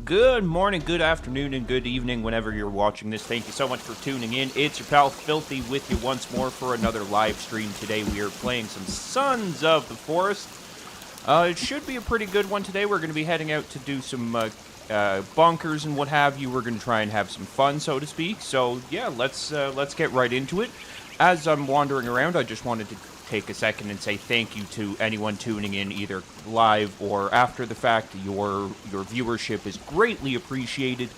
Good morning, good afternoon, and good evening whenever you're watching this. Thank you so much for tuning in. It's your pal Filthy with you once more for another live stream. Today we are playing some Sons of the Forest. It should be a pretty good one today. We're going to be heading out to do some bunkers and what have you. We're going to try and have some fun, so to speak. So yeah, let's get right into it. As I'm wandering around, I just wanted to take a second and say thank you to anyone tuning in either live or after the fact. Your viewership is greatly appreciated.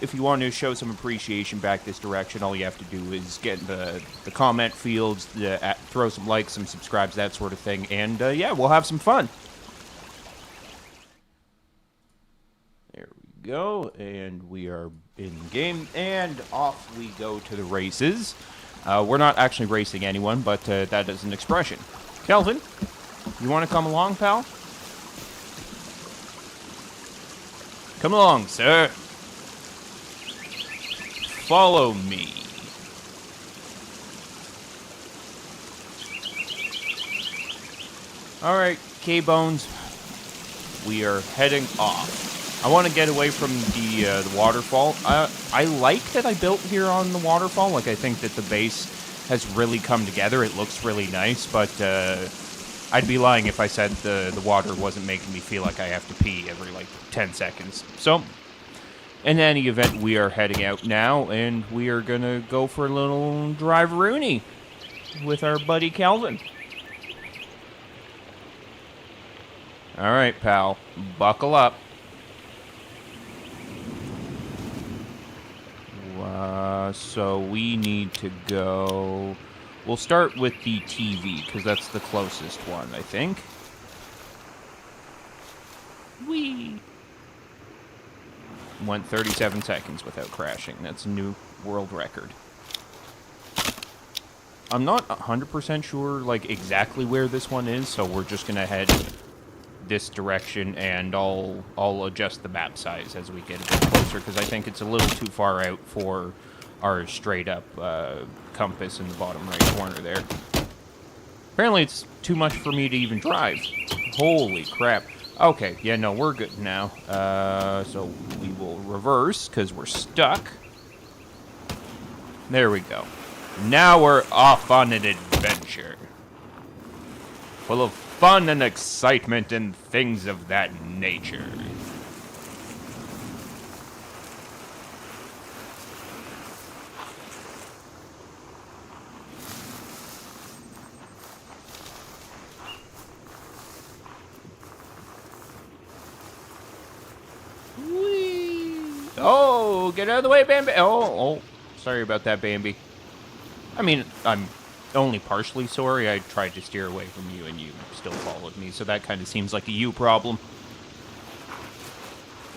If you want to show some appreciation back this direction, all you have to do is get the comment fields, throw some likes, some subscribes, that sort of thing, and yeah, we'll have some fun. There we go, and we are in game, and off we go to the races. We're not actually racing anyone, but that is an expression. Kelvin, you want to come along, pal? Come along, sir. Follow me. Alright, K-Bones. We are heading off. I want to get away from the waterfall. I like that I built here on the waterfall. Like, I think that the base has really come together. It looks really nice, but I'd be lying if I said the water wasn't making me feel like I have to pee every, 10 seconds. So, in any event, we are heading out now, and we are going to go for a little drive-rooney with our buddy Calvin. All right, pal. Buckle up. So we need to go... We'll start with the TV, because that's the closest one, I think. Whee! Went 37 seconds without crashing. That's a new world record. I'm not 100% sure, exactly where this one is, so we're just gonna head this direction, and I'll adjust the map size as we get a bit closer, because I think it's a little too far out for our straight-up compass in the bottom right corner there. Apparently it's too much for me to even drive. Holy crap. Okay, yeah, no, we're good now. So we will reverse, because we're stuck. There we go. Now we're off on an adventure. Full of fun and excitement and things of that nature. Oh, get out of the way, Bambi. Oh, sorry about that, Bambi. I mean, I'm only partially sorry. I tried to steer away from you, and you still followed me, so that kind of seems like a you problem.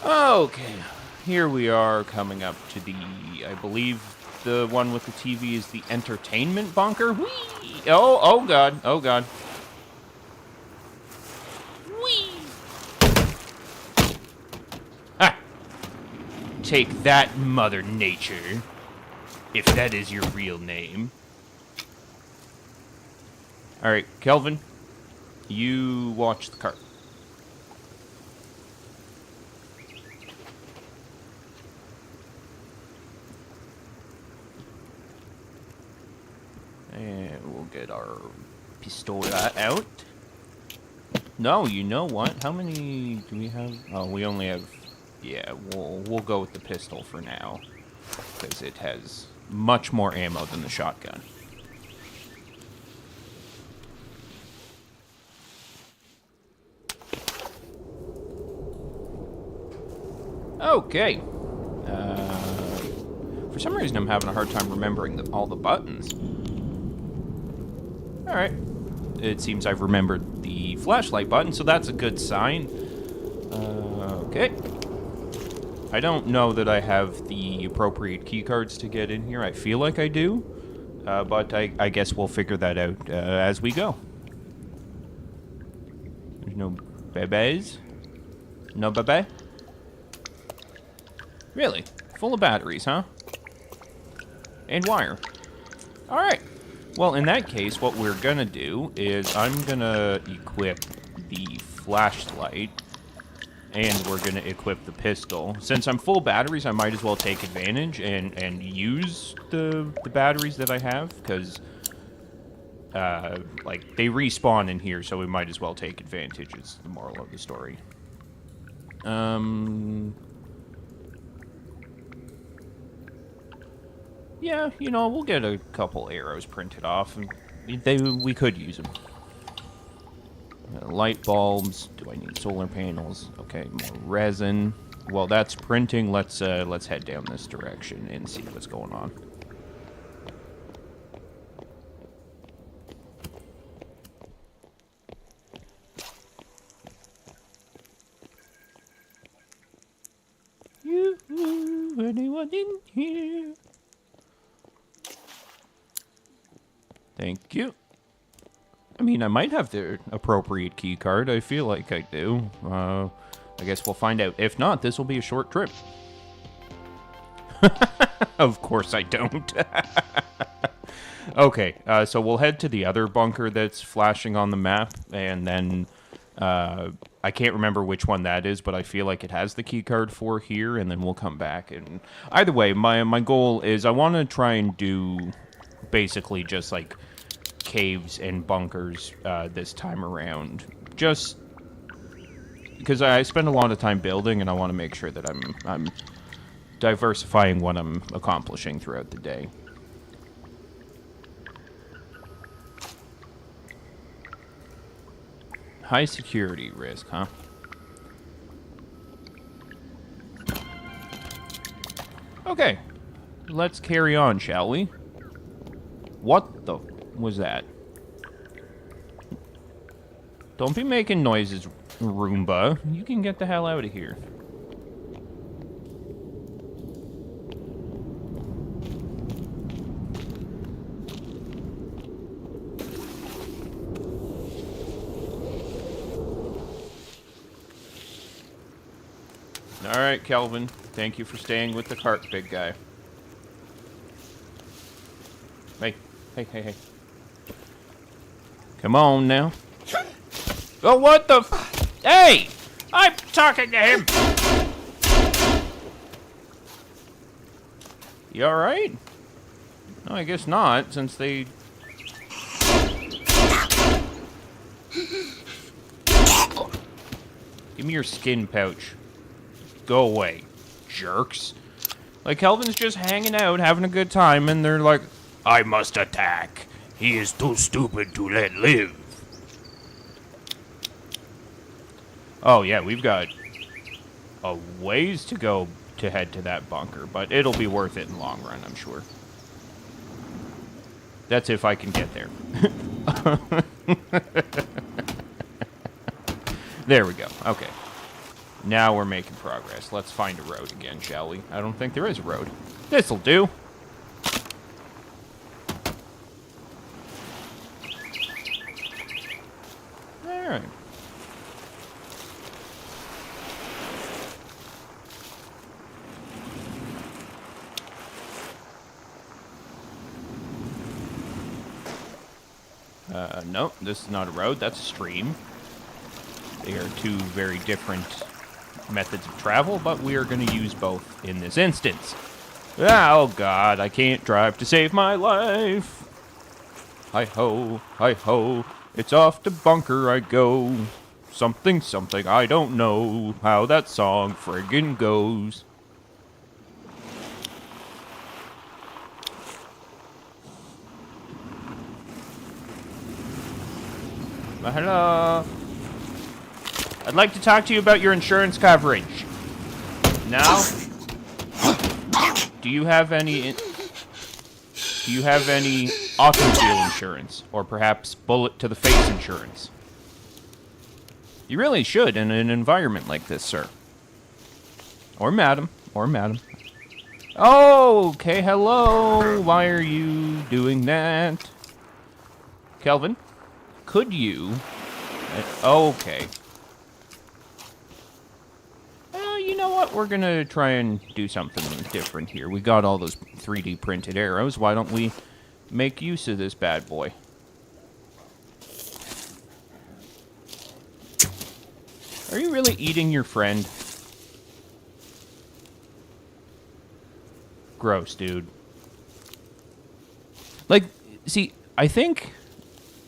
Okay, here we are coming up to the, I believe the one with the TV is the entertainment bunker. Whee! Oh God, oh God. Take that, Mother Nature, if that is your real name. Alright, Kelvin, you watch the cart. And we'll get our pistola out. No, you know what? How many do we have? Oh, we only have... Yeah, we'll go with the pistol for now, because it has much more ammo than the shotgun. Okay. For some reason, I'm having a hard time remembering all the buttons. Alright. It seems I've remembered the flashlight button, so that's a good sign. Okay. I don't know that I have the appropriate keycards to get in here. I feel like I do, but I guess we'll figure that out as we go. There's no bebes? No bebe? Really? Full of batteries, huh? And wire. Alright. Well, in that case, what we're gonna do is I'm gonna equip the flashlight And we're going to equip the pistol. Since I'm full batteries, I might as well take advantage and use the batteries that I have, because, like, they respawn in here, so we might as well take advantage, is the moral of the story. Yeah, you know, we'll get a couple arrows printed off, and we could use them. Light bulbs. Do I need solar panels? Okay, more resin. Well, that's printing. Let's head down this direction and see what's going on. Anyone in here? Thank you. I mean, I might have the appropriate key card. I feel like I do. I guess we'll find out. If not, this will be a short trip. Of course I don't. Okay, so we'll head to the other bunker that's flashing on the map, and then I can't remember which one that is, but I feel like it has the key card for here, and then we'll come back. And either way, my goal is I want to try and do basically just like caves and bunkers this time around, just because I spend a lot of time building, and I want to make sure that I'm diversifying what I'm accomplishing throughout the day. High security risk, huh? Okay, let's carry on, shall we? What the was that? Don't be making noises, Roomba. You can get the hell out of here. Alright, Kelvin. Thank you for staying with the cart, big guy. Hey. Hey. Come on now. Oh, what the f- Hey! I'm talking to him! You alright? No, I guess not, since they... Give me your skin pouch. Go away, jerks. Like, Kelvin's just hanging out, having a good time, and they're like, I must attack. He is too stupid to let live. Oh, yeah, we've got a ways to go to head to that bunker, but it'll be worth it in the long run, I'm sure. That's if I can get there. There we go. Okay. Now we're making progress. Let's find a road again, shall we? I don't think there is a road. This'll do. Alright. No, this is not a road. That's a stream. They are two very different methods of travel, but we are going to use both in this instance. Oh god, I can't drive to save my life. Hi-ho, it's off to bunker I go. Something, something, I don't know how that song friggin' goes. Hello. I'd like to talk to you about your insurance coverage. Now, do you have any automobile insurance, or perhaps bullet to the face insurance? You really should in an environment like this, sir. Or madam. Oh, okay, hello. Why are you doing that? Kelvin, could you... Okay. You know what? We're gonna try and do something different here. We got all those 3D printed arrows. Why don't we make use of this bad boy? Are you really eating your friend? Gross, dude. Like, see, I think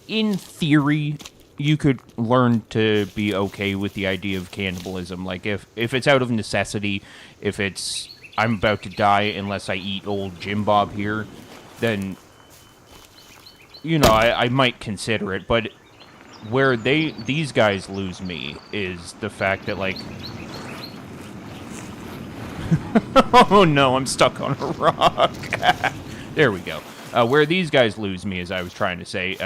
in theory you could learn to be okay with the idea of cannibalism. Like, if it's out of necessity, if it's I'm about to die unless I eat old Jim Bob here, then, you know, I might consider it. But where these guys lose me is the fact that, like, oh no, I'm stuck on a rock. There we go. Where these guys lose me, as I was trying to say,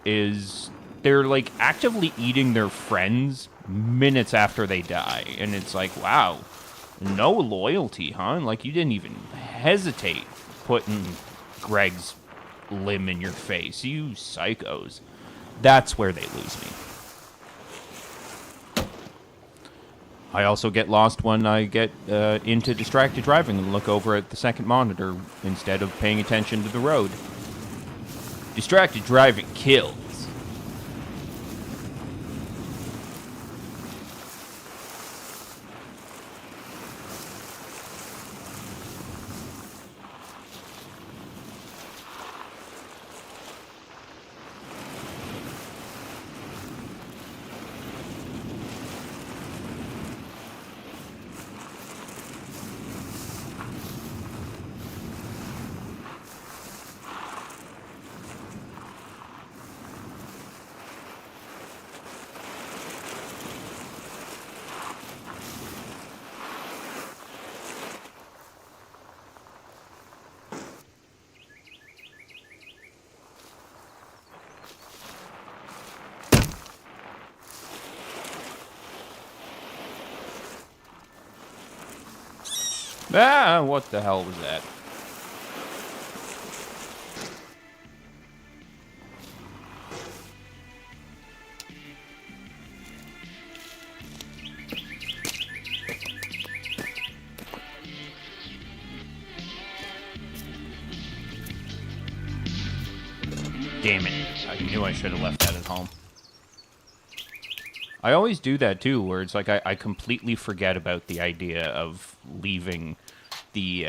is they're, like, actively eating their friends minutes after they die. And it's like, wow, no loyalty, huh? Like, you didn't even hesitate putting Greg's limb in your face. You psychos. That's where they lose me. I also get lost when I get into distracted driving and look over at the second monitor instead of paying attention to the road. Distracted driving kills. Ah, what the hell was that? Damn it. I knew I should have left that at home. I always do that too, where it's like I completely forget about the idea of leaving the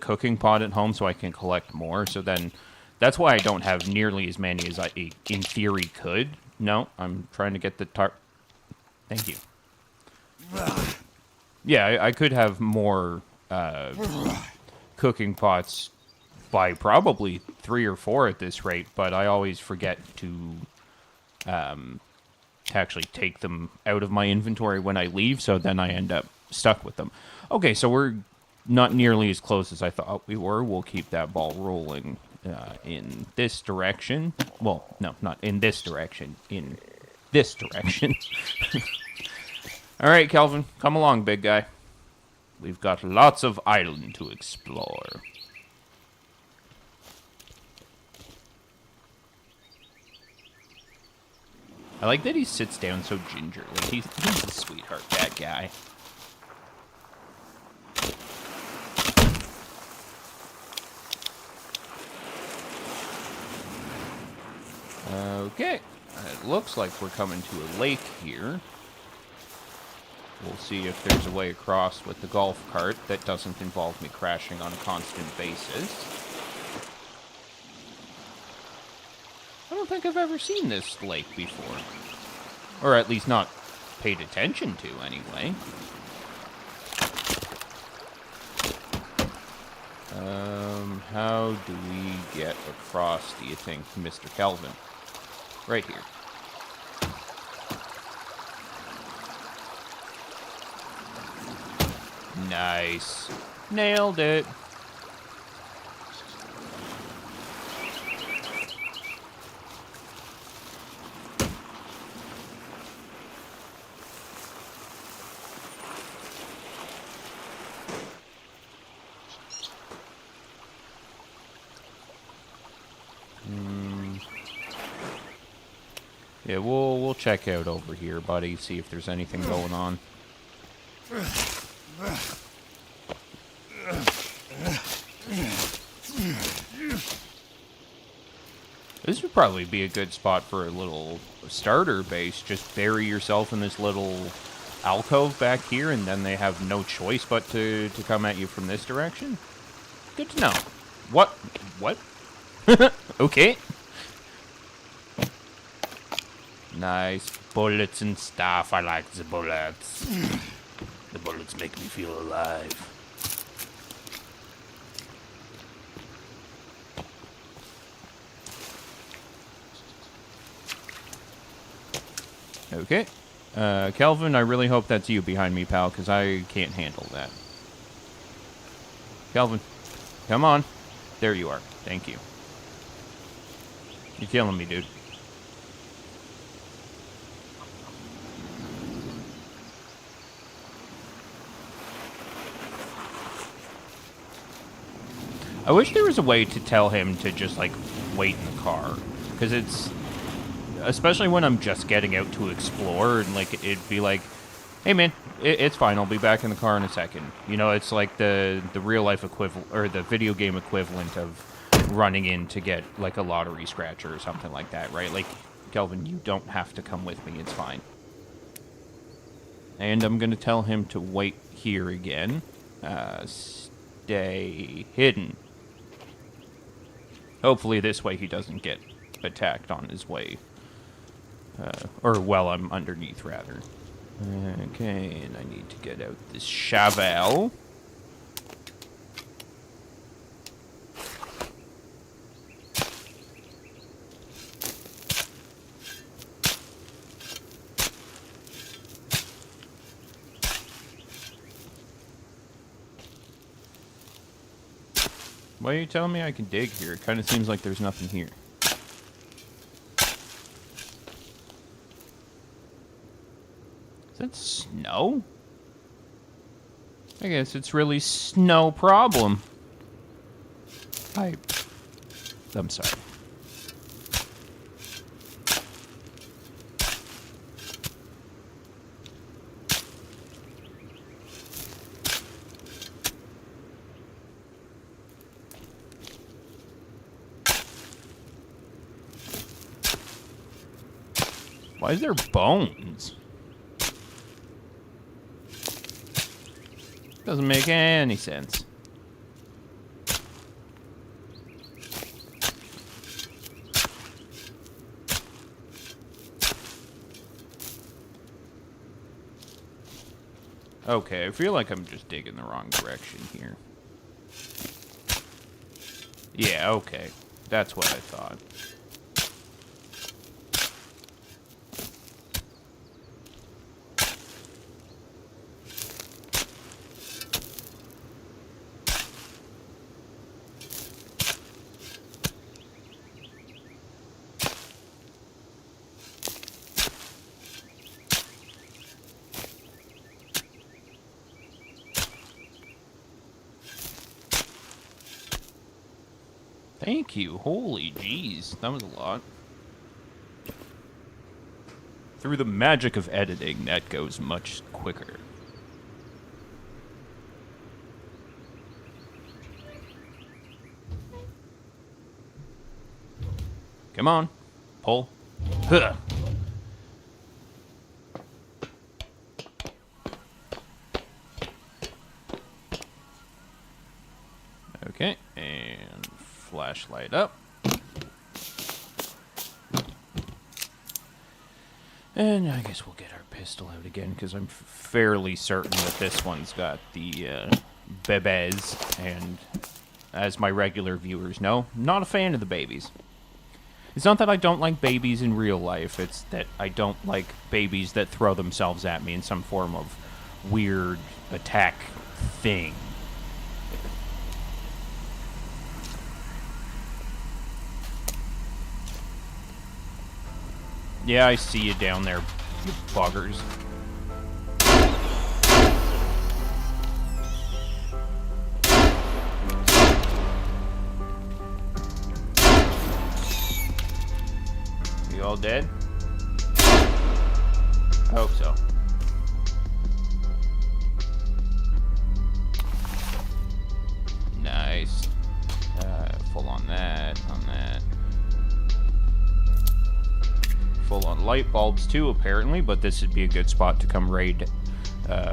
cooking pot at home so I can collect more. So then that's why I don't have nearly as many as I, in theory, could. No, I'm trying to get the Thank you. Yeah, I could have more cooking pots by probably 3 or 4 at this rate, but I always forget to actually take them out of my inventory when I leave, so then I end up stuck with them. Okay, so we're not nearly as close as I thought we were. We'll keep that ball rolling in this direction. Well, no, not in this direction. In this direction. All right, Kelvin, come along, big guy. We've got lots of island to explore. I like that he sits down so gingerly. He's a sweetheart, that guy. Okay. It looks like we're coming to a lake here. We'll see if there's a way across with the golf cart that doesn't involve me crashing on a constant basis. I don't think I've ever seen this lake before. Or at least not paid attention to, anyway. How do we get across, do you think, Mr. Kelvin? Right here. Nice. Nailed it. Yeah, we'll check out over here, buddy, see if there's anything going on. This would probably be a good spot for a little starter base. Just bury yourself in this little alcove back here, and then they have no choice but to come at you from this direction. Good to know. What? What? Okay. Nice bullets and stuff. I like the bullets. The bullets make me feel alive. Okay. Kelvin, I really hope that's you behind me, pal, because I can't handle that. Kelvin, come on. There you are. Thank you. You're killing me, dude. I wish there was a way to tell him to just, like, wait in the car. Because it's... Especially when I'm just getting out to explore, and, like, it'd be like, hey, man, it's fine. I'll be back in the car in a second. You know, it's like the real-life equivalent, or the video game equivalent of running in to get, like, a lottery scratcher or something like that, right? Like, Kelvin, you don't have to come with me. It's fine. And I'm going to tell him to wait here again. Stay hidden. Hopefully this way he doesn't get attacked on his way. Or while I'm underneath, rather. Okay, and I need to get out this shovel. Why are you telling me I can dig here? It kind of seems like there's nothing here. Is that snow? I guess it's really snow problem. I'm sorry. Why is there bones? Doesn't make any sense. Okay, I feel like I'm just digging the wrong direction here. Yeah, okay. That's what I thought. Thank you. Holy jeez. That was a lot. Through the magic of editing, that goes much quicker. Come on. Pull. Huh. Okay, and flashlight up. And I guess we'll get our pistol out again, because I'm fairly certain that this one's got the bebes, and as my regular viewers know, not a fan of the babies. It's not that I don't like babies in real life, it's that I don't like babies that throw themselves at me in some form of weird attack thing. Yeah, I see you down there, you buggers. You all dead? I hope so. Nice. Full on that, full on light bulbs too, apparently, but this would be a good spot to come raid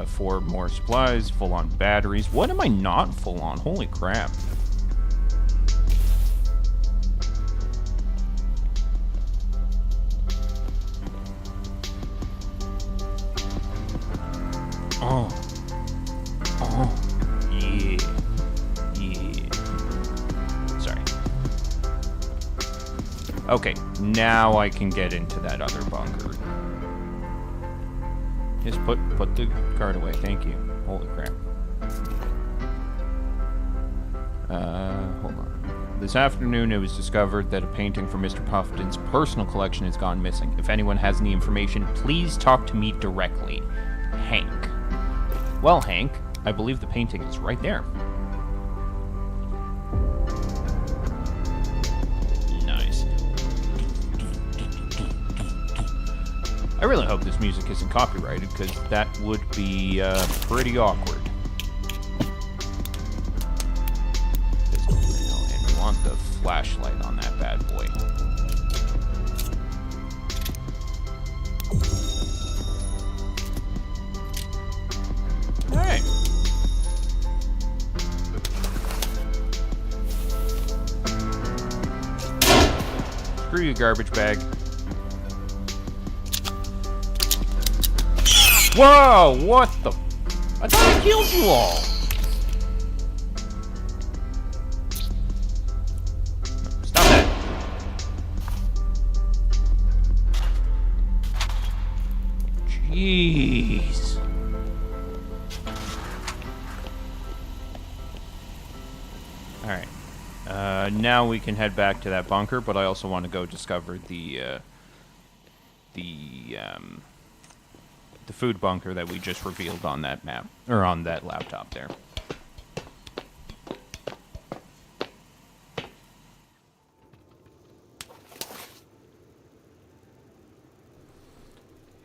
for more supplies, full on batteries. What am I not full on? Holy crap. Oh. Oh. Yeah. Yeah. Sorry. Okay, now I can get into that other bunker. Just put the card away. Thank you. Holy crap. Hold on. This afternoon, it was discovered that a painting from Mr. Puffton's personal collection has gone missing. If anyone has any information, please talk to me directly. Hank. Well, Hank, I believe the painting is right there. Nice. I really hope this music isn't copyrighted, because that would be pretty awkward. Pistol rail, and we want the flashlight on that bad boy. Alright. Screw you, garbage bag. Whoa! What the? I thought I killed you all! Stop that. Jeez. Alright. Now we can head back to that bunker, but I also want to go discover the food bunker that we just revealed on that map, or on that laptop there.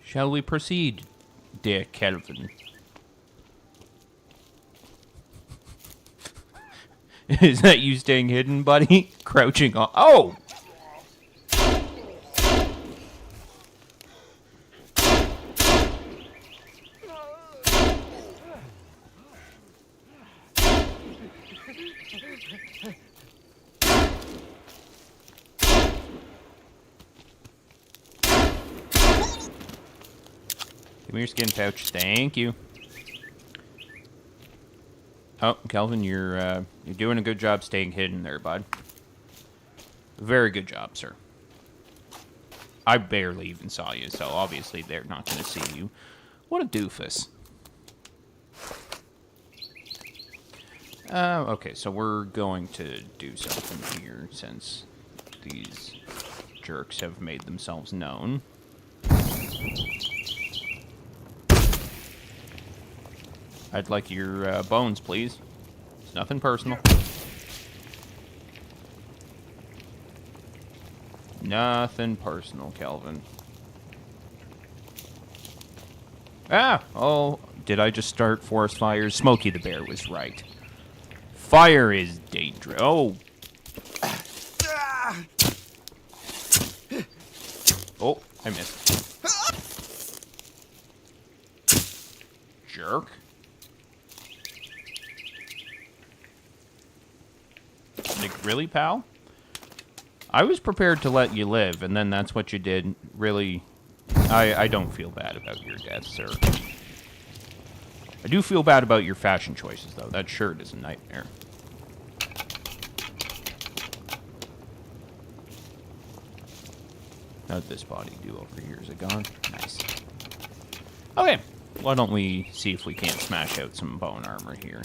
Shall we proceed, dear Kelvin? Is that you staying hidden, buddy? Crouching on... Oh! Give me your skin pouch. Thank you. Oh, Kelvin, you're doing a good job staying hidden there, bud. Very good job, sir. I barely even saw you, so obviously they're not going to see you. What a doofus. Okay, so we're going to do something here since these jerks have made themselves known. I'd like your bones, please. It's nothing personal. Nothing personal, Kelvin. Ah! Oh, did I just start forest fires? Smokey the Bear was right. Fire is dangerous. Oh. Oh, I missed. Jerk. Like, really, pal? I was prepared to let you live, and then that's what you did. Really, I don't feel bad about your death, sir. I do feel bad about your fashion choices, though. That shirt is a nightmare. How'd this body do over here? Is it gone? Nice. Okay, why don't we see if we can't smash out some bone armor here.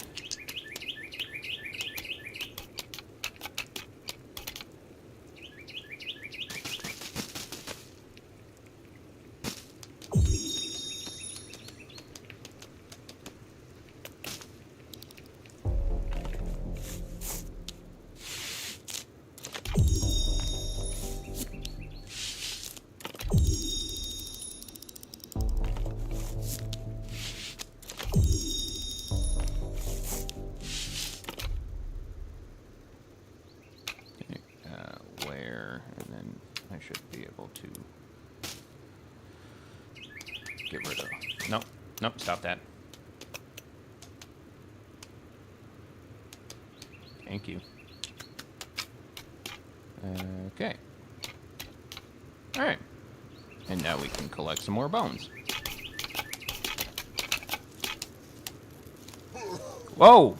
get rid of... Nope. Nope, stop that. Thank you. Okay. Alright. And now we can collect some more bones. Whoa!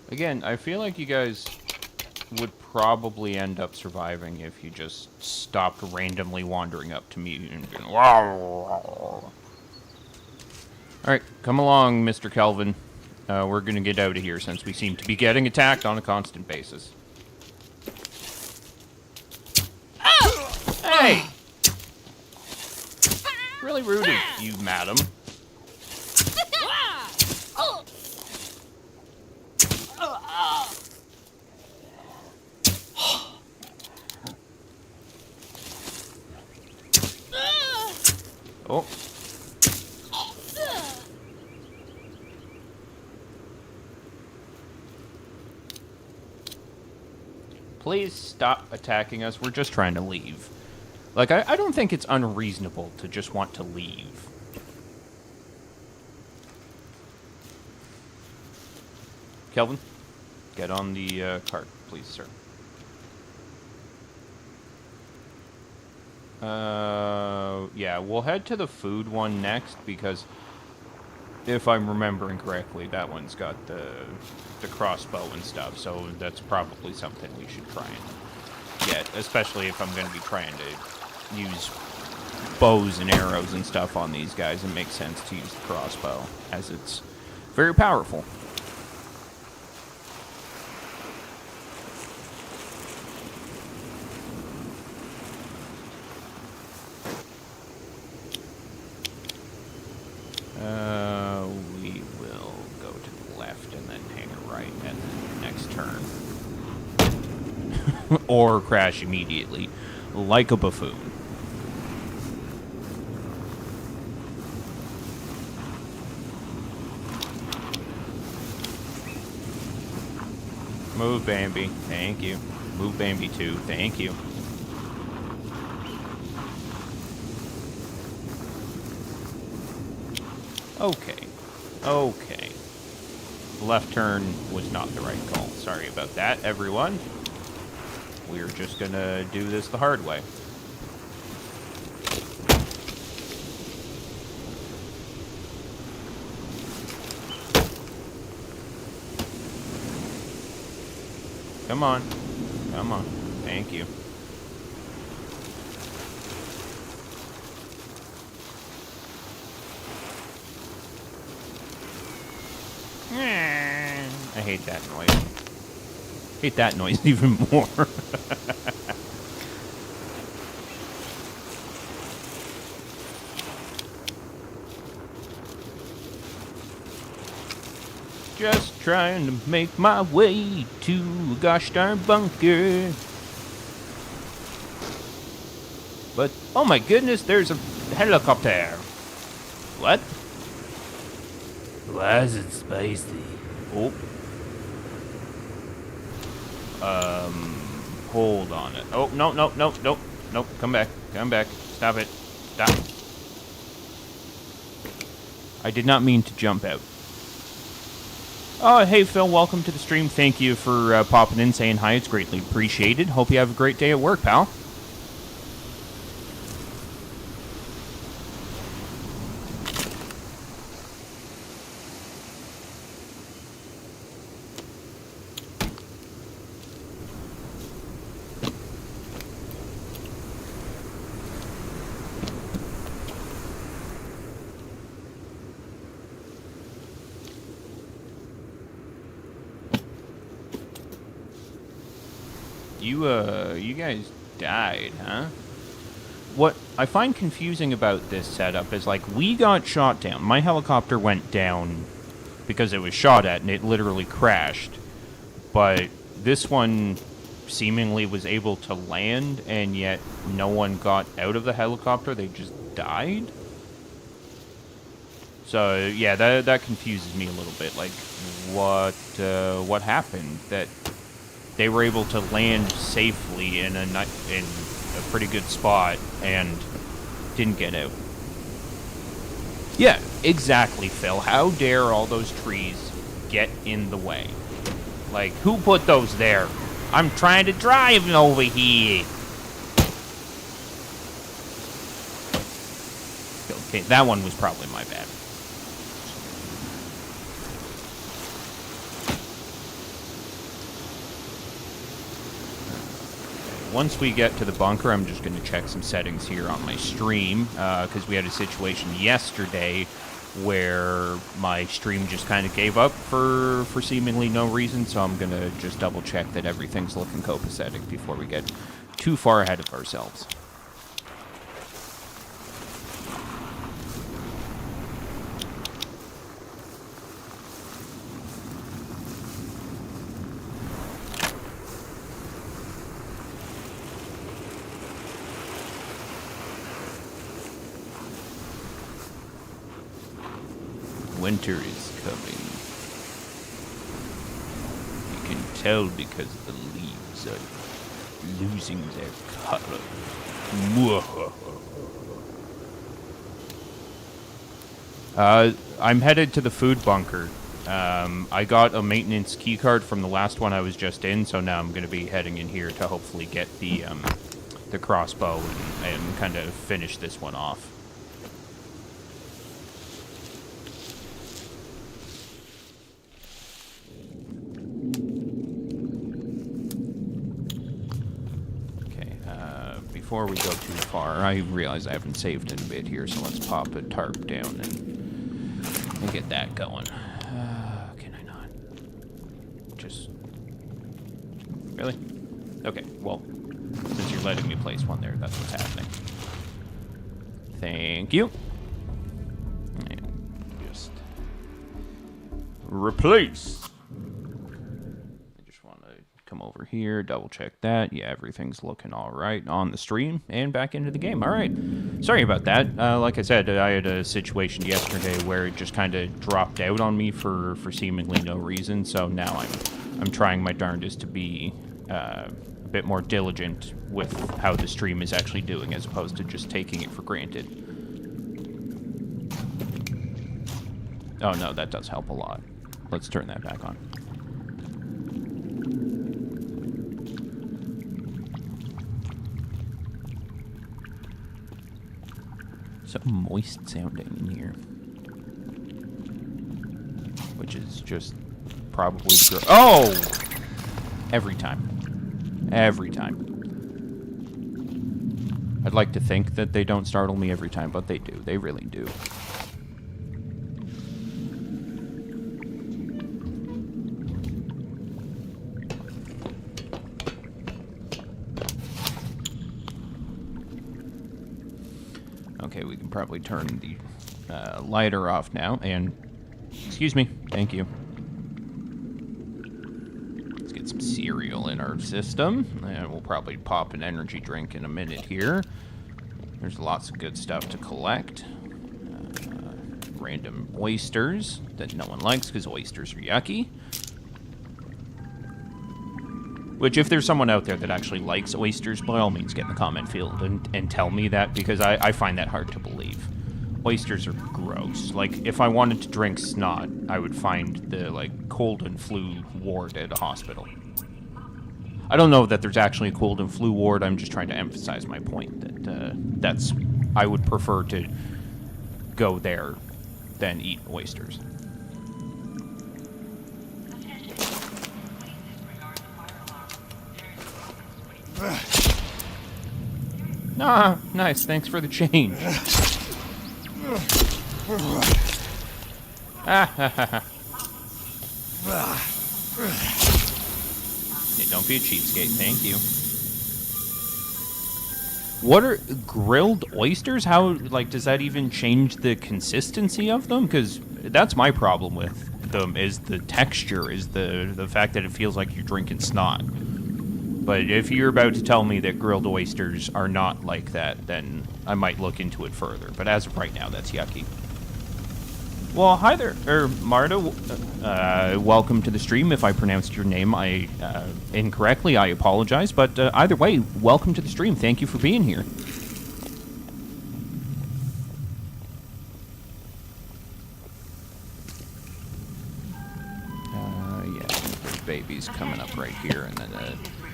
Again, I feel like you guys would probably end up surviving if you just stopped randomly wandering up to me and going, wow. Alright, come along, Mr. Kelvin. We're gonna get out of here since we seem to be getting attacked on a constant basis. Hey! Really rude of you, madam. Oh. Please stop attacking us. We're just trying to leave. Like, I don't think it's unreasonable to just want to leave. Kelvin, get on the cart, please, sir. Yeah, we'll head to the food one next, because if I'm remembering correctly, that one's got the crossbow and stuff, so that's probably something we should try and get, especially if I'm going to be trying to use bows and arrows and stuff on these guys. It makes sense to use the crossbow, as it's very powerful. We will go to the left and then hang a right at the next turn. Or crash immediately, like a buffoon. Move, Bambi. Thank you. Move, Bambi, too. Thank you. Okay. Okay. Left turn was not the right call. Sorry about that, everyone. We're just gonna do this the hard way. Come on. Come on. Thank you. I hate that noise. Hate that noise even more. Just trying to make my way to a gosh darn bunker. But, oh my goodness, there's a helicopter. What? Why is it spicy? Oh. Hold on it. Oh, no, no, no, no, no, come back, come back. Stop it. Stop. I did not mean to jump out. Oh, hey, Phil, welcome to the stream. Thank you for popping in, saying hi. It's greatly appreciated. Hope you have a great day at work, pal. You guys died, huh? What I find confusing about this setup is, like, we got shot down. My helicopter went down because it was shot at, and it literally crashed. But this one seemingly was able to land, and yet no one got out of the helicopter. They just died? So yeah, that confuses me a little bit. Like, what happened that they were able to land safely in a pretty good spot and didn't get out? Yeah, exactly, Phil. How dare all those trees get in the way? Like, who put those there? I'm trying to drive over here. Okay, that one was probably my bad. Once we get to the bunker, I'm just going to check some settings here on my stream, because we had a situation yesterday where my stream just kind of gave up for seemingly no reason, so I'm going to just double check that everything's looking copacetic before we get too far ahead of ourselves. Winter is coming. You can tell because the leaves are losing their color. I'm headed to the food bunker. I got a maintenance key card from the last one I was just in, so now I'm going to be heading in here to hopefully get the crossbow and kind of finish this one off. Before we go too far, I realize I haven't saved in a bit here, so let's pop a tarp down and get that going. Can I not? Just... Really? Okay, well, since you're letting me place one there, that's what's happening. Thank you. And just... replace! Come over here, double check that. Yeah, everything's looking all right on the stream and back into the game. All right. Sorry about that. Like I said, I had a situation yesterday where it just kind of dropped out on me for seemingly no reason. So now I'm trying my darndest to be a bit more diligent with how the stream is actually doing as opposed to just taking it for granted. Oh no, that does help a lot. Let's turn that back on. So moist sounding in here, which is just probably oh, every time. I'd like to think that they don't startle me every time, but they do. They really do. Okay, we can probably turn the lighter off now, and... Excuse me. Thank you. Let's get some cereal in our system, and we'll probably pop an energy drink in a minute here. There's lots of good stuff to collect. Random oysters that no one likes because oysters are yucky. Which, if there's someone out there that actually likes oysters, by all means get in the comment field and tell me that, because I find that hard to believe. Oysters are gross. Like, if I wanted to drink snot, I would find the, like, cold and flu ward at a hospital. I don't know that there's actually a cold and flu ward, I'm just trying to emphasize my point that I would prefer to go there than eat oysters. Ah, nice. Thanks for the change. Hey, don't be a cheapskate. Thank you. What are grilled oysters? How, like, does that even change the consistency of them? Because that's my problem with them, is the texture, is the fact that it feels like you're drinking snot. But if you're about to tell me that grilled oysters are not like that, then I might look into it further. But as of right now, that's yucky. Well, hi there, Marta. Welcome to the stream. If I pronounced your name incorrectly, I apologize. But either way, welcome to the stream. Thank you for being here. Yeah, the baby's coming up right here, and then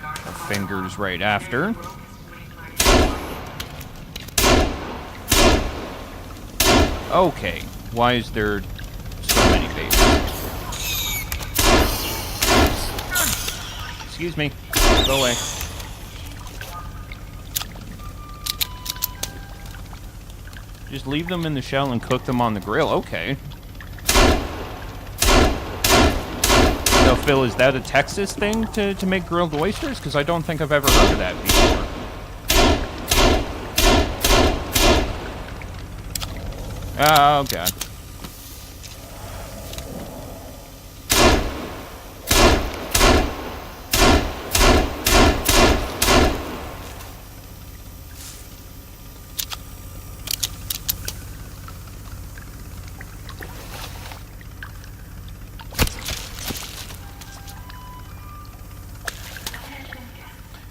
our fingers right after. Okay, why is there so many babies? Excuse me. Go away. Just leave them in the shell and cook them on the grill. Okay. So, Phil, is that a Texas thing to make grilled oysters? Because I don't think I've ever heard of that before. Oh, God.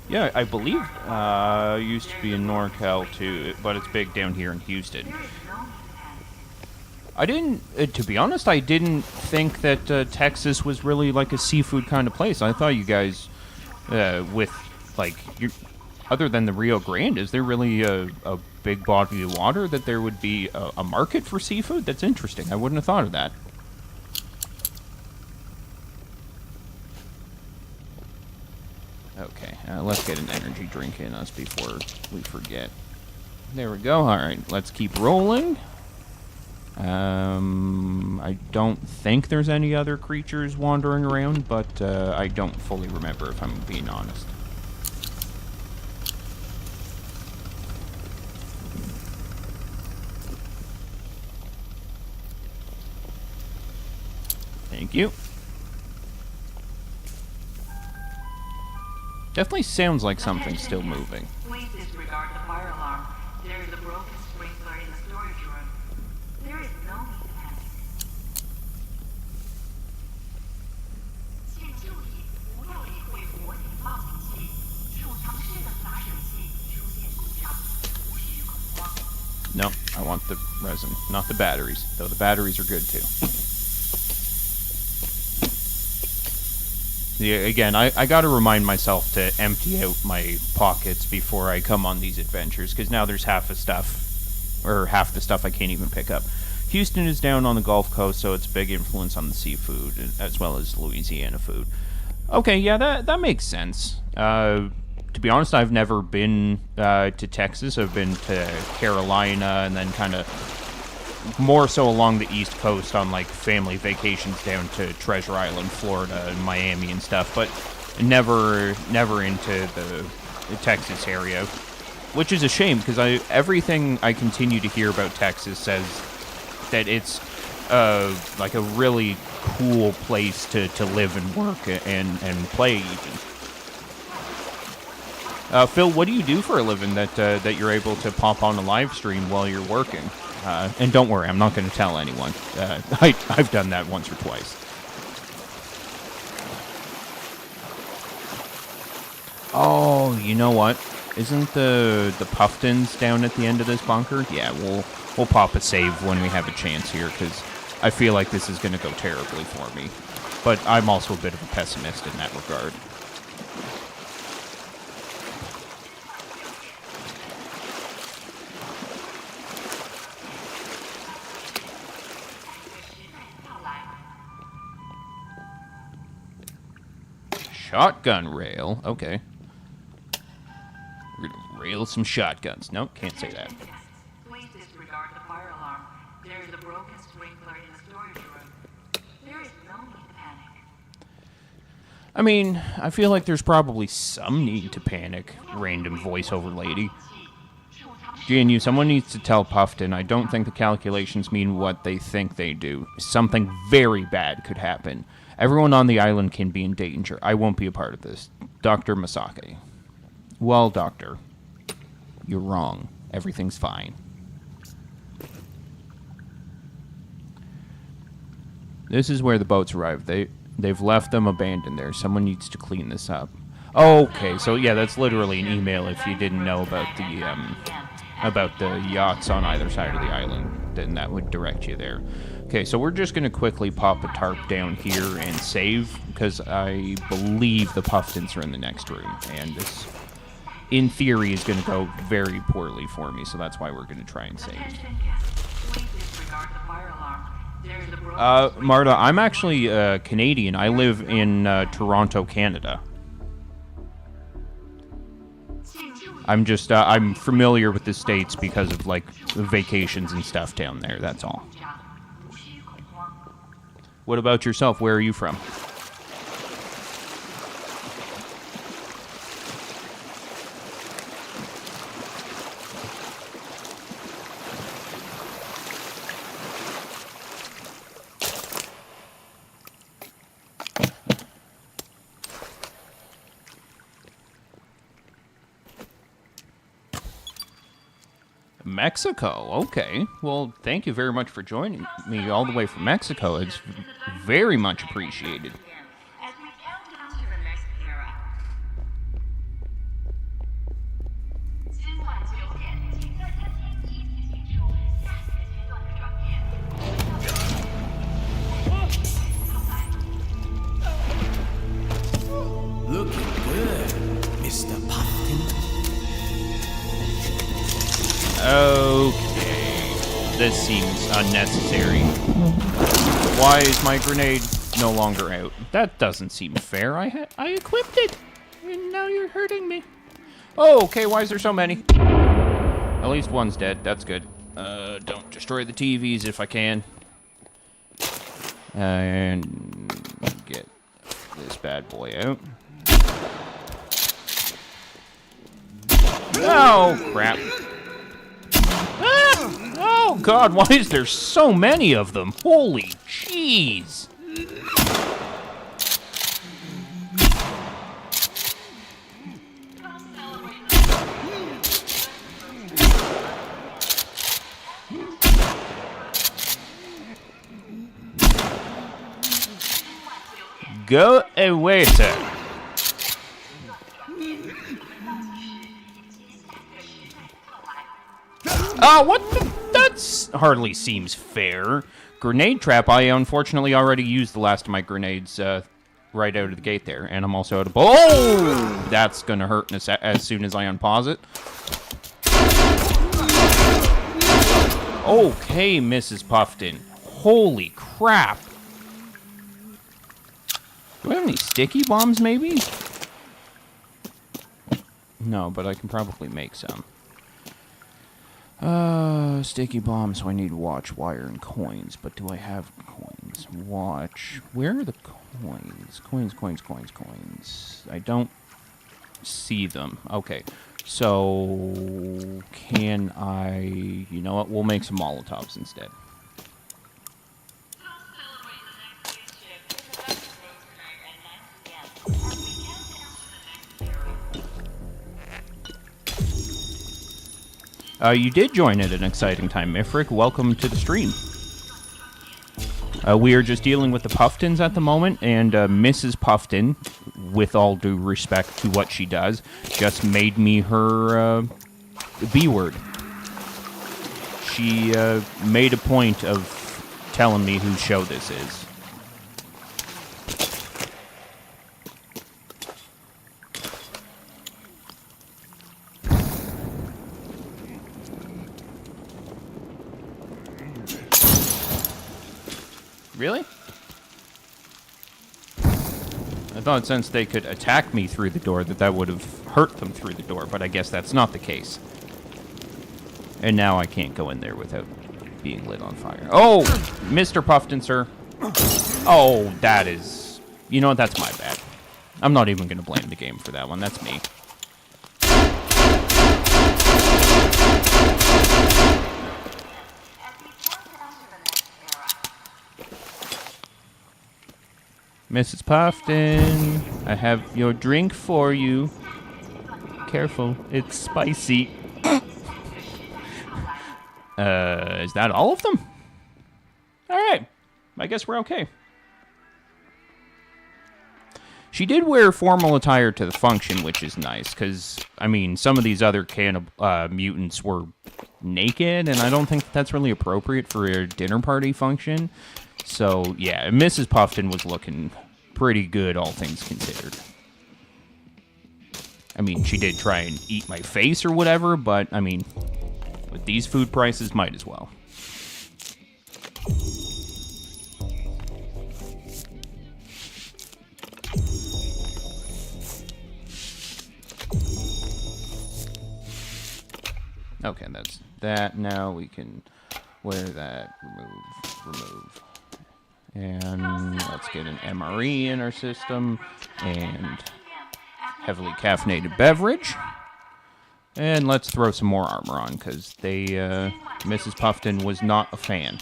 Yeah, I believe used to be in NorCal too, but it's big down here in Houston. I didn't, to be honest, I didn't think that Texas was really like a seafood kind of place. I thought you guys, with like, other than the Rio Grande, is there really a big body of water that there would be a market for seafood? That's interesting. I wouldn't have thought of that. Okay, let's get an energy drink in us before we forget. There we go. All right, let's keep rolling. I don't think there's any other creatures wandering around, but I don't fully remember, if I'm being honest. Thank you. Definitely sounds like something's still moving. Please disregard the fire alarm. There is a broken sprinkler in the storage room. There is no need to panic. No, I want the resin, not the batteries, though the batteries are good too. Yeah, again, I gotta remind myself to empty out my pockets before I come on these adventures, because now there's half the stuff I can't even pick up. Houston is down on the Gulf Coast, so it's a big influence on the seafood, as well as Louisiana food. Okay, yeah, that makes sense. To be honest, I've never been to Texas. I've been to Carolina, and then kind of more so along the East Coast on like family vacations down to Treasure Island, Florida, and Miami and stuff, but never into the Texas area, which is a shame because everything I continue to hear about Texas says that it's like a really cool place to live and work and play even. Phil, what do you do for a living that you're able to pop on a live stream while you're working? And don't worry, I'm not going to tell anyone. I've done that once or twice. Oh, you know what? Isn't the Puffins down at the end of this bunker? Yeah, we'll pop a save when we have a chance here, because I feel like this is going to go terribly for me. But I'm also a bit of a pessimist in that regard. Shotgun rail? Okay. We're gonna rail some shotguns. Nope, can't say that. Please disregard the fire alarm. There is a broken sprinkler in the storage room. There is no need to panic. I mean, I feel like there's probably some need to panic, random voiceover lady. GNU, someone needs to tell Puffton I don't think the calculations mean what they think they do. Something very bad could happen. Everyone on the island can be in danger. I won't be a part of this. Dr. Masake. Well, Doctor, you're wrong. Everything's fine. This is where the boats arrived. They've left them abandoned there. Someone needs to clean this up. Okay, so yeah, that's literally an email if you didn't know about the yachts on either side of the island, then that would direct you there. Okay, so we're just going to quickly pop a tarp down here and save, because I believe the Puffins are in the next room, and this, in theory, is going to go very poorly for me, so that's why we're going to try and save. Marta, I'm actually Canadian. I live in Toronto, Canada. I'm familiar with the States because of, like, vacations and stuff down there, that's all. What about yourself? Where are you from? Mexico. Okay. Well, thank you very much for joining me all the way from Mexico. It's very much appreciated. As we count down to the next era. 今晚9点，请在餐厅一起进入下一个阶段的转变。Looking good, Mr. Puffin. Okay. This seems unnecessary. Why is my grenade no longer out? That doesn't seem fair. I equipped it, and now you're hurting me. Oh, okay, why is there so many? At least one's dead. That's good. Don't destroy the TVs if I can. And get this bad boy out. Oh, crap. Ah! Oh, God, why is there so many of them? Holy jeez. Go away, sir. What the? That's hardly seems fair. Grenade trap. I unfortunately already used the last of my grenades right out of the gate there, and I'm also out of. Oh, that's gonna hurt as soon as I unpause it. Okay, Mrs. Puffton. Holy crap. Do I have any sticky bombs, maybe? No, but I can probably make some. Sticky bombs, so I need watch, wire, and coins. But do I have coins? Watch. Where are the coins? Coins. I don't see them. Okay. So, can I... You know what? We'll make some Molotovs instead. You did join at an exciting time, Mifric. Welcome to the stream. We are just dealing with the Puftons at the moment, and Mrs. Puffton, with all due respect to what she does, just made me her B-word. She made a point of telling me whose show this is. Really? I thought since they could attack me through the door that would have hurt them through the door, but I guess that's not the case. And now I can't go in there without being lit on fire. Oh, Mr. Puffton, sir. Oh, that is... You know what? That's my bad. I'm not even going to blame the game for that one. That's me. Mrs. Puffton, I have your drink for you. Careful, it's spicy. Is that all of them? Alright, I guess we're okay. She did wear formal attire to the function, which is nice, because, I mean, some of these other mutants were naked, and I don't think that's really appropriate for a dinner party function. So, yeah, Mrs. Puffton was looking pretty good, all things considered. I mean, she did try and eat my face or whatever, but, I mean, with these food prices, might as well. Okay, that's that. Now we can wear that, remove. And let's get an MRE in our system, and heavily caffeinated beverage. And let's throw some more armor on, because Mrs. Puffton was not a fan.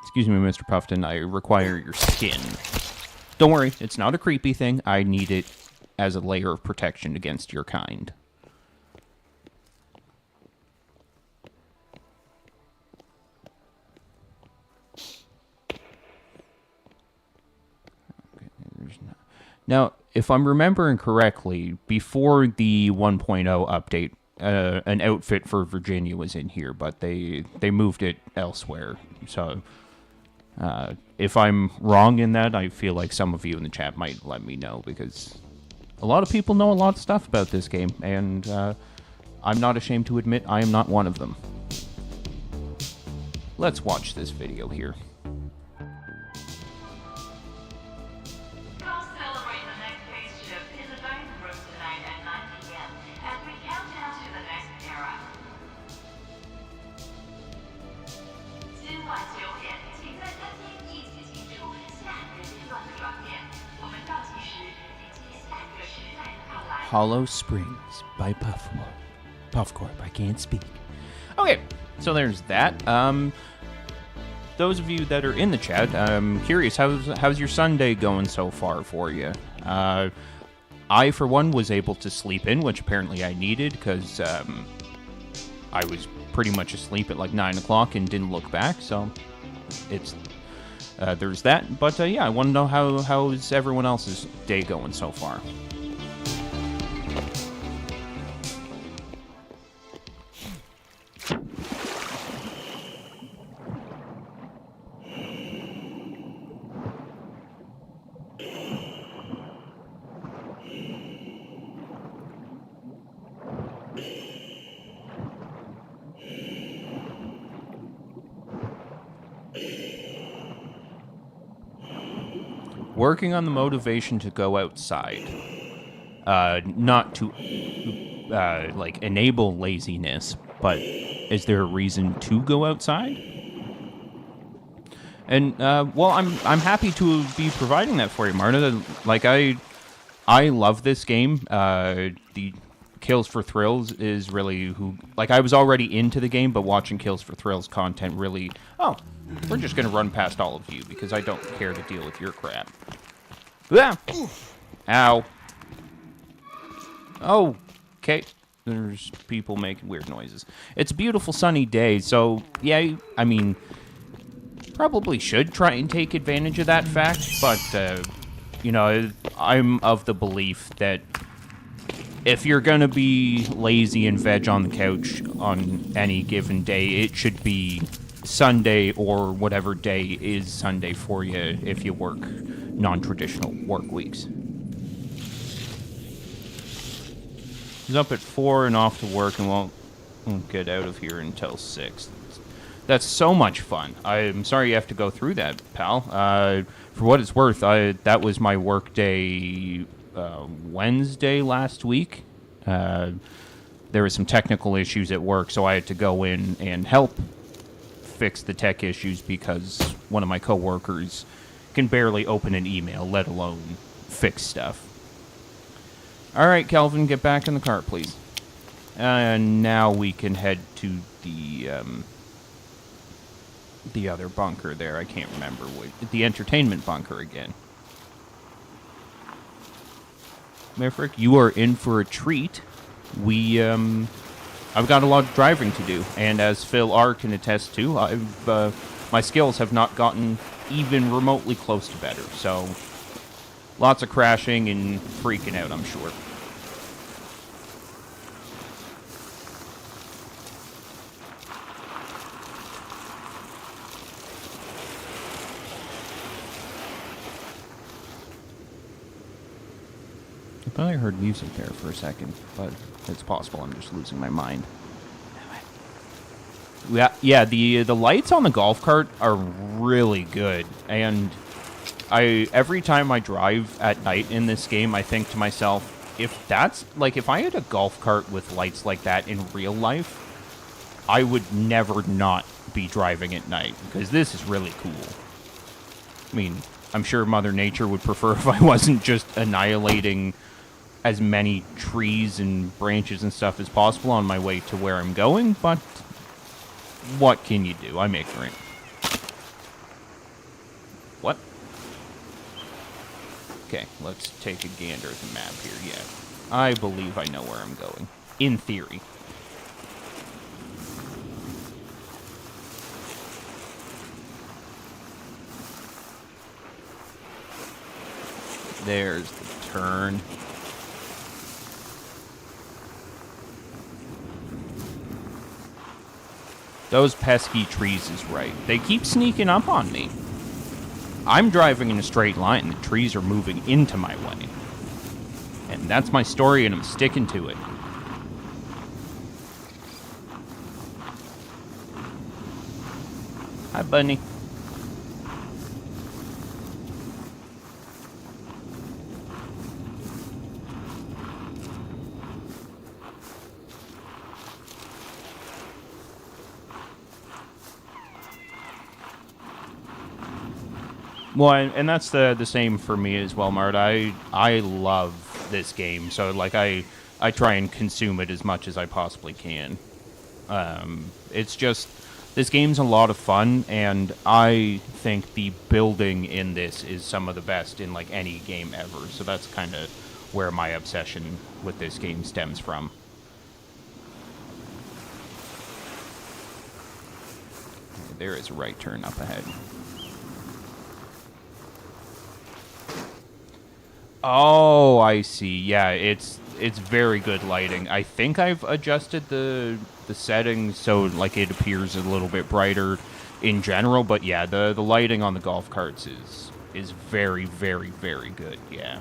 Excuse me, Mr. Puffton, I require your skin. Don't worry, it's not a creepy thing. I need it as a layer of protection against your kind. Now, if I'm remembering correctly, before the 1.0 update, an outfit for Virginia was in here, but they moved it elsewhere. So, if I'm wrong in that, I feel like some of you in the chat might let me know, because a lot of people know a lot of stuff about this game, and I'm not ashamed to admit I am not one of them. Let's watch this video here. Hollow Springs by Puffcorp. I can't speak. Okay, so there's that. Those of you that are in the chat, I'm curious, how's your Sunday going so far for you? I, for one, was able to sleep in, which apparently I needed, because I was pretty much asleep at like 9 o'clock and didn't look back, so it's there's that. But yeah, I want to know how's everyone else's day going so far. Working on the motivation to go outside, not to like enable laziness, but is there a reason to go outside? And well, I'm happy to be providing that for you, Marta. Like I love this game. The Kills for Thrills is really who. Like I was already into the game, but watching Kills for Thrills content really. Oh. We're just going to run past all of you, because I don't care to deal with your crap. Ah! Ow. Oh, okay. There's people making weird noises. It's a beautiful sunny day, so, yeah, I mean, probably should try and take advantage of that fact, but, you know, I'm of the belief that if you're going to be lazy and veg on the couch on any given day, it should be Sunday or whatever day is Sunday for you if you work non-traditional work weeks. He's up at 4 and off to work and won't get out of here until 6. That's so much fun. I'm sorry you have to go through that, pal. For what it's worth, that was my work day Wednesday last week. There were some technical issues at work, so I had to go in and help fix the tech issues because one of my coworkers can barely open an email, let alone fix stuff. All right, Kelvin, get back in the car, please. And now we can head to the other bunker there. I can't remember what. The entertainment bunker again. Maverick, you are in for a treat. We I've got a lot of driving to do, and as Phil R can attest to, my skills have not gotten even remotely close to better. So, lots of crashing and freaking out, I'm sure. I thought I heard music there for a second, but it's possible I'm just losing my mind. Yeah, the lights on the golf cart are really good, and every time I drive at night in this game, I think to myself, if I had a golf cart with lights like that in real life, I would never not be driving at night, because this is really cool. I mean, I'm sure Mother Nature would prefer if I wasn't just annihilating as many trees and branches and stuff as possible on my way to where I'm going, but what can you do? I'm ignorant. What? Okay, let's take a gander at the map here. Yeah, I believe I know where I'm going. In theory. There's the turn. Those pesky trees is right. They keep sneaking up on me. I'm driving in a straight line. The trees are moving into my way. And that's my story, and I'm sticking to it. Hi, Bunny. Well, and that's the same for me as well, Mart. I love this game, so like I try and consume it as much as I possibly can. It's just this game's a lot of fun, and I think the building in this is some of the best in like any game ever. So that's kind of where my obsession with this game stems from. There is a right turn up ahead. Oh, I see. Yeah, it's very good lighting. I think I've adjusted the settings so like it appears a little bit brighter in general, but yeah, the lighting on the golf carts is very, very, very good. Yeah.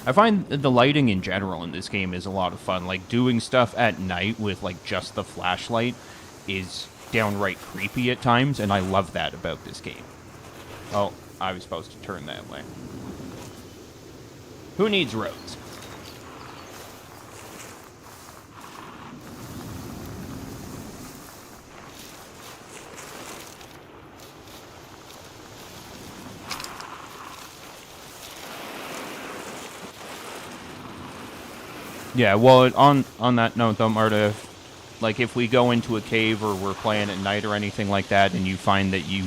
I find the lighting in general in this game is a lot of fun. Like doing stuff at night with like just the flashlight is downright creepy at times, and I love that about this game. Oh, I was supposed to turn that way. Who needs roads? Yeah, well, on that note, though, Marta, like if we go into a cave or we're playing at night or anything like that, and you find that you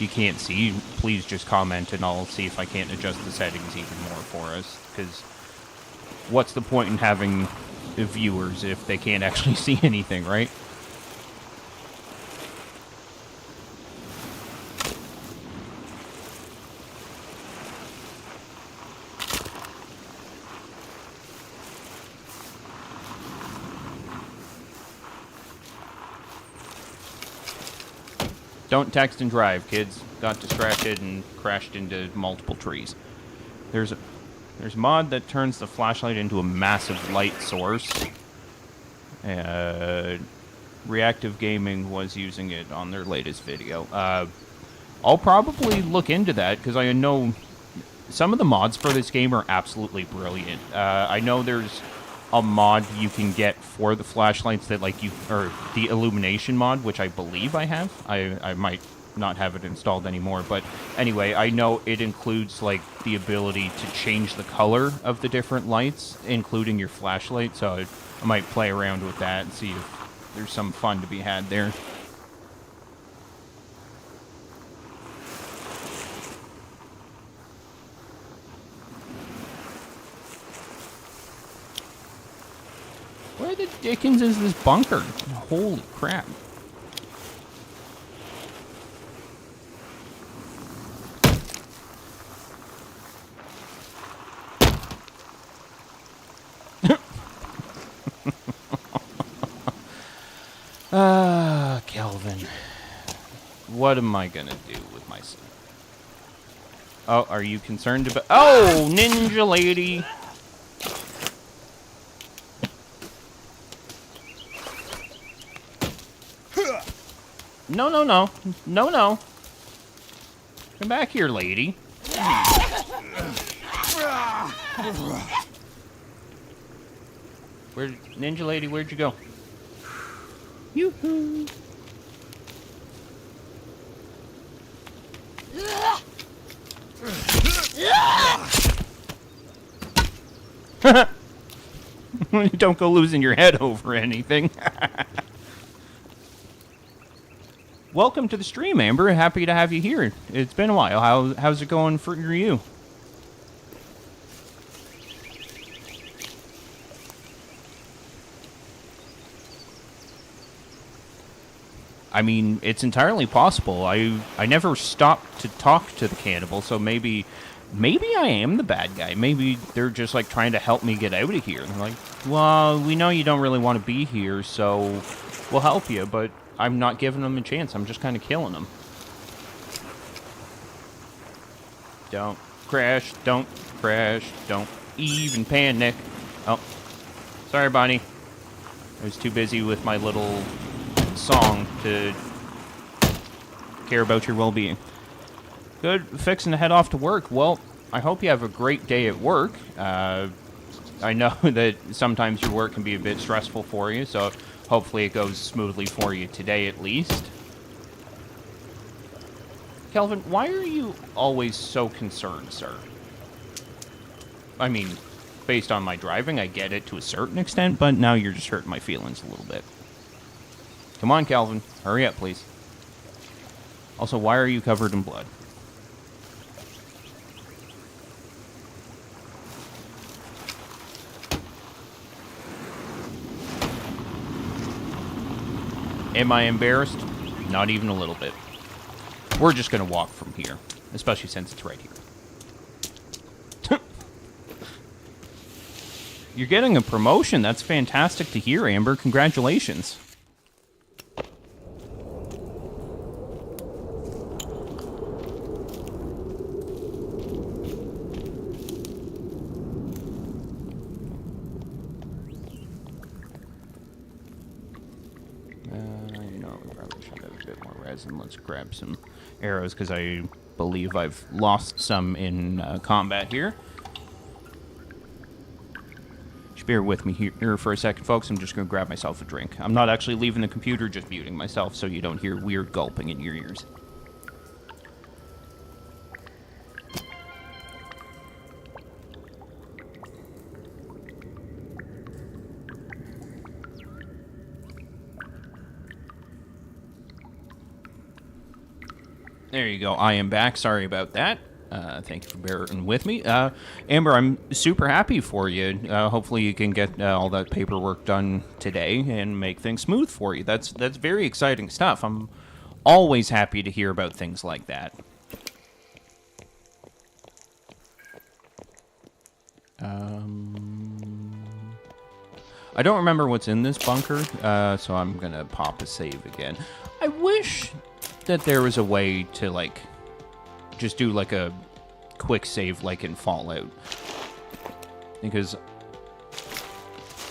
can't see, please just comment and I'll see if I can't adjust the settings even more for us. Because what's the point in having viewers if they can't actually see anything, right? Don't text and drive, kids. Got distracted and crashed into multiple trees. There's a mod that turns the flashlight into a massive light source. Reactive Gaming was using it on their latest video. I'll probably look into that, because I know some of the mods for this game are absolutely brilliant. I know there's a mod you can get for the flashlights that or the illumination mod, which I believe I have. I might not have it installed anymore, but anyway, I know it includes like the ability to change the color of the different lights, including your flashlight, so I might play around with that and see if there's some fun to be had there. Where dickens is this bunker? Holy crap. Kelvin. What am I gonna do with myself? Oh, are you concerned about... Oh, ninja lady! No, no, no. No, no. Come back here, lady. Where, ninja lady, where'd you go? Yoo-hoo. Don't go losing your head over anything. Welcome to the stream, Amber. Happy to have you here. It's been a while. How's it going for you? I mean, it's entirely possible. I never stopped to talk to the cannibal, so maybe I am the bad guy. Maybe they're just, like, trying to help me get out of here. They're like, well, we know you don't really want to be here, so we'll help you, but I'm not giving them a chance. I'm just kind of killing them. Don't crash, don't even panic. Oh, sorry, Bonnie. I was too busy with my little song to care about your well-being. Good, fixing to head off to work. Well, I hope you have a great day at work. I know that sometimes your work can be a bit stressful for you, so hopefully it goes smoothly for you today at least. Kelvin, why are you always so concerned, sir? I mean, based on my driving, I get it to a certain extent, but now you're just hurting my feelings a little bit. Come on, Calvin. Hurry up, please. Also, why are you covered in blood? Am I embarrassed? Not even a little bit. We're just going to walk from here, especially since it's right here. You're getting a promotion. That's fantastic to hear, Amber. Congratulations. And let's grab some arrows, because I believe I've lost some in combat here. Just bear with me here for a second, folks. I'm just going to grab myself a drink. I'm not actually leaving the computer, just muting myself so you don't hear weird gulping in your ears. There you go. I am back. Sorry about that. Thank you for bearing with me. Amber, I'm super happy for you. Hopefully you can get all that paperwork done today and make things smooth for you. That's very exciting stuff. I'm always happy to hear about things like that. I don't remember what's in this bunker, so I'm going to pop a save again. I wish that there was a way to, like, just do, like, a quick save like in Fallout. Because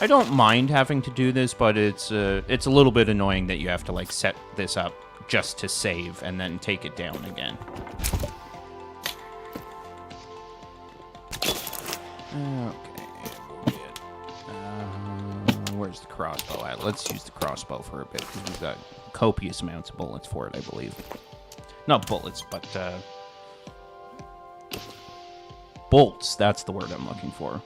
I don't mind having to do this, but it's a little bit annoying that you have to, like, set this up just to save and then take it down again. Okay. Where's the crossbow at? Let's use the crossbow for a bit, because we've got copious amounts of bullets for it, I believe. Not bullets, but bolts. That's the word I'm looking for.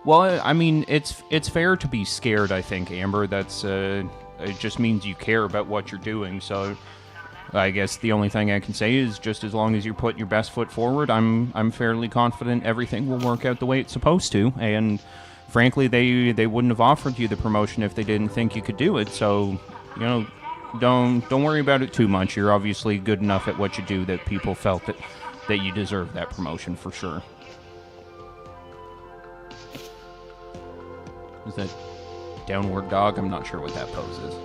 Well, I mean, it's fair to be scared, I think, Amber. That's it just means you care about what you're doing. So I guess the only thing I can say is, just as long as you're putting your best foot forward, I'm fairly confident everything will work out the way it's supposed to. And frankly, they wouldn't have offered you the promotion if they didn't think you could do it. So, you know, don't worry about it too much. You're obviously good enough at what you do that people felt that you deserve that promotion for sure. Is that downward dog? I'm not sure what that pose is.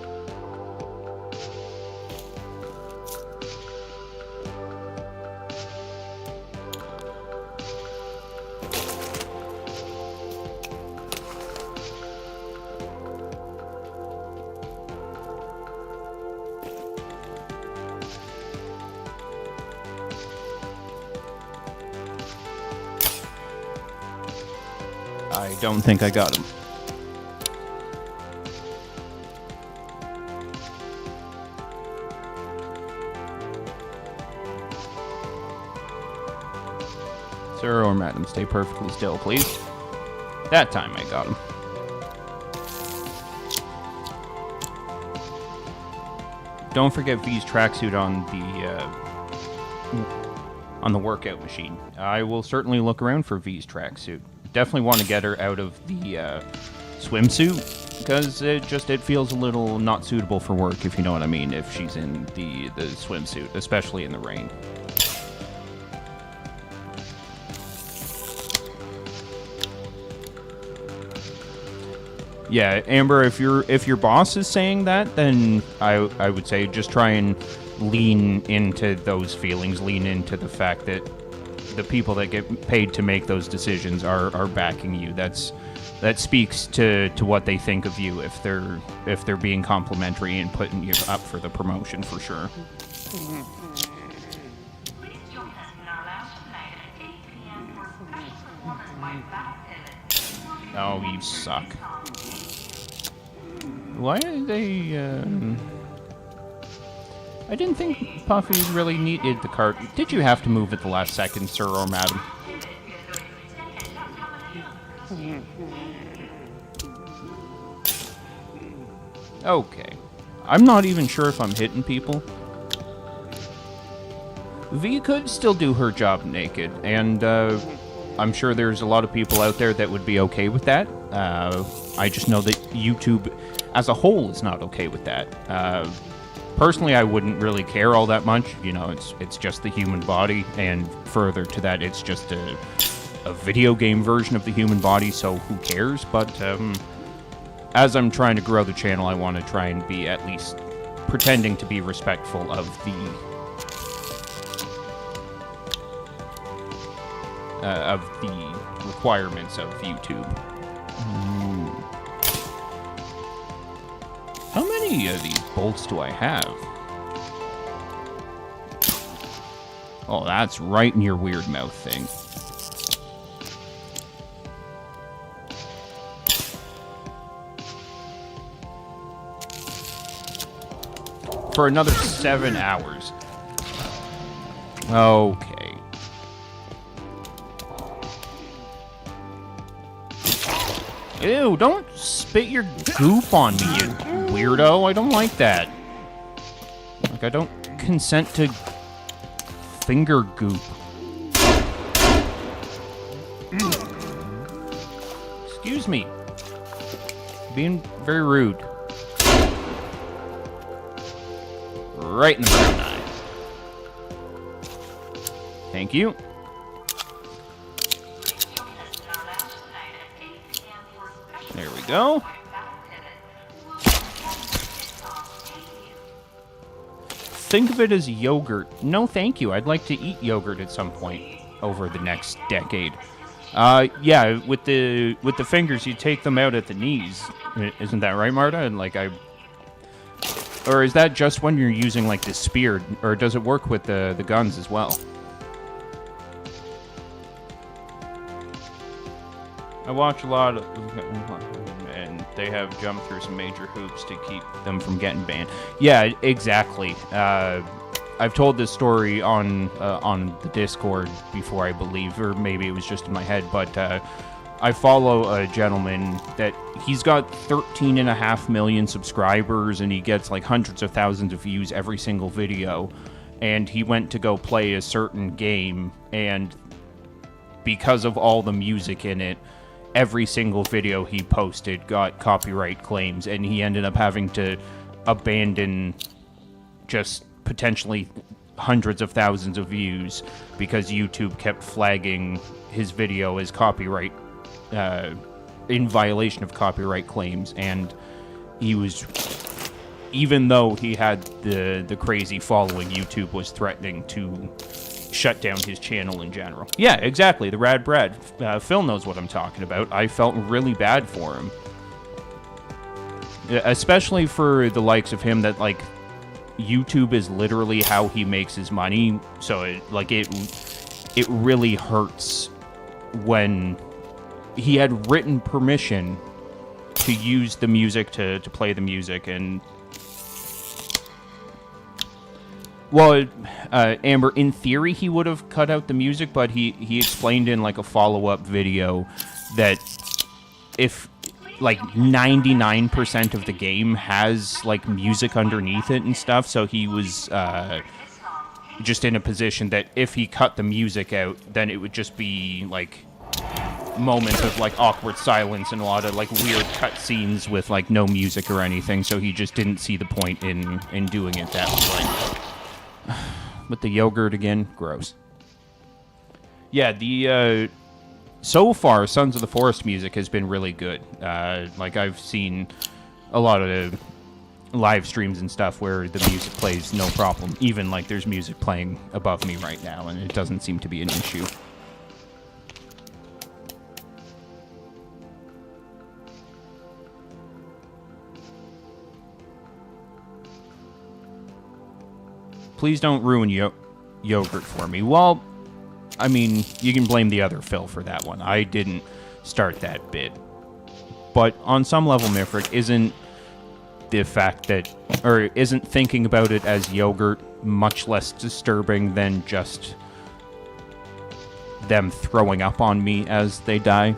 I don't think I got him. Sir or madam, stay perfectly still, please. That time I got him. Don't forget V's tracksuit on the workout machine. I will certainly look around for V's tracksuit. Definitely want to get her out of the swimsuit because it feels a little not suitable for work, if you know what I mean, if she's in the swimsuit, especially in the rain. Yeah, Amber, if your boss is saying that, then I would say just try and lean into those feelings, lean into the fact that the people that get paid to make those decisions are backing you. That speaks to what they think of you if they're being complimentary and putting you up for the promotion for sure. Please join us in our lounge tonight at 8 p.m. for a special performance by Back Pivot. Oh, you suck. Why are they, I didn't think Puffy really needed the cart. Did you have to move at the last second, sir or madam? Okay. I'm not even sure if I'm hitting people. V could still do her job naked, and I'm sure there's a lot of people out there that would be okay with that. I just know that YouTube as a whole is not okay with that. Personally, I wouldn't really care all that much. You know, it's just the human body, and further to that, it's just a video game version of the human body, so who cares? But as I'm trying to grow the channel, I want to try and be at least pretending to be respectful of the requirements of YouTube. How many of these bolts do I have? Oh, that's right in your weird mouth thing. For another 7 hours. Okay. Ew, don't spit your goop on me, you weirdo. I don't like that. Like, I don't consent to finger goop. Excuse me. Being very rude. Right in the brown eye. Thank you. There we go. Think of it as yogurt. No, thank you. I'd like to eat yogurt at some point over the next decade. Yeah, with the fingers, you take them out at the knees. Isn't that right, Marta? And or is that just when you're using like the spear, or does it work with the guns as well? I watch a lot of, and they have jumped through some major hoops to keep them from getting banned. Yeah, exactly. I've told this story on the Discord before, I believe, or maybe it was just in my head, but I follow a gentleman that he's got 13.5 million subscribers, and he gets like hundreds of thousands of views every single video, and he went to go play a certain game, and because of all the music in it, every single video he posted got copyright claims, and he ended up having to abandon just potentially hundreds of thousands of views because YouTube kept flagging his video as copyright, in violation of copyright claims. And he was, even though he had the crazy following, YouTube was threatening to shut down his channel in general. Yeah, exactly, the Rad Brad. Phil knows what I'm talking about. I felt really bad for him. Especially for the likes of him that, like, YouTube is literally how he makes his money, so it really hurts when he had written permission to use the music, to play the music. And well, Amber, in theory he would have cut out the music, but he explained in like a follow-up video that if like 99% of the game has like music underneath it and stuff, so he was just in a position that if he cut the music out, then it would just be like moments of like awkward silence and a lot of like weird cut scenes with like no music or anything, so he just didn't see the point in doing it that way. With the yogurt again, gross. Yeah, the so far, Sons of the Forest music has been really good. Like, I've seen a lot of live streams and stuff where the music plays no problem. Even, like, there's music playing above me right now, and it doesn't seem to be an issue. Please don't ruin yogurt for me. Well, I mean, you can blame the other Phil for that one. I didn't start that bit. But on some level, Mifric, isn't the fact that, or isn't thinking about it as yogurt much less disturbing than just them throwing up on me as they die?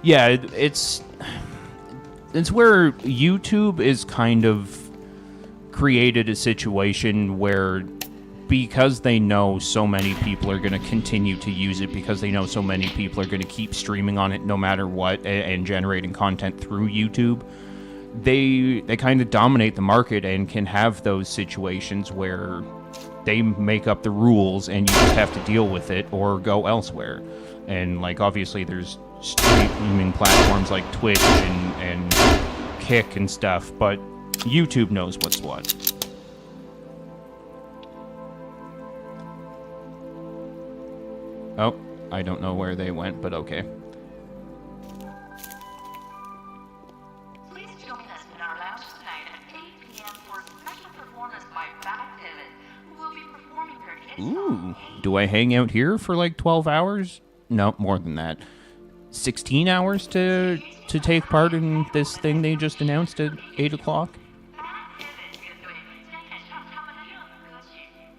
Yeah, it's where YouTube is kind of created a situation where, because they know so many people are going to continue to use it, because they know so many people are going to keep streaming on it no matter what and generating content through YouTube, they kind of dominate the market and can have those situations where they make up the rules and you just have to deal with it or go elsewhere. And like, obviously there's streaming platforms like Twitch and Kick and stuff, but YouTube knows what's what. Oh, I don't know where they went, but okay. Please join us in our lounge tonight at 8 p.m. for a special performance by Bad Pivot, who will be performing their hit song, Ooh, do I hang out here for like 12 hours? No, more than that. 16 hours to take part in this thing they just announced at 8 o'clock? Bad Pivot is doing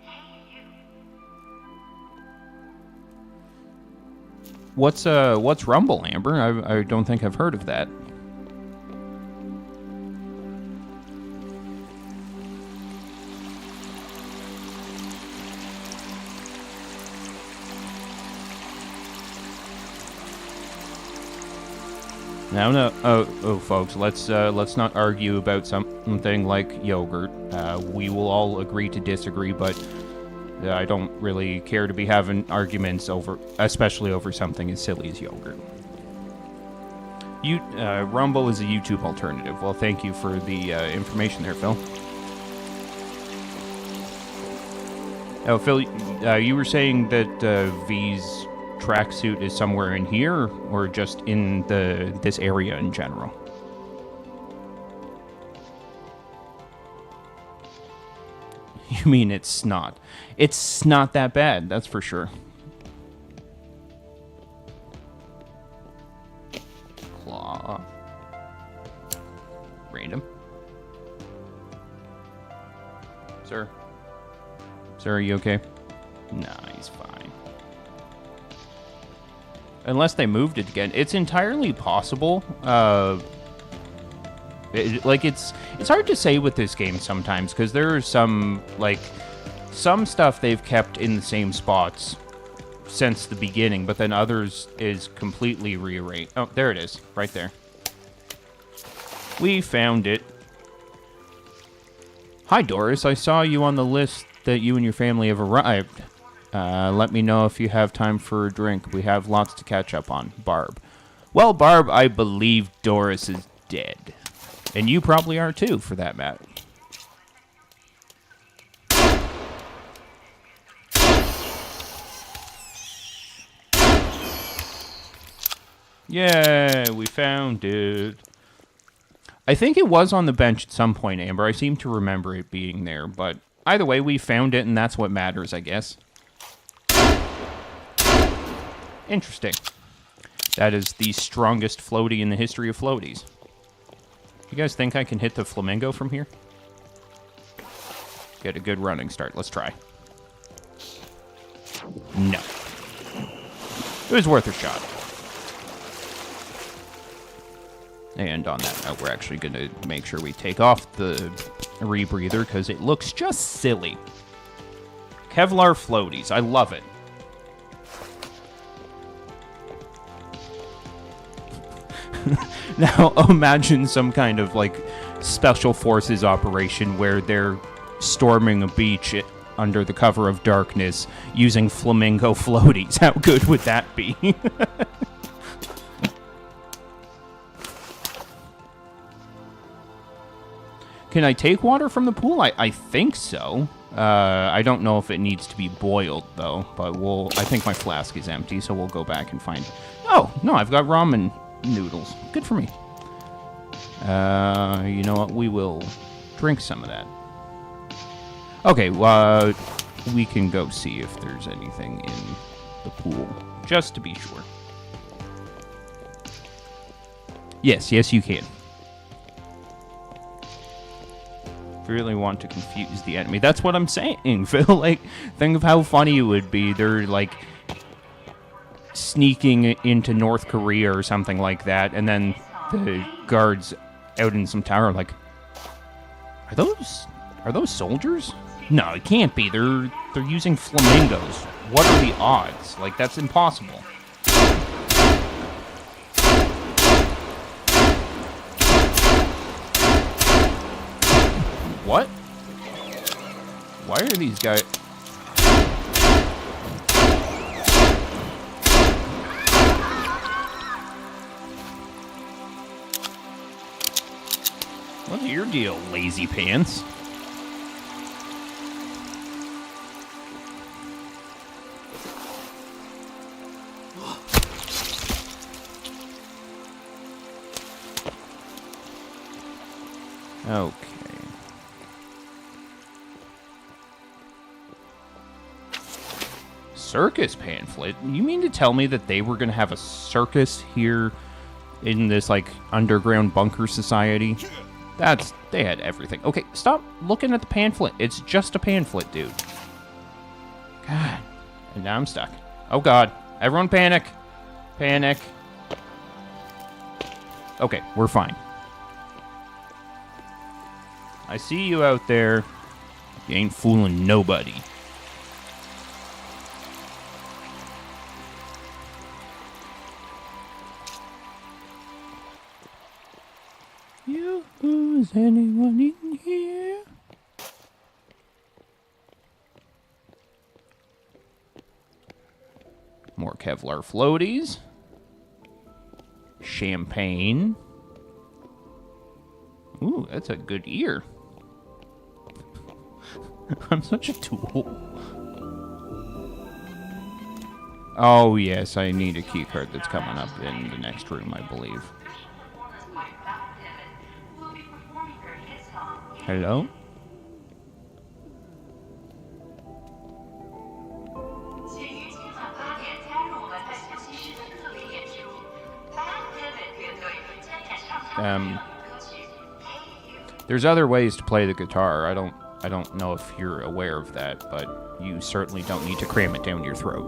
Hey you. What's Rumble, Amber? I don't think I've heard of that. Now, no, folks, let's not argue about something like yogurt. We will all agree to disagree, but I don't really care to be having arguments especially over something as silly as yogurt. Rumble is a YouTube alternative. Well, thank you for the information there, Phil. Oh, Phil, you were saying that V's tracksuit is somewhere in here, or just in this area in general? You mean it's not? It's not that bad, that's for sure. Claw. Random. Sir? Sir, are you okay? Nah, he's fine. Unless they moved it again. It's entirely possible. It's hard to say with this game sometimes, because there are some stuff they've kept in the same spots since the beginning, but then others is completely rearranged. Oh, there it is, right there. We found it. Hi, Doris. I saw you on the list that you and your family have arrived. Let me know if you have time for a drink. We have lots to catch up on. Barb. Well, Barb, I believe Doris is dead. And you probably are too, for that matter. Yeah, we found it. I think it was on the bench at some point, Amber. I seem to remember it being there, but either way, we found it, and that's what matters, I guess. Interesting. That is the strongest floaty in the history of floaties. You guys think I can hit the flamingo from here? Get a good running start. Let's try. No. It was worth a shot. And on that note, we're actually going to make sure we take off the rebreather because it looks just silly. Kevlar floaties. I love it. Now, imagine some kind of, like, special forces operation where they're storming a beach under the cover of darkness using flamingo floaties. How good would that be? Can I take water from the pool? I think so. I don't know if it needs to be boiled, though, but I think my flask is empty, so we'll go back and find... Oh, no, I've got ramen noodles. Good for me. You know what? We will drink some of that. Okay, we can go see if there's anything in the pool, just to be sure. Yes, you can. Really want to confuse the enemy. That's what I'm saying, Phil. Like, think of how funny it would be. They're, like, sneaking into North Korea or something like that, and then the guards out in some tower like, are those soldiers? No, it can't be. They're using flamingos. What are the odds? Like, that's impossible. What? Why are these guys... What's your deal, lazy pants? Okay. Circus pamphlet? You mean to tell me that they were going to have a circus here in this, like, underground bunker society? They had everything. Okay, stop looking at the pamphlet. It's just a pamphlet, dude. God. And now I'm stuck. Oh, God. Everyone panic. Panic. Okay, we're fine. I see you out there. You ain't fooling nobody. Is anyone in here? More Kevlar floaties. Champagne. Ooh, that's a good ear. I'm such a tool. Oh, yes, I need a key card that's coming up in the next room, I believe. Hello? There's other ways to play the guitar. I don't know if you're aware of that, but you certainly don't need to cram it down your throat.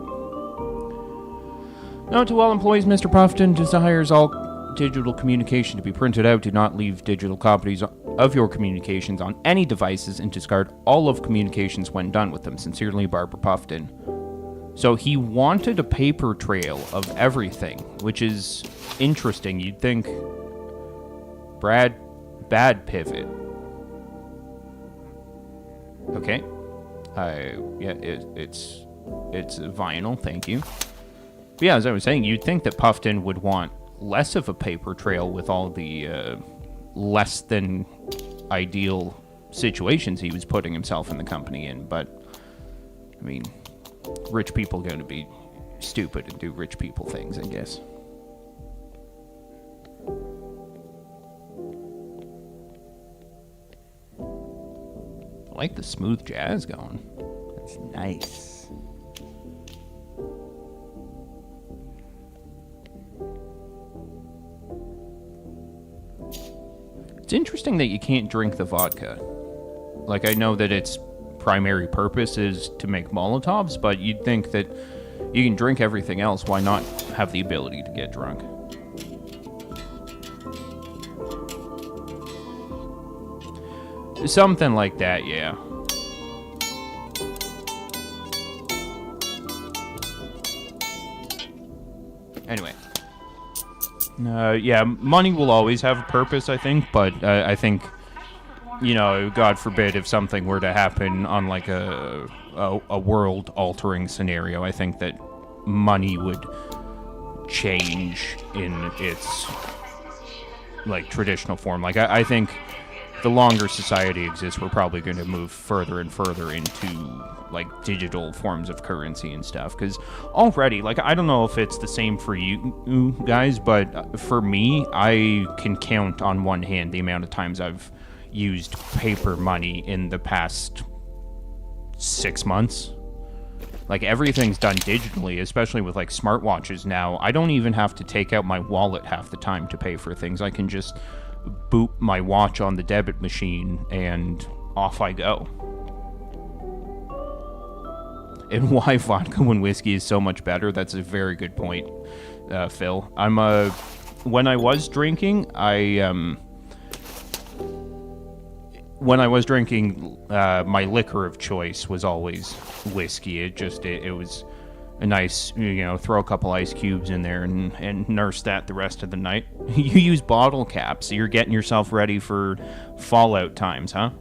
Note to all employees, Mr. Puffton desires all digital communication to be printed out. Do not leave digital copies of your communications on any devices and discard all of communications when done with them. Sincerely, Barbara Puffton. So he wanted a paper trail of everything, which is interesting. You'd think bad pivot. Okay. Yeah, it's vinyl, thank you. But yeah, as I was saying, you'd think that Puffton would want less of a paper trail with all the less than ideal situations he was putting himself and the company in, but I mean, rich people going to be stupid and do rich people things, I guess. I like the smooth jazz going. That's nice. It's interesting that you can't drink the vodka. Like, I know that its primary purpose is to make Molotovs, but you'd think that you can drink everything else. Why not have the ability to get drunk? Something like that, yeah. Anyway. Yeah, money will always have a purpose, I think, but I think, you know, God forbid if something were to happen on like a world-altering scenario, I think that money would change in its, like, traditional form. Like, I think the longer society exists, we're probably going to move further and further into, like, digital forms of currency and stuff. Because already, like, I don't know if it's the same for you guys, but for me, I can count on one hand the amount of times I've used paper money in the past 6 months. Like, everything's done digitally, especially with, like, smartwatches now. I don't even have to take out my wallet half the time to pay for things. I can just boot my watch on the debit machine, and off I go. And why vodka when whiskey is so much better, that's a very good point, Phil. When I was drinking, my liquor of choice was always whiskey. It was a nice, you know, throw a couple ice cubes in there and nurse that the rest of the night. You use bottle caps, so you're getting yourself ready for Fallout times, huh?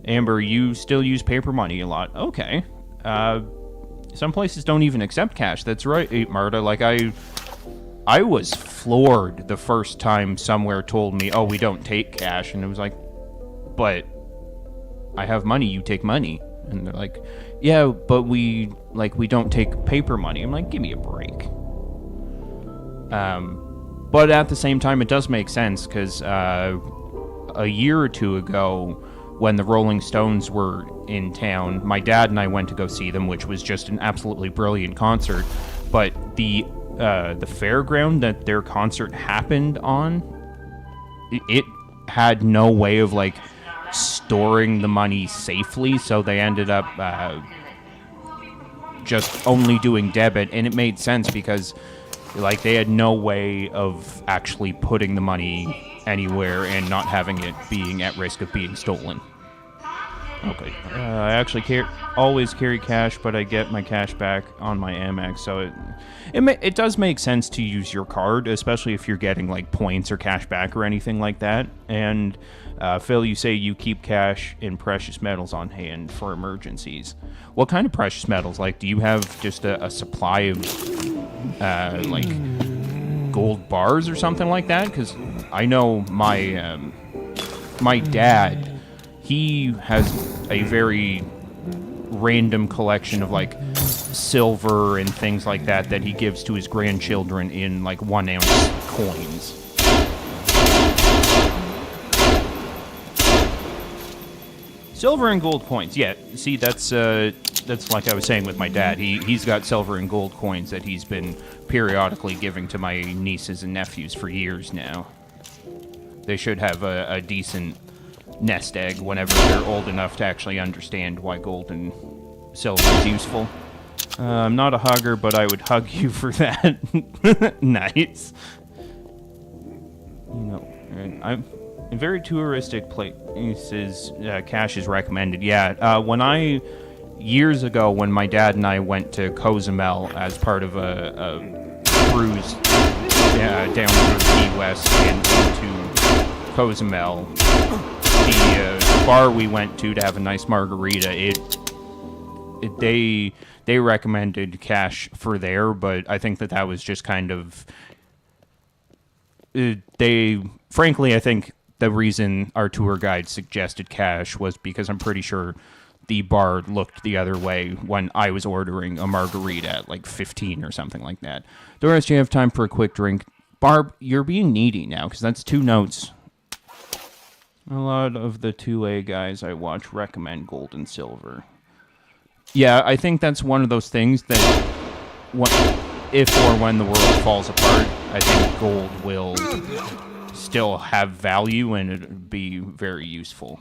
Amber, you still use paper money a lot. Okay. Some places don't even accept cash. That's right, Marta. Like, I was floored the first time somewhere told me, oh, we don't take cash. And it was like, but I have money, you take money. And they're like, yeah, but we don't take paper money. I'm like, give me a break. But at the same time, it does make sense, because a year or two ago, when the Rolling Stones were in town, my dad and I went to go see them, which was just an absolutely brilliant concert. But the fairground that their concert happened on, it had no way of, like, storing the money safely, so they ended up just only doing debit, and it made sense because, like, they had no way of actually putting the money anywhere and not having it being at risk of being stolen. Okay. I actually always carry cash, but I get my cash back on my Amex, so it does make sense to use your card, especially if you're getting, like, points or cash back or anything like that. And Phil, you say you keep cash in precious metals on hand for emergencies. What kind of precious metals? Like, do you have just a supply of, like, gold bars or something like that? Because I know my dad, he has a very random collection of, like, silver and things like that he gives to his grandchildren in, like, 1 ounce coins. Silver and gold coins, yeah. See, that's like I was saying with my dad. He's got silver and gold coins that he's been periodically giving to my nieces and nephews for years now. They should have a decent nest egg whenever they're old enough to actually understand why gold and silver is useful. I'm not a hugger, but I would hug you for that. Nice. You know, I'm in very touristic places. Cash is recommended. Yeah, when I years ago when my dad and I went to Cozumel as part of a cruise down to Key West and into Cozumel, the bar we went to have a nice margarita, they recommended cash for there, but I think that was just kind of frankly, I think the reason our tour guide suggested cash was because I'm pretty sure the bar looked the other way when I was ordering a margarita at like 15 or something like that. Doris, do you have time for a quick drink? Barb, you're being needy now because that's 2 notes. A lot of the 2A guys I watch recommend gold and silver. Yeah, I think that's one of those things that if or when the world falls apart, I think gold will still have value and it'd be very useful.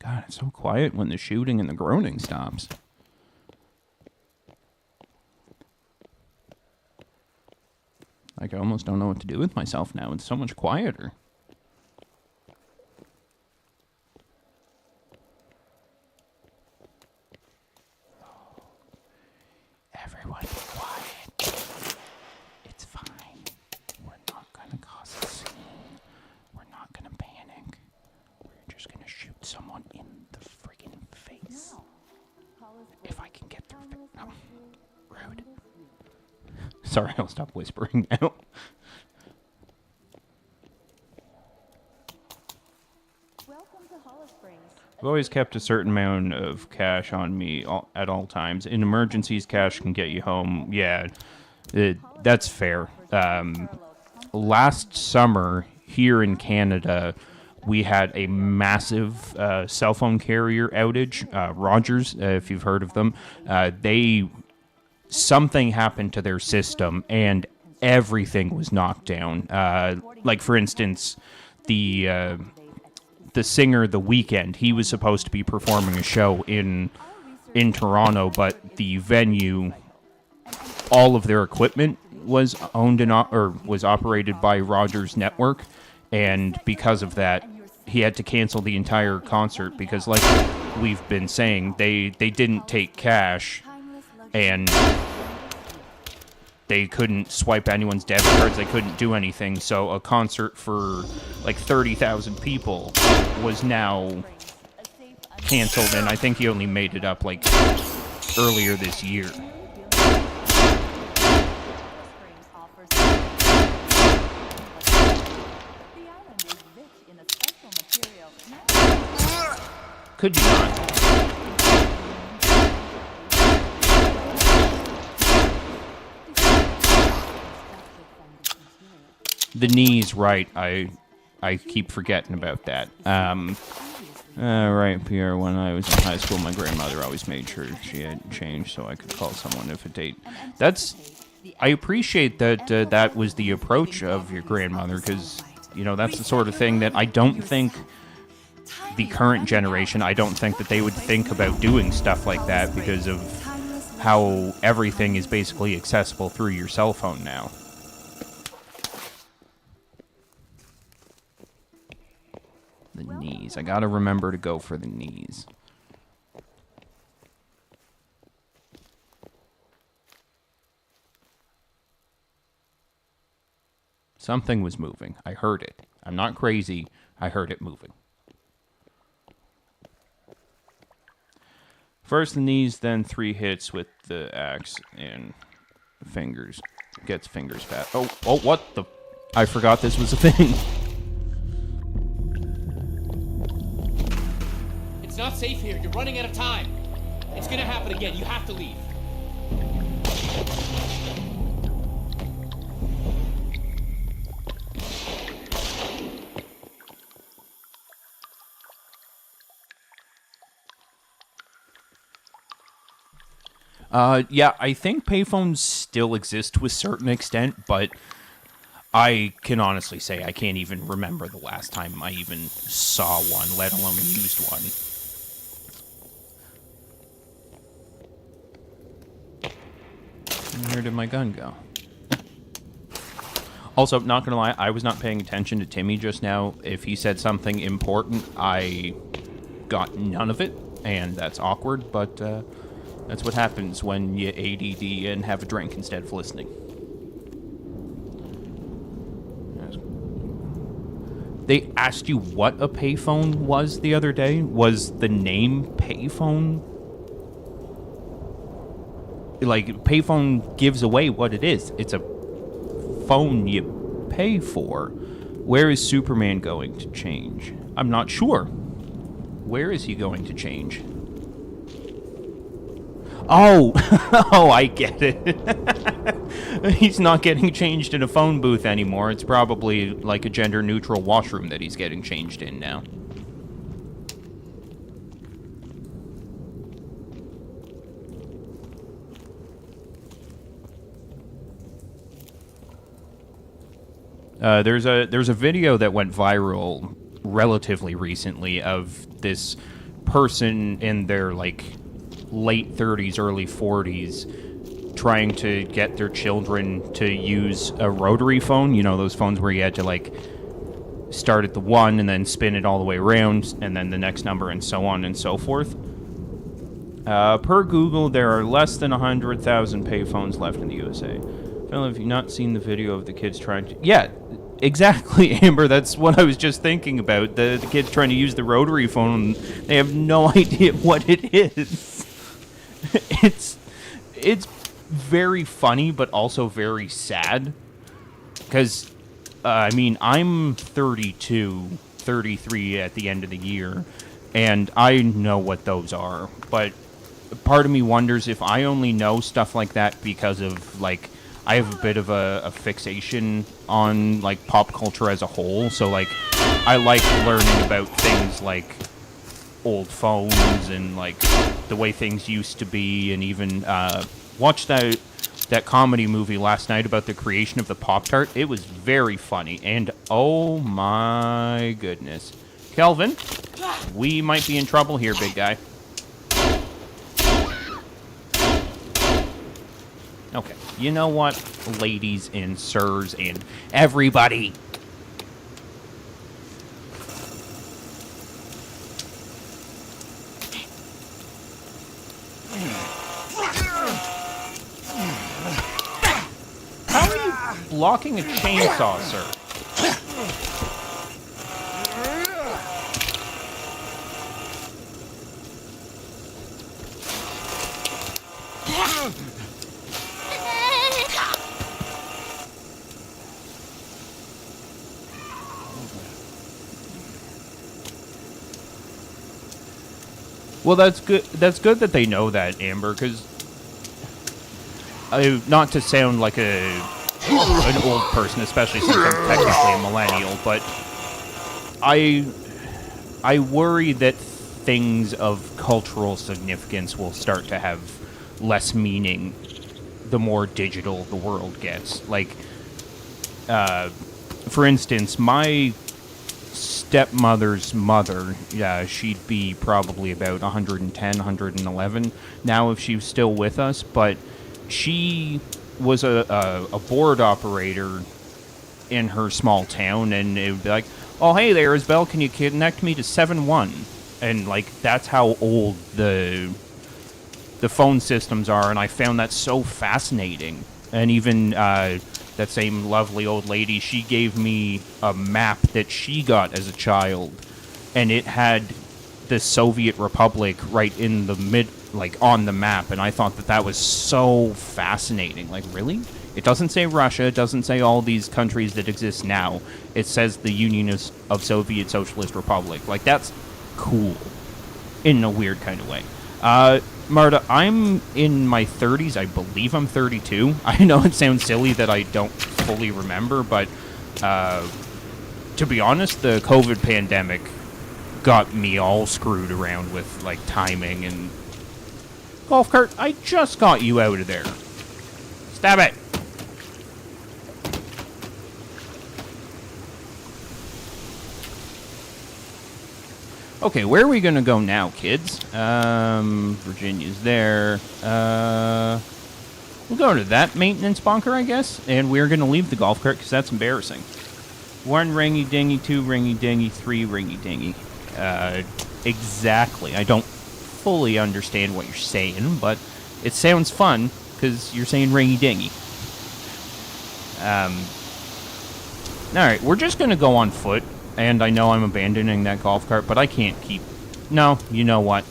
God, it's so quiet when the shooting and the groaning stops. Like, I almost don't know what to do with myself now. It's so much quieter. Everyone be quiet. It's fine. We're not gonna cause a scene. We're not gonna panic. We're just gonna shoot someone in the friggin' face. If I can get through rude. Sorry, I'll stop whispering now. I've always kept a certain amount of cash on me at all times. In emergencies, cash can get you home. Yeah, that's fair. Last summer, here in Canada, we had a massive cell phone carrier outage. Rogers, if you've heard of them, something happened to their system, and everything was knocked down. Like, for instance, the singer The Weeknd, he was supposed to be performing a show in Toronto, but the venue, all of their equipment was owned or was operated by Rogers Network, and because of that, he had to cancel the entire concert because, like we've been saying, they didn't take cash, and they couldn't swipe anyone's debit cards. They couldn't do anything. So a concert for like 30,000 people was now canceled, and I think he only made it up like earlier this year. Could you not? The knees, right. I keep forgetting about that. Right, Pierre, when I was in high school, my grandmother always made sure she had change so I could call someone if a date. I appreciate that that was the approach of your grandmother, because, you know, that's the sort of thing that I don't think the current generation, I don't think that they would think about doing stuff like that because of how everything is basically accessible through your cell phone now. The knees. I gotta remember to go for the knees. Something was moving. I heard it. I'm not crazy. I heard it moving. First the knees, then 3 hits with the axe and fingers. Gets fingers fat. Oh, what the... I forgot this was a thing. It's not safe here. You're running out of time. It's gonna happen again. You have to leave. Yeah, I think payphones still exist to a certain extent, but I can honestly say I can't even remember the last time I even saw one, let alone used one. And where did my gun go? Also, not gonna lie, I was not paying attention to Timmy just now. If he said something important, I got none of it, and that's awkward, but that's what happens when you ADD and have a drink instead of listening. They asked you what a payphone was the other day? Was the name payphone? Like, payphone gives away what it is. It's a phone you pay for. Where is Superman going to change? I'm not sure. Where is he going to change? Oh, oh, I get it. He's not getting changed in a phone booth anymore. It's probably like a gender-neutral washroom that he's getting changed in now. There's a video that went viral relatively recently of this person in their like late 30s, early 40s trying to get their children to use a rotary phone. You know, those phones where you had to like start at the 1 and then spin it all the way around and then the next number and so on and so forth. Per Google, there are less than 100,000 payphones left in the USA. Phil, have you not seen the video of the kids trying to... Yeah, exactly, Amber. That's what I was just thinking about. The kids trying to use the rotary phone. They have no idea what it is. It's very funny, but also very sad. Because, I mean, I'm 32, 33 at the end of the year, and I know what those are. But part of me wonders if I only know stuff like that because of, like... I have a bit of a fixation on, like, pop culture as a whole, so, like, I like learning about things like old phones and, like, the way things used to be, and even watched that comedy movie last night about the creation of the Pop-Tart. It was very funny, and oh my goodness. Kelvin, we might be in trouble here, big guy. Okay, you know what, ladies and sirs and everybody? How are you blocking a chainsaw, sir? Well, that's good. That's good that they know that, Amber, because not to sound like an old person, especially since I'm technically a millennial, but I worry that things of cultural significance will start to have less meaning the more digital the world gets. Like, for instance, my stepmother's mother, she'd be probably about 110, 111 now if she was still with us, but she was a board operator in her small town, and it would be like, oh, hey there, Isabel, can you connect me to 7-1? And, like, that's how old the phone systems are, and I found that so fascinating. And even that same lovely old lady, she gave me a map that she got as a child, and it had the Soviet Republic right in the on the map, and I thought that was so fascinating. Like, really? It doesn't say Russia, it doesn't say all these countries that exist now. It says the Union of Soviet Socialist Republic. Like, that's cool. In a weird kind of way. Marta, I'm in my 30s. I believe I'm 32. I know it sounds silly that I don't fully remember, but to be honest, the COVID pandemic got me all screwed around with, like, timing and... Golf cart, I just got you out of there. Stab it. Okay, where are we gonna go now, kids? Virginia's there. We'll go to that maintenance bunker, I guess, and we're going to leave the golf cart because that's embarrassing. 1 ringy dingy, 2 ringy dingy, 3 ringy dingy. Exactly. I don't fully understand what you're saying, but it sounds fun because you're saying ringy dingy. Alright, we're just going to go on foot, and I know I'm abandoning that golf cart, but I can't keep... No, you know what?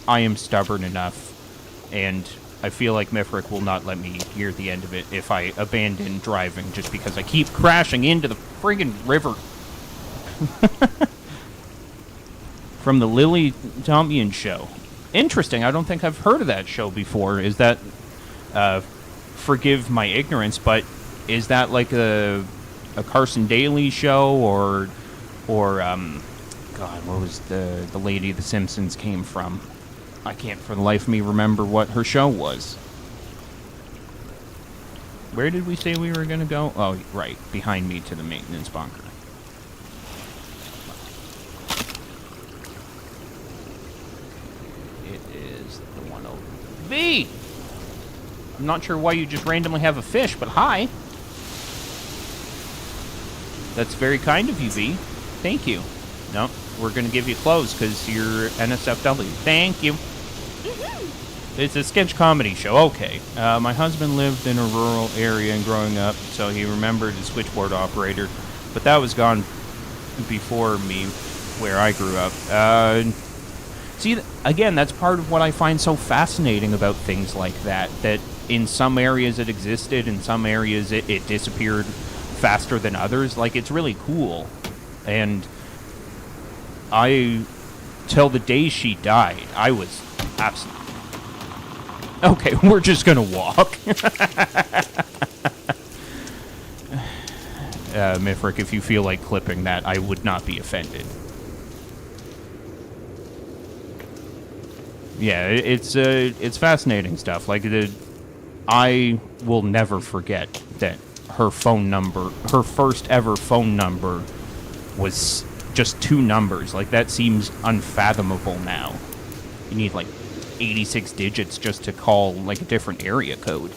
I am stubborn enough, and I feel like Mifric will not let me hear the end of it if I abandon driving just because I keep crashing into the friggin' river. From the Lily Tompion show. Interesting, I don't think I've heard of that show before. Is that... forgive my ignorance, but is that like a Carson Daly show, or God, what was the lady The Simpsons came from? I can't for the life of me remember what her show was. Where did we say we were going to go? Oh, right, behind me to the maintenance bunker. It is the one over V! I'm not sure why you just randomly have a fish, but hi. That's very kind of you, V. Thank you. No, we're going to give you clothes because you're NSFW. Thank you. It's a sketch comedy show. Okay. My husband lived in a rural area and growing up, so he remembered a switchboard operator. But that was gone before me, where I grew up. See, again, that's part of what I find so fascinating about things like that. That in some areas it existed, in some areas it disappeared faster than others. Like, it's really cool. And till the day she died, I was absolutely... Okay, we're just gonna walk. Mifric, if you feel like clipping that, I would not be offended. Yeah, it's fascinating stuff. Like, I will never forget that her phone number, her first ever phone number, was just 2 numbers. Like, that seems unfathomable now. You need, like, 86 digits just to call, like, a different area code.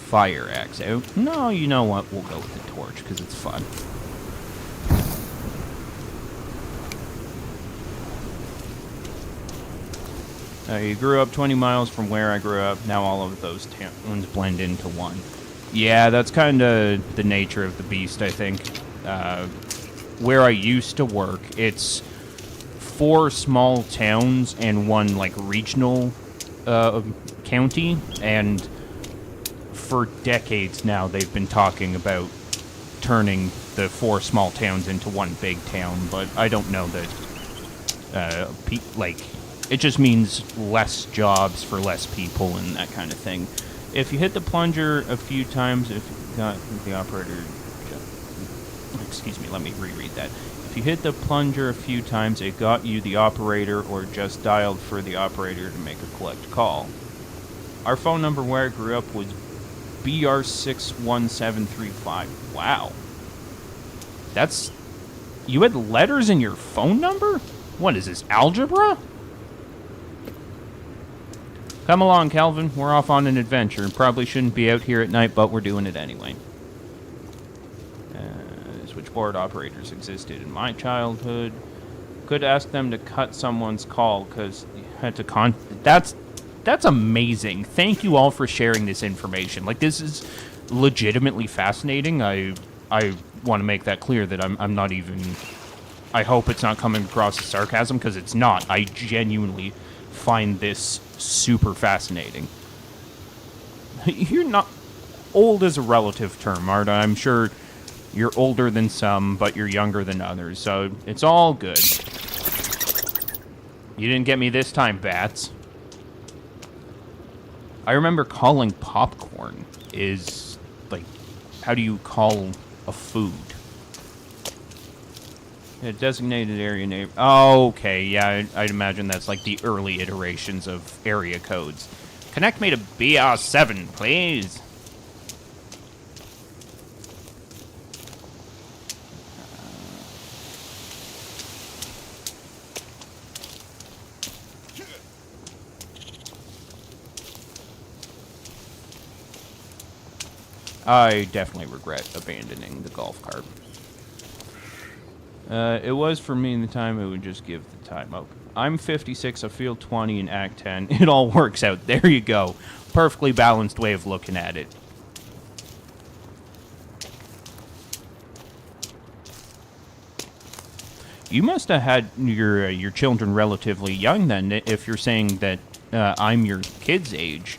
Fire axe out. No, you know what? We'll go with the torch, because it's fun. You grew up 20 miles from where I grew up. Now all of those towns blend into one. Yeah, that's kind of the nature of the beast, I think. Where I used to work, it's 4 small towns and 1, like, regional county. And for decades now, they've been talking about turning the 4 small towns into 1 big town. But I don't know that, it just means less jobs for less people and that kind of thing. If you hit the plunger a few times, if you got the operator... Excuse me, let me reread that. If you hit the plunger a few times, it got you the operator or just dialed for the operator to make a collect call. Our phone number where I grew up was BR61735. Wow. That's... You had letters in your phone number? What is this, algebra? Come along, Calvin. We're off on an adventure. Probably shouldn't be out here at night, but we're doing it anyway. Switchboard operators existed in my childhood. Could ask them to cut someone's call because you had to That's amazing. Thank you all for sharing this information. Like, this is legitimately fascinating. I want to make that clear that I'm not even... I hope it's not coming across as sarcasm, because it's not. I genuinely find this super fascinating. You're not... Old is a relative term, Marta. I'm sure you're older than some, but you're younger than others, so it's all good. You didn't get me this time, bats. I remember calling popcorn is, like, how do you call a food? A designated area name. Oh, okay, yeah, I'd imagine that's like the early iterations of area codes. Connect me to BR7, please. I definitely regret abandoning the golf cart. It was for me in the time, it would just give the time up. I'm 56, I feel 20 in Act 10. It all works out. There you go. Perfectly balanced way of looking at it. You must have had your children relatively young then, if you're saying that I'm your kid's age.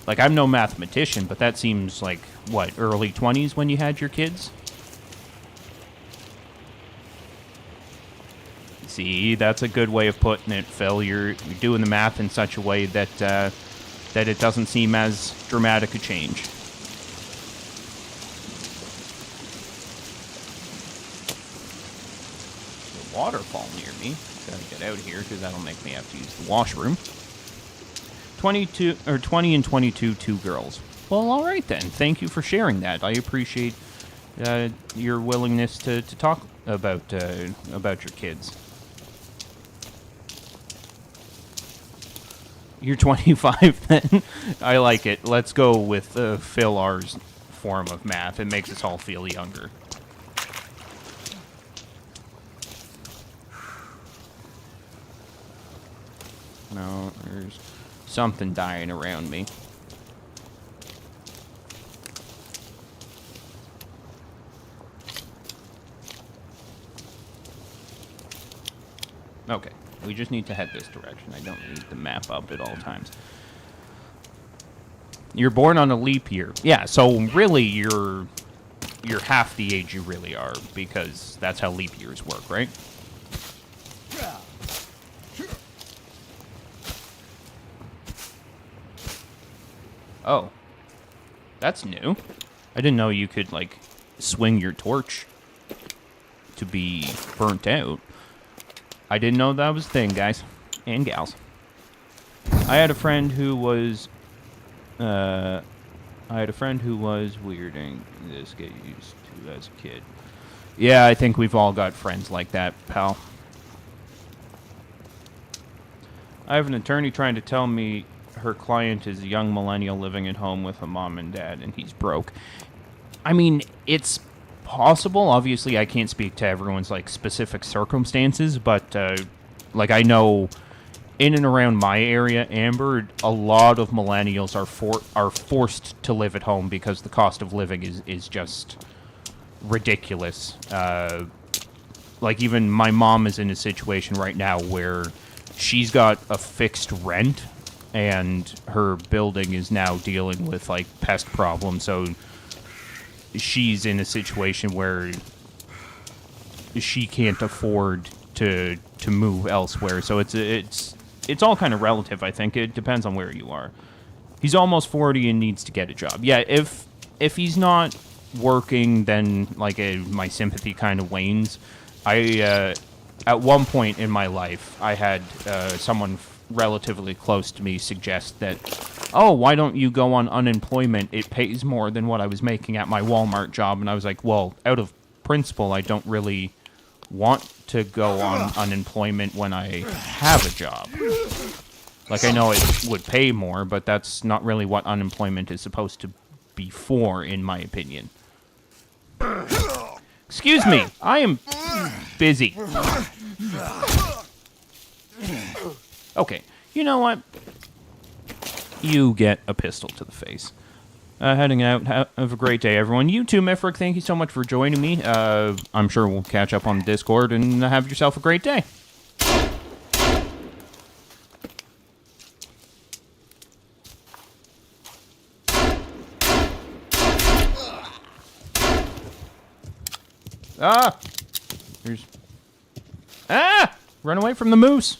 Like, I'm no mathematician, but that seems like, what, early 20s when you had your kids? See, that's a good way of putting it, Phil. You're doing the math in such a way that that it doesn't seem as dramatic a change. The waterfall near me. Gotta get out of here because that'll make me have to use the washroom. 20 and 22, 2 girls. Well, all right then. Thank you for sharing that. I appreciate your willingness to talk about your kids. You're 25 then? I like it. Let's go with Phil R's form of math. It makes us all feel younger. No, there's something dying around me. Okay. We just need to head this direction. I don't need the map up at all times. You're born on a leap year. Yeah, so really you're half the age you really are, because that's how leap years work, right? Oh. That's new. I didn't know you could, like, swing your torch to be burnt out. I didn't know that was a thing, guys and gals. I had a friend who was weirding this get used to as a kid. Yeah, I think we've all got friends like that, pal. I have an attorney trying to tell me her client is a young millennial living at home with a mom and dad, and he's broke. I mean, it's possible. Obviously, I can't speak to everyone's, like, specific circumstances, but, like, I know in and around my area, Amber, a lot of millennials are forced to live at home because the cost of living is just ridiculous. Like, even my mom is in a situation right now where she's got a fixed rent, and her building is now dealing with, like, pest problems, so she's in a situation where she can't afford to move elsewhere. So it's all kind of relative, I think. It depends on where you are. He's almost 40 and needs to get a job. Yeah, if he's not working, then, like, my sympathy kind of wanes. At one point in my life, I had someone relatively close to me suggest that, oh, why don't you go on unemployment? It pays more than what I was making at my Walmart job. And I was like, well, out of principle, I don't really want to go on unemployment when I have a job. Like, I know it would pay more, but that's not really what unemployment is supposed to be for, in my opinion. Excuse me, I am busy. Okay, you know what? You get a pistol to the face. Heading out. Have a great day, everyone. You too, Mifric. Thank you so much for joining me. I'm sure we'll catch up on the Discord, and have yourself a great day. Ah! There's... Ah! Run away from the moose!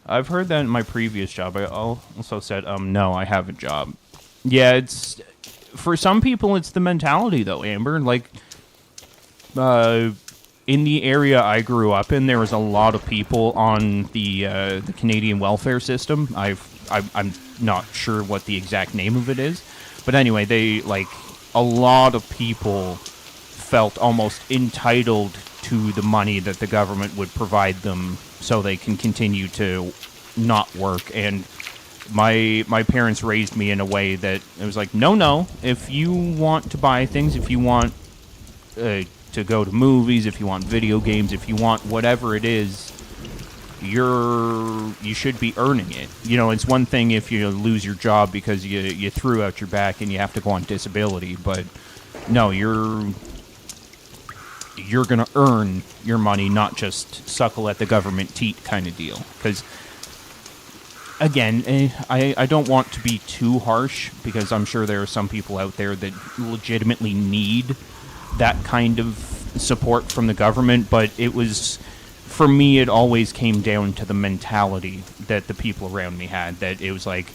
I've heard that in my previous job. I also said, no, I have a job. Yeah, it's... For some people, it's the mentality, though, Amber. Like, in the area I grew up in, there was a lot of people on the Canadian welfare system. I'm not sure what the exact name of it is. But anyway, a lot of people felt almost entitled to the money that the government would provide them so they can continue to not work. And my parents raised me in a way that it was like, no. If you want to buy things, if you want to go to movies, if you want video games, if you want whatever it is, you should be earning it. You know, it's one thing if you lose your job because you threw out your back and you have to go on disability, but no, you're going to earn your money, not just suckle at the government teat kind of deal. Because, again, I don't want to be too harsh, because I'm sure there are some people out there that legitimately need that kind of support from the government, but it was, for me, it always came down to the mentality that the people around me had, that it was like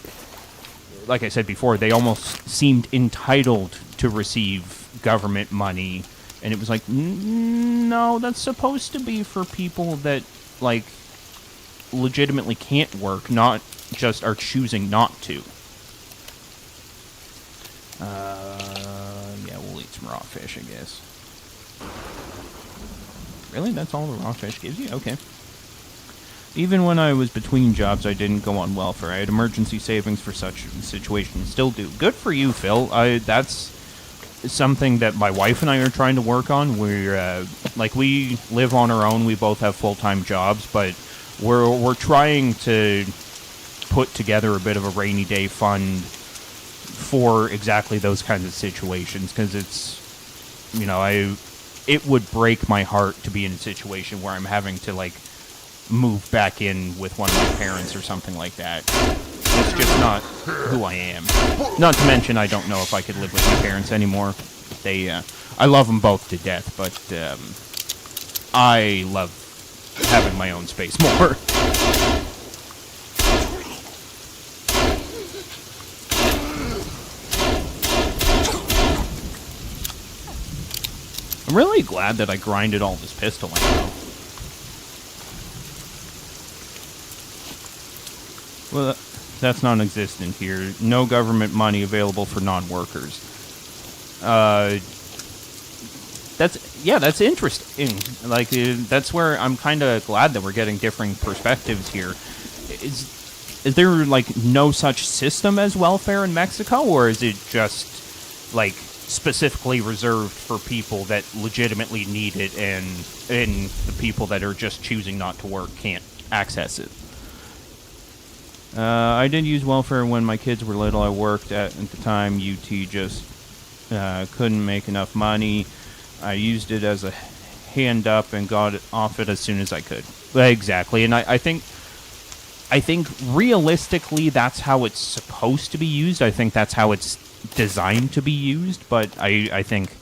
I said before, they almost seemed entitled to receive government money. And it was like, no, that's supposed to be for people that, like, legitimately can't work, not just are choosing not to. Yeah, we'll eat some raw fish, I guess. Really? That's all the raw fish gives you? Okay. Even when I was between jobs, I didn't go on welfare. I had emergency savings for such situations. Still do. Good for you, Phil. That's something that my wife and I are trying to work on. We're we live on our own. We both have full-time jobs, but we're trying to put together a bit of a rainy day fund for exactly those kinds of situations, because it's, you know, it would break my heart to be in a situation where I'm having to, like, move back in with one of my parents or something like that. It's just not who I am. Not to mention, I don't know if I could live with my parents anymore. I love them both to death, but I love having my own space more. I'm really glad that I grinded all this pistol ammo. Well, that's non-existent here. No government money available for non-workers. That's interesting. Like, that's where I'm kind of glad that we're getting differing perspectives here. Is there, like, no such system as welfare in Mexico, or is it just, like, specifically reserved for people that legitimately need it, and the people that are just choosing not to work can't access it? I did use welfare when my kids were little. I worked at the time. UT just couldn't make enough money. I used it as a hand up and got it off it as soon as I could. Exactly, and I think realistically that's how it's supposed to be used. I think that's how it's designed to be used, but I think,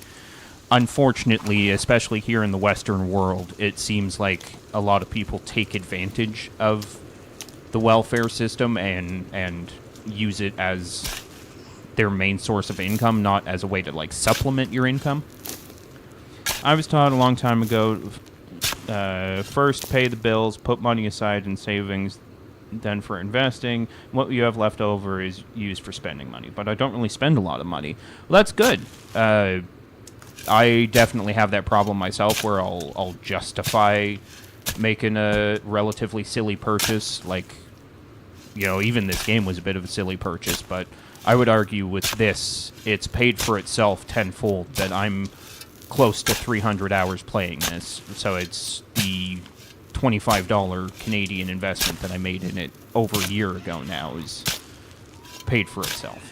unfortunately, especially here in the Western world, it seems like a lot of people take advantage of the welfare system and use it as their main source of income, not as a way to, like, supplement your income. I was taught a long time ago, first pay the bills, put money aside in savings, then for investing. What you have left over is used for spending money. But I don't really spend a lot of money. Well, that's good. I definitely have that problem myself, where I'll justify making a relatively silly purchase. Like, you know, even this game was a bit of a silly purchase, but I would argue with this, it's paid for itself tenfold, that I'm close to 300 hours playing this. So it's the $25 Canadian investment that I made in it over a year ago now is paid for itself.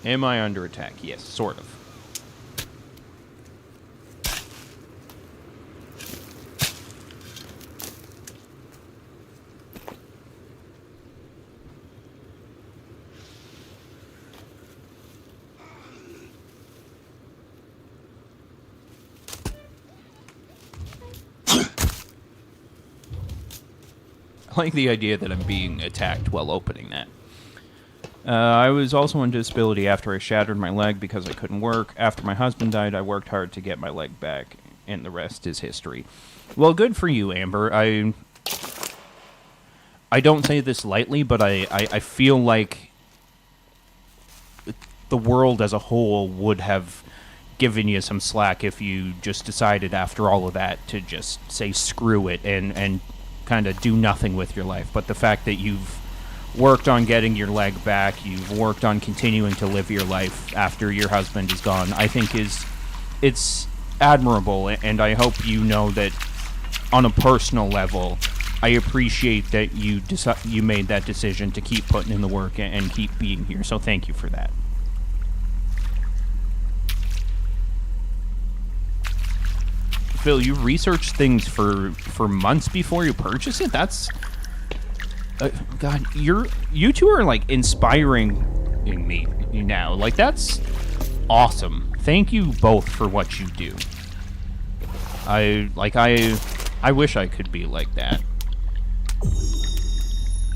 Am I under attack? Yes, sort of. I like the idea that I'm being attacked while opening that. I was also on disability after I shattered my leg because I couldn't work. After my husband died, I worked hard to get my leg back, and the rest is history. Well, good for you, Amber. I don't say this lightly, but I feel like the world as a whole would have given you some slack if you just decided after all of that to just say screw it and kind of do nothing with your life. But the fact that you've worked on getting your leg back, you've worked on continuing to live your life after your husband is gone, I think it's admirable, and I hope you know that on a personal level, I appreciate that you made that decision to keep putting in the work and keep being here. So thank you for that. Phil, you researched things for months before you purchase it? That's... God, you two are, like, inspiring me now. Like, that's awesome. Thank you both for what you do. I wish I could be like that.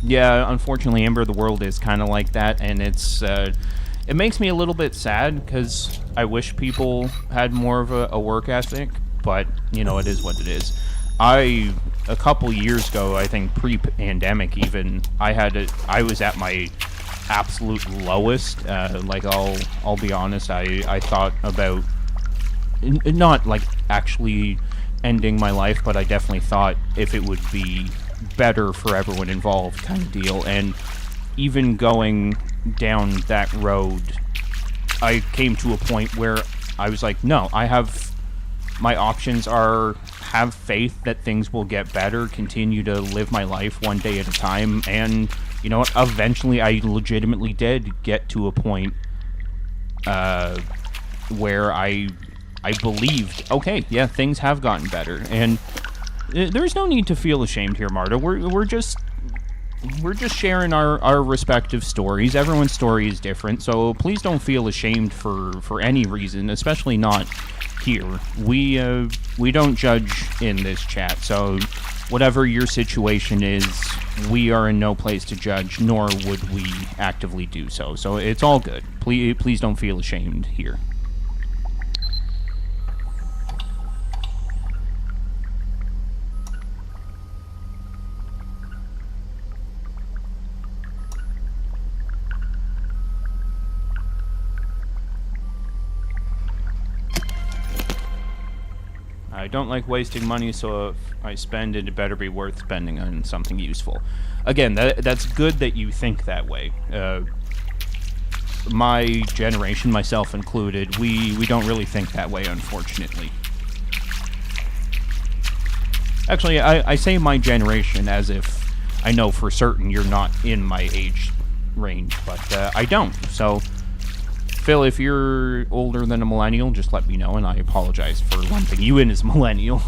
Yeah, unfortunately, Amber of the World is kind of like that, and it makes me a little bit sad, because I wish people had more of a work ethic, but, you know, it is what it is. A couple years ago, I think pre-pandemic even, I was at my absolute lowest. Like, I'll be honest, I thought about not like actually ending my life, but I definitely thought if it would be better for everyone involved kind of deal. And even going down that road, I came to a point where I was like, no, my options are have faith that things will get better, continue to live my life one day at a time, and you know what, eventually I legitimately did get to a point where I believed, okay, yeah, things have gotten better, and there's no need to feel ashamed here, Marta. We're just sharing our respective stories. Everyone's story is different, so please don't feel ashamed for any reason, especially not here. We don't judge in this chat, so whatever your situation is, we are in no place to judge, nor would we actively do so. So it's all good. Please don't feel ashamed here. I don't like wasting money, so if I spend it, it better be worth spending on something useful. Again, that's good that you think that way. My generation, myself included, we don't really think that way, unfortunately. Actually, I say my generation as if I know for certain you're not in my age range, but I don't, so... Phil, if you're older than a millennial, just let me know, and I apologize for lumping you in as millennial.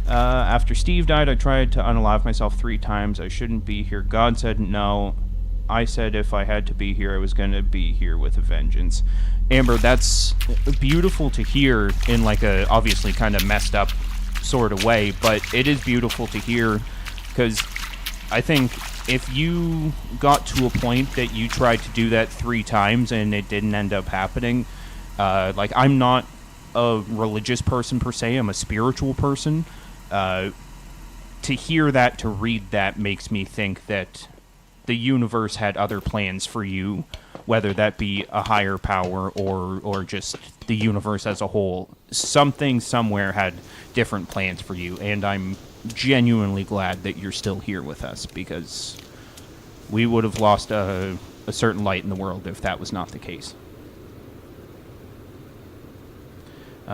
After Steve died, I tried to unalive myself 3 times. I shouldn't be here. God said no. I said if I had to be here, I was going to be here with a vengeance. Amber, that's beautiful to hear in like a obviously kind of messed up sort of way, but it is beautiful to hear because I think if you got to a point that you tried to do that 3 times and it didn't end up happening, like, I'm not a religious person per se, I'm a spiritual person. To hear that, to read that, makes me think that the universe had other plans for you, whether that be a higher power or just the universe as a whole. Something somewhere had different plans for you, and I'm genuinely glad that you're still here with us, because we would have lost a certain light in the world if that was not the case.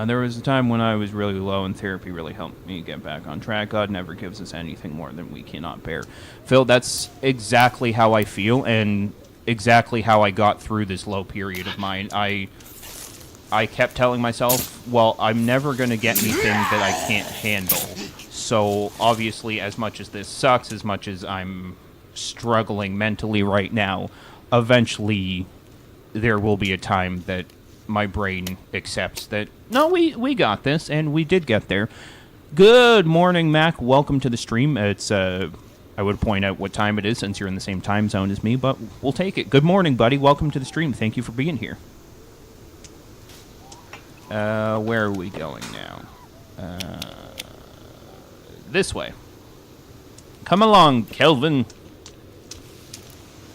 There was a time when I was really low, and therapy really helped me get back on track. God never gives us anything more than we cannot bear. Phil, that's exactly how I feel, and exactly how I got through this low period of mine. I kept telling myself, well, I'm never going to get anything that I can't handle. So, obviously, as much as this sucks, as much as I'm struggling mentally right now, eventually there will be a time that my brain accepts that, no, we got this, and we did get there. Good morning, Mac. Welcome to the stream. It's, I would point out what time it is since you're in the same time zone as me, but we'll take it. Good morning, buddy. Welcome to the stream. Thank you for being here. Where are we going now? This way. Come along, Kelvin.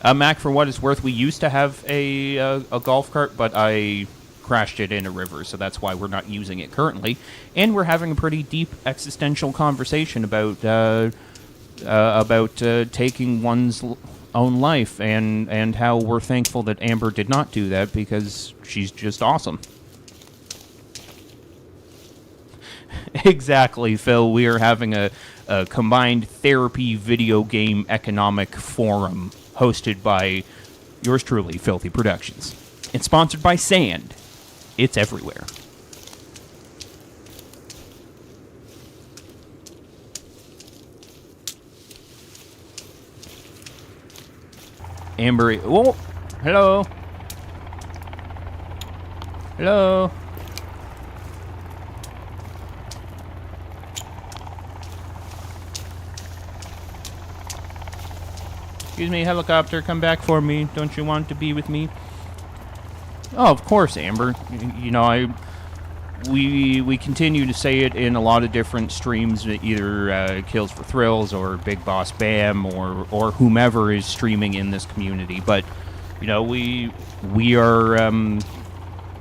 Mac, for what it's worth, we used to have a golf cart, but I crashed it in a river, so that's why we're not using it currently. And we're having a pretty deep existential conversation about taking one's own life and how we're thankful that Amber did not do that because she's just awesome. Exactly, Phil. We are having a combined therapy video game economic forum hosted by yours truly, Filthy Productions. And sponsored by Sand. It's everywhere. Amber. Oh, hello. Hello. Excuse me, helicopter, come back for me. Don't you want to be with me? Oh, of course, Amber. You know, we continue to say it in a lot of different streams, either Kills for Thrills or Big Boss Bam or whomever is streaming in this community. But you know, we are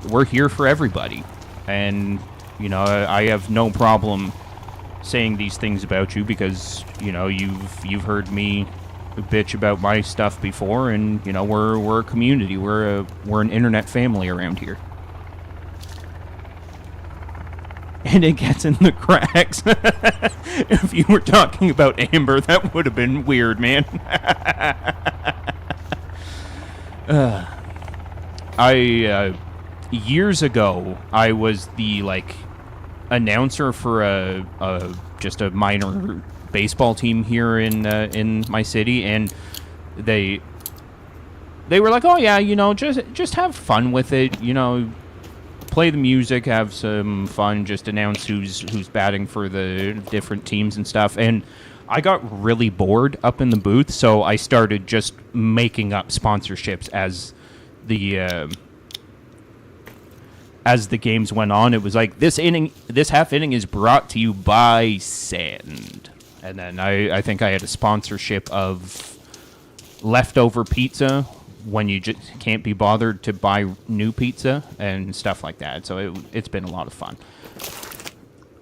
we're here for everybody, and you know, I have no problem saying these things about you because you know you've heard me bitch about my stuff before, and you know we're a community, we're an internet family around here. And it gets in the cracks. If you were talking about Amber, that would have been weird, man. Years ago, I was the announcer for a just a minor baseball team here in my city, and they were like, oh yeah, you know, just have fun with it, you know, play the music, have some fun, just announce who's batting for the different teams and stuff. And I got really bored up in the booth, so I started just making up sponsorships as the games went on. It was like, this half inning is brought to you by Sand. And then I think I had a sponsorship of leftover pizza when you just can't be bothered to buy new pizza and stuff like that. So it's been a lot of fun.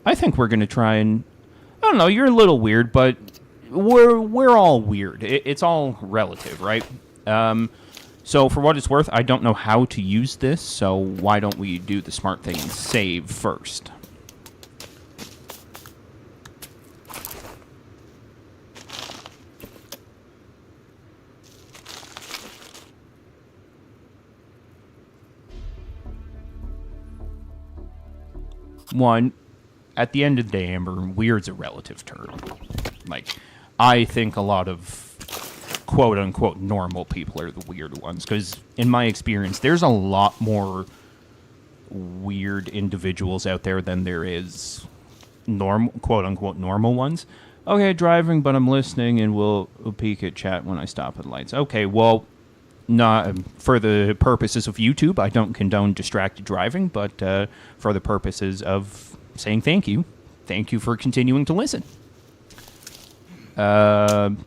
I think we're going to try and... I don't know, you're a little weird, but we're all weird. It's all relative, right? So for what it's worth, I don't know how to use this, so why don't we do the smart thing and save first? One, at the end of the day, Amber, weird's a relative term. Like, I think a lot of quote-unquote normal people are the weird ones, because in my experience, there's a lot more weird individuals out there than there is quote-unquote normal ones. Okay, driving, but I'm listening, and we'll peek at chat when I stop at lights. Okay, well... Not for the purposes of YouTube, I don't condone distracted driving, but for the purposes of saying thank you for continuing to listen. I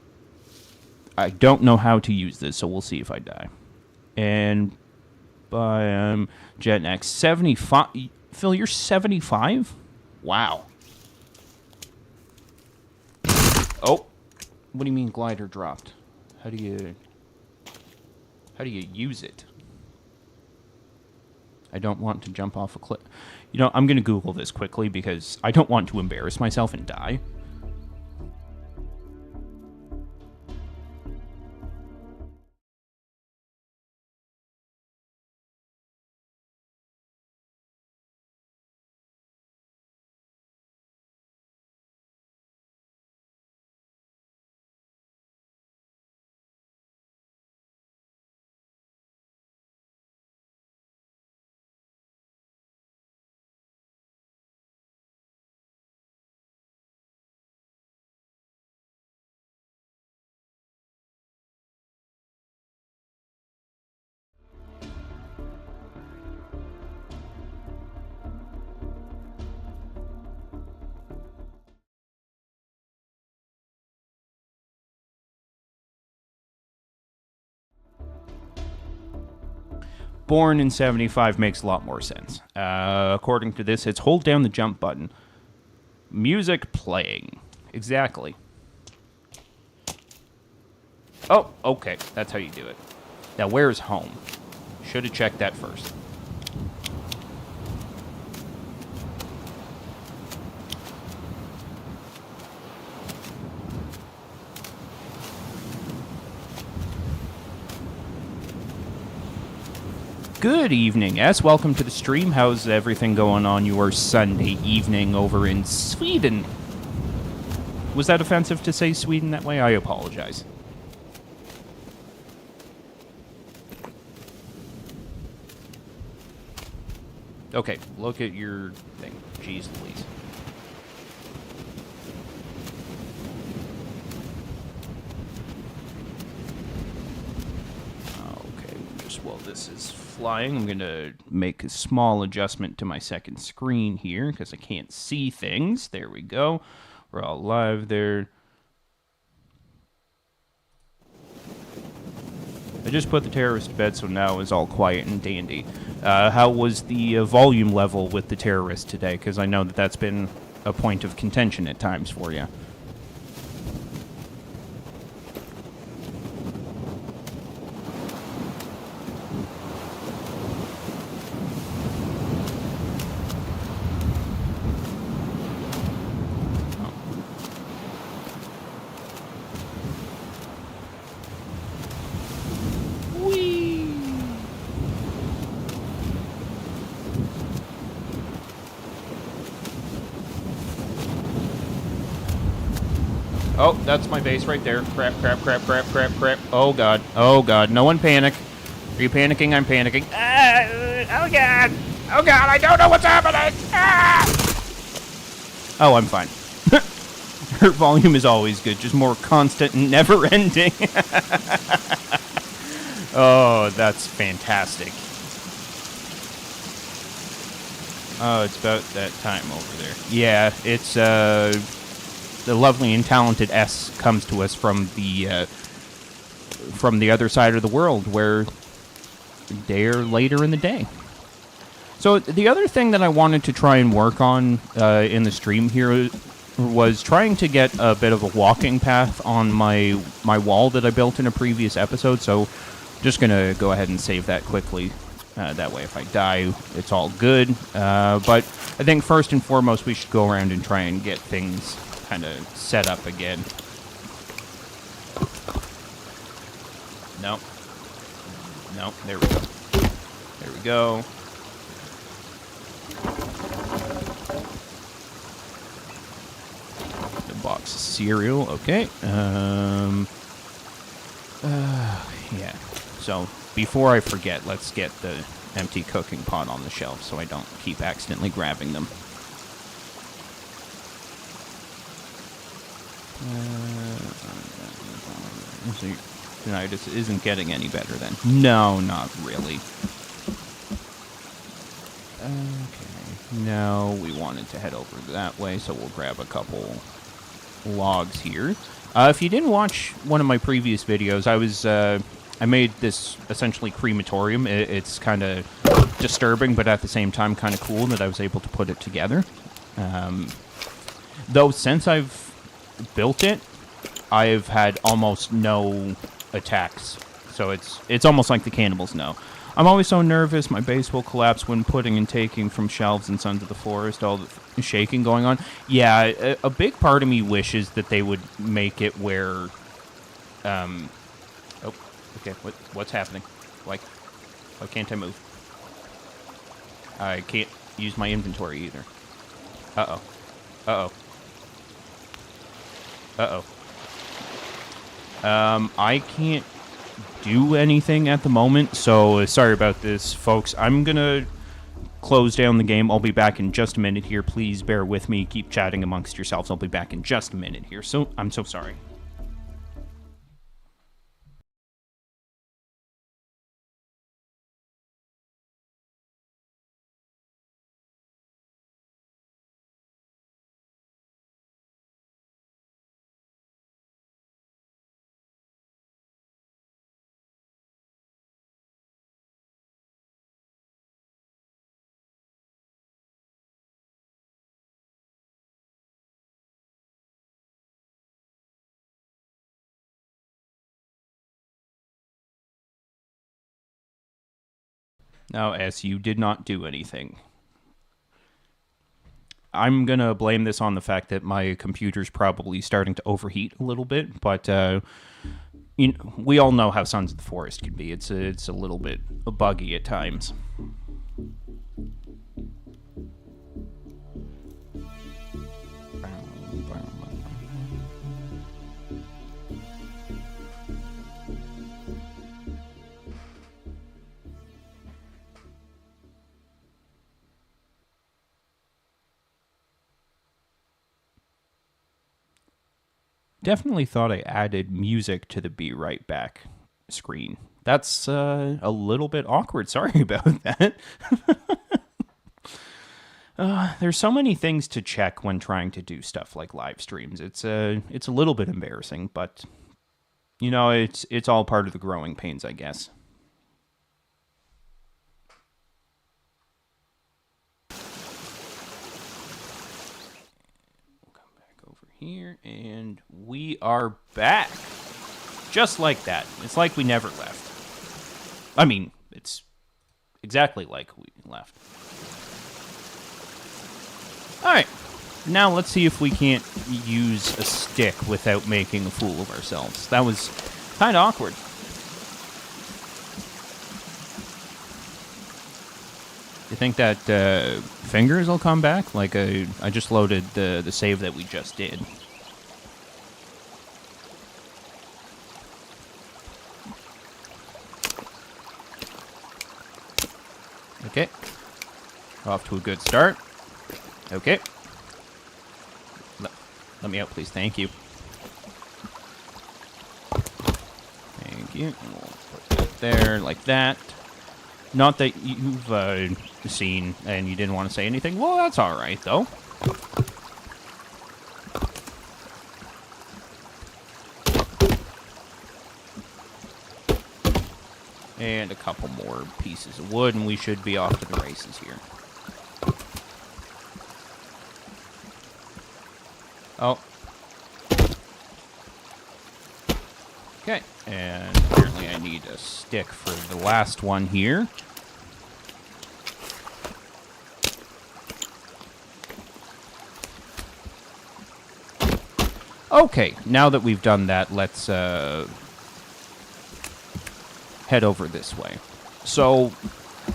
don't know how to use this, so we'll see if I die. And by JetNex 75. Phil, you're 75? Wow. Oh, what do you mean glider dropped? How do you use it? I don't want to jump off a cliff. You know, I'm going to Google this quickly because I don't want to embarrass myself and die. Born in 75 makes a lot more sense. According to this, it's hold down the jump button. Music playing. Exactly. Oh, okay. That's how you do it. Now, where's home? Should have checked that first. Good evening, yes. Welcome to the stream. How's everything going on your Sunday evening over in Sweden? Was that offensive to say Sweden that way? I apologize. Okay, look at your thing. Jeez, please. Okay, just while this is flying, I'm going to make a small adjustment to my second screen here because I can't see things. There we go. We're all live there. I just put the terrorist to bed, so now it's all quiet and dandy. How was the volume level with the terrorist today? Because I know that that's been a point of contention at times for you. Oh, that's my base right there. Crap, crap, crap, crap, crap, crap. Oh, God. Oh, God. No one panic. Are you panicking? I'm panicking. Oh, God. Oh, God. I don't know what's happening. Oh, I'm fine. Her volume is always good. Just more constant and never-ending. Oh, that's fantastic. Oh, it's about that time over there. Yeah, it's, the lovely and talented S comes to us from the other side of the world, where they're later in the day. So the other thing that I wanted to try and work on in the stream here was trying to get a bit of a walking path on my wall that I built in a previous episode. So just gonna go ahead and save that quickly. That way, if I die, it's all good. But I think first and foremost, we should go around and try and get things kind of set up again. Nope. Nope. There we go. There we go. The box of cereal. Okay. Yeah. So before I forget, let's get the empty cooking pot on the shelf so I don't keep accidentally grabbing them. So tinnitus isn't getting any better then. No, not really. Okay, now we wanted to head over that way, so we'll grab a couple logs here. If you didn't watch one of my previous videos, I made this essentially crematorium. It's kind of disturbing, but at the same time kind of cool that I was able to put it together. Though since I've built it, I've had almost no attacks. So it's almost like the cannibals know. I'm always so nervous. My base will collapse when putting and taking from shelves and Sons of the Forest. All the shaking going on. Yeah, a big part of me wishes that they would make it where... Oh, okay. What's happening? Why can't I move? I can't use my inventory either. Uh-oh. Uh-oh. Uh-oh. I can't do anything at the moment, so sorry about this, folks. I'm gonna close down the game. I'll be back in just a minute here. Please bear with me. Keep chatting amongst yourselves. I'll be back in just a minute here. So I'm so sorry. Now, S, you did not do anything. I'm going to blame this on the fact that my computer's probably starting to overheat a little bit, but we all know how Sons of the Forest can be. It's a little bit buggy at times. Definitely thought I added music to the Be Right Back screen. That's a little bit awkward. Sorry about that. There's so many things to check when trying to do stuff like live streams. It's a little bit embarrassing, but it's all part of the growing pains, I guess. Here, and we are back. Just like that. It's like we never left. I mean, it's exactly like we left. Alright, now let's see if we can't use a stick without making a fool of ourselves. That was kind of awkward. You think that fingers will come back? Like, I just loaded the save that we just did. Okay. Off to a good start. Okay. Let me out, please. Thank you. Thank you. And we'll put that there, like that. Not that you've seen and you didn't want to say anything. Well, that's all right, though. And a couple more pieces of wood, and we should be off to the races here. Oh. Okay, and apparently I need a stick for the last one here. Okay, now that we've done that, let's head over this way. So,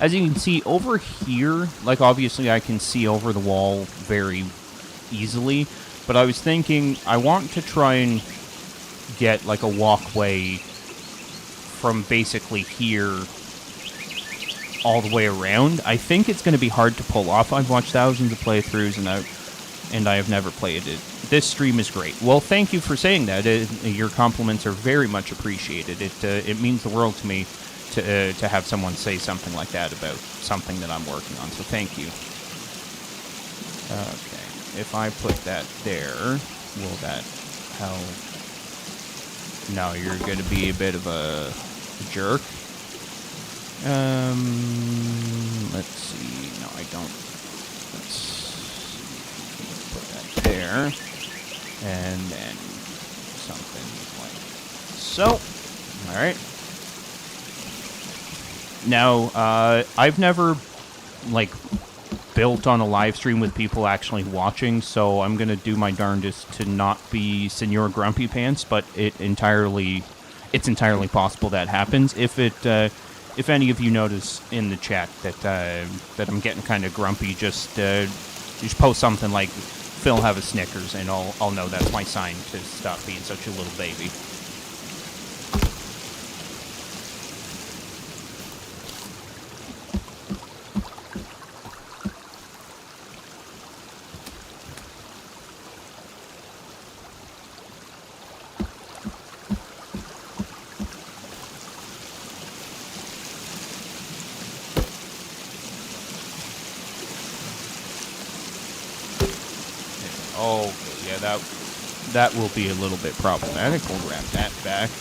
as you can see over here, like obviously I can see over the wall very easily, but I was thinking I want to try and get like a walkway from basically here all the way around. I think it's going to be hard to pull off. I've watched thousands of playthroughs and I have never played it. This stream is great. Well, thank you for saying that. Your compliments are very much appreciated. It means the world to me to have someone say something like that about something that I'm working on. So thank you. Okay, if I put that there, will that help? No, you're going to be a bit of a jerk. Let's see. No, I don't. Let's put that there. And then something like so. All right. Now, I've never, like, built on a live stream with people actually watching, so I'm going to do my darndest to not be Senor Grumpy Pants, but it's entirely possible that happens. If any of you notice in the chat that I'm getting kind of grumpy, just post something like, Phil, have a Snickers, and I'll know that's my sign to stop being such a little baby. Oh, yeah, that will be a little bit problematic. We'll grab that back.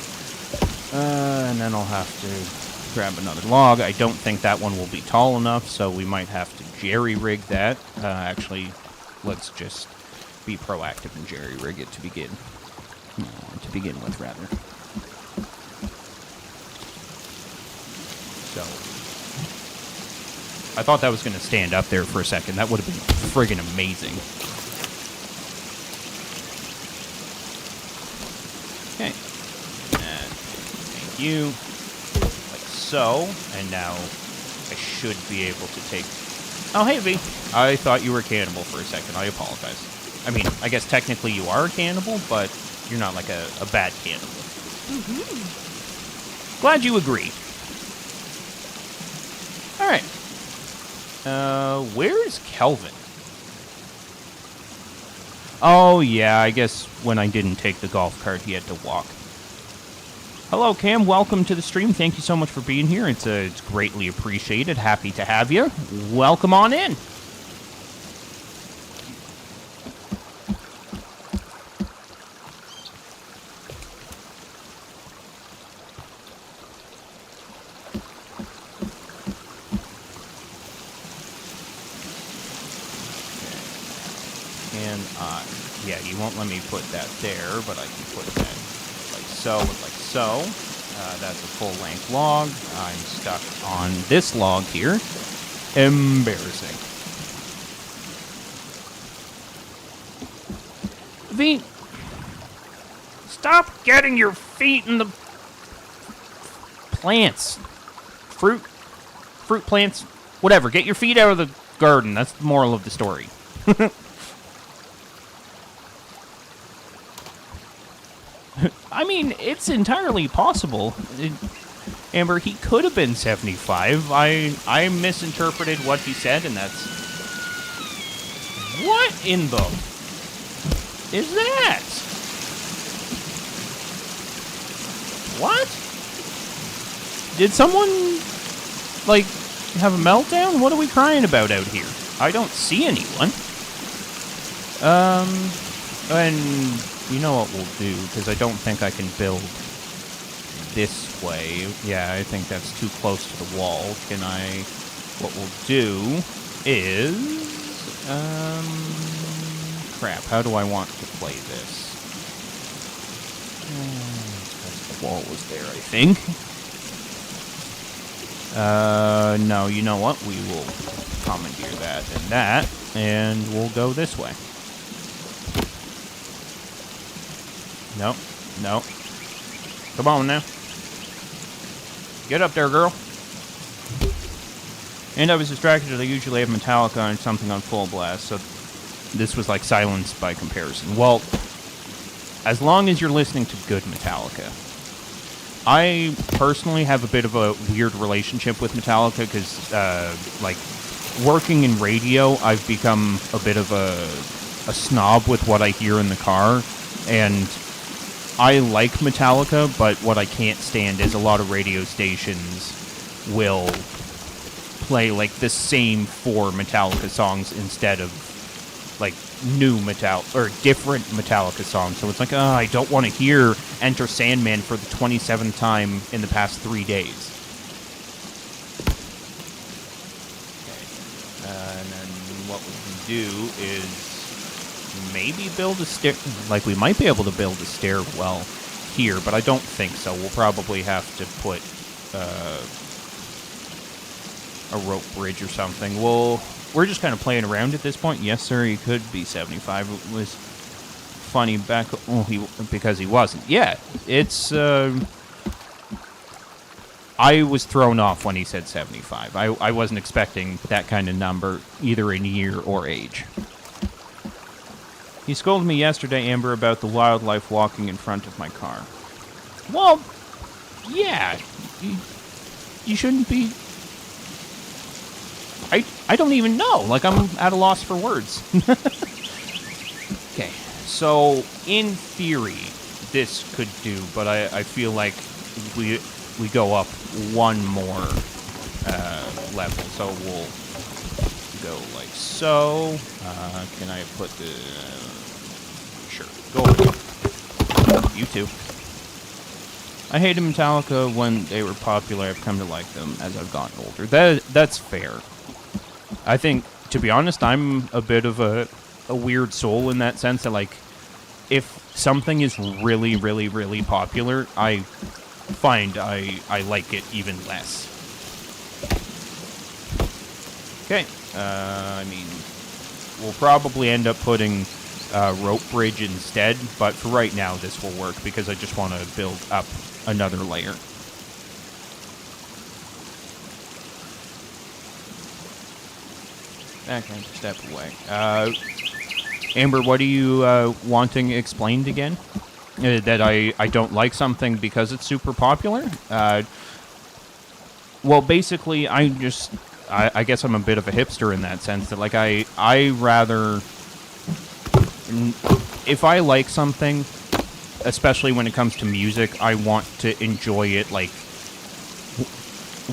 And then I'll have to grab another log. I don't think that one will be tall enough, so we might have to jerry-rig that. Actually, let's just be proactive and jerry-rig it to begin with, rather. So, I thought that was going to stand up there for a second. That would have been friggin' amazing. Okay. And thank you. Like so. And now I should be able to take... Oh, hey, V. I thought you were a cannibal for a second. I apologize. I mean, I guess technically you are a cannibal, but you're not like a bad cannibal. Mm-hmm. Glad you agree. All right. Where's Kelvin? Oh, yeah, I guess when I didn't take the golf cart, he had to walk. Hello, Cam. Welcome to the stream. Thank you so much for being here. It's greatly appreciated. Happy to have you. Welcome on in. Yeah, you won't let me put that there, but I can put that like so and like so. That's a full-length log. I'm stuck on this log here. Embarrassing. V, stop getting your feet in the plants. Fruit plants, whatever. Get your feet out of the garden. That's the moral of the story. I mean, it's entirely possible. Amber, he could have been 75. I misinterpreted what he said, and that's... What in the... is that? What? Did someone, like, have a meltdown? What are we crying about out here? I don't see anyone. And... You know what we'll do, because I don't think I can build this way. Yeah, I think that's too close to the wall. What we'll do is... Crap, how do I want to play this? Because the wall was there, I think. No, you know what? We will commandeer that, and we'll go this way. No. Come on now. Get up there, girl. And I was distracted as I usually have Metallica and something on full blast, so this was like silenced by comparison. Well, as long as you're listening to good Metallica. I personally have a bit of a weird relationship with Metallica because, like, working in radio, I've become a bit of a snob with what I hear in the car, and... I like Metallica, but what I can't stand is a lot of radio stations will play, like, the same 4 Metallica songs instead of, like, new or different Metallica songs. So it's like, I don't want to hear Enter Sandman for the 27th time in the past 3 days. Okay. And then what we can do is... maybe build a stair... Like, we might be able to build a stairwell here, but I don't think so. We'll probably have to put a rope bridge or something. We're just kind of playing around at this point. Yes, sir, he could be 75. It was funny back... Well, because he wasn't. Yeah, it's... I was thrown off when he said 75. I wasn't expecting that kind of number, either in year or age. He scolded me yesterday, Amber, about the wildlife walking in front of my car. Well, yeah. You shouldn't be... I don't even know. Like, I'm at a loss for words. Okay, so in theory, this could do, but I feel like we go up one more level. So we'll go like so. Can I put the... Sure, go on. You too. I hated Metallica when they were popular. I've come to like them as I've gotten older. That's fair. I think, to be honest, I'm a bit of a weird soul in that sense that, like, if something is really, really, really popular, I find I like it even less. Okay. I mean, we'll probably end up putting rope bridge instead, but for right now, this will work because I just want to build up another layer. Okay, step away. Amber, what are you wanting explained again? That I don't like something because it's super popular? Well, basically, I guess I'm a bit of a hipster in that sense, that, like, I rather... If I like something, especially when it comes to music, I want to enjoy it, like,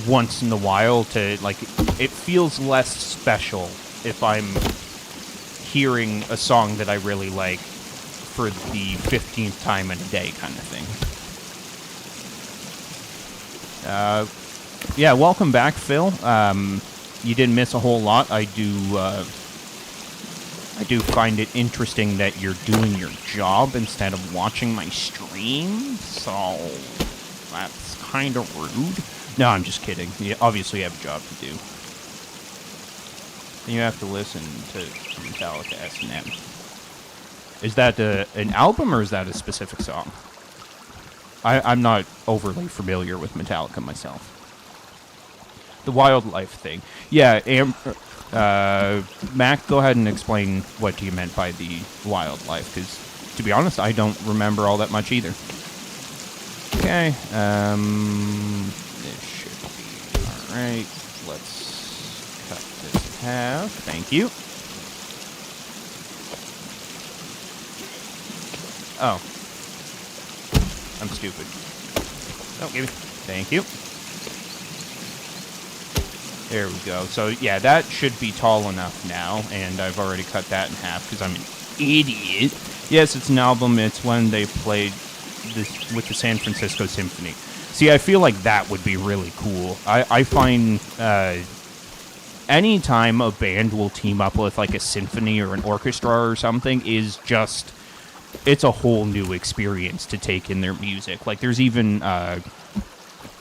once in a while to, like, it feels less special if I'm hearing a song that I really like for the 15th time in a day kind of thing. Yeah, welcome back, Phil. You didn't miss a whole lot. I do find it interesting that you're doing your job instead of watching my stream, so that's kind of rude. No, I'm just kidding. You obviously have a job to do. You have to listen to Metallica S&M. Is that an album, or is that a specific song? I'm not overly familiar with Metallica myself. The wildlife thing. Yeah, Mac, go ahead and explain what you meant by the wildlife, because, to be honest, I don't remember all that much either. Okay, this should be alright. Let's cut this in half. Thank you. Oh. I'm stupid. Oh, give me. Thank you. There we go. So, yeah, that should be tall enough now, and I've already cut that in half because I'm an idiot. Yes, it's an album. It's when they played this with the San Francisco Symphony. See, I feel like that would be really cool. I find any time a band will team up with, like, a symphony or an orchestra or something is just... It's a whole new experience to take in their music. Like, there's even...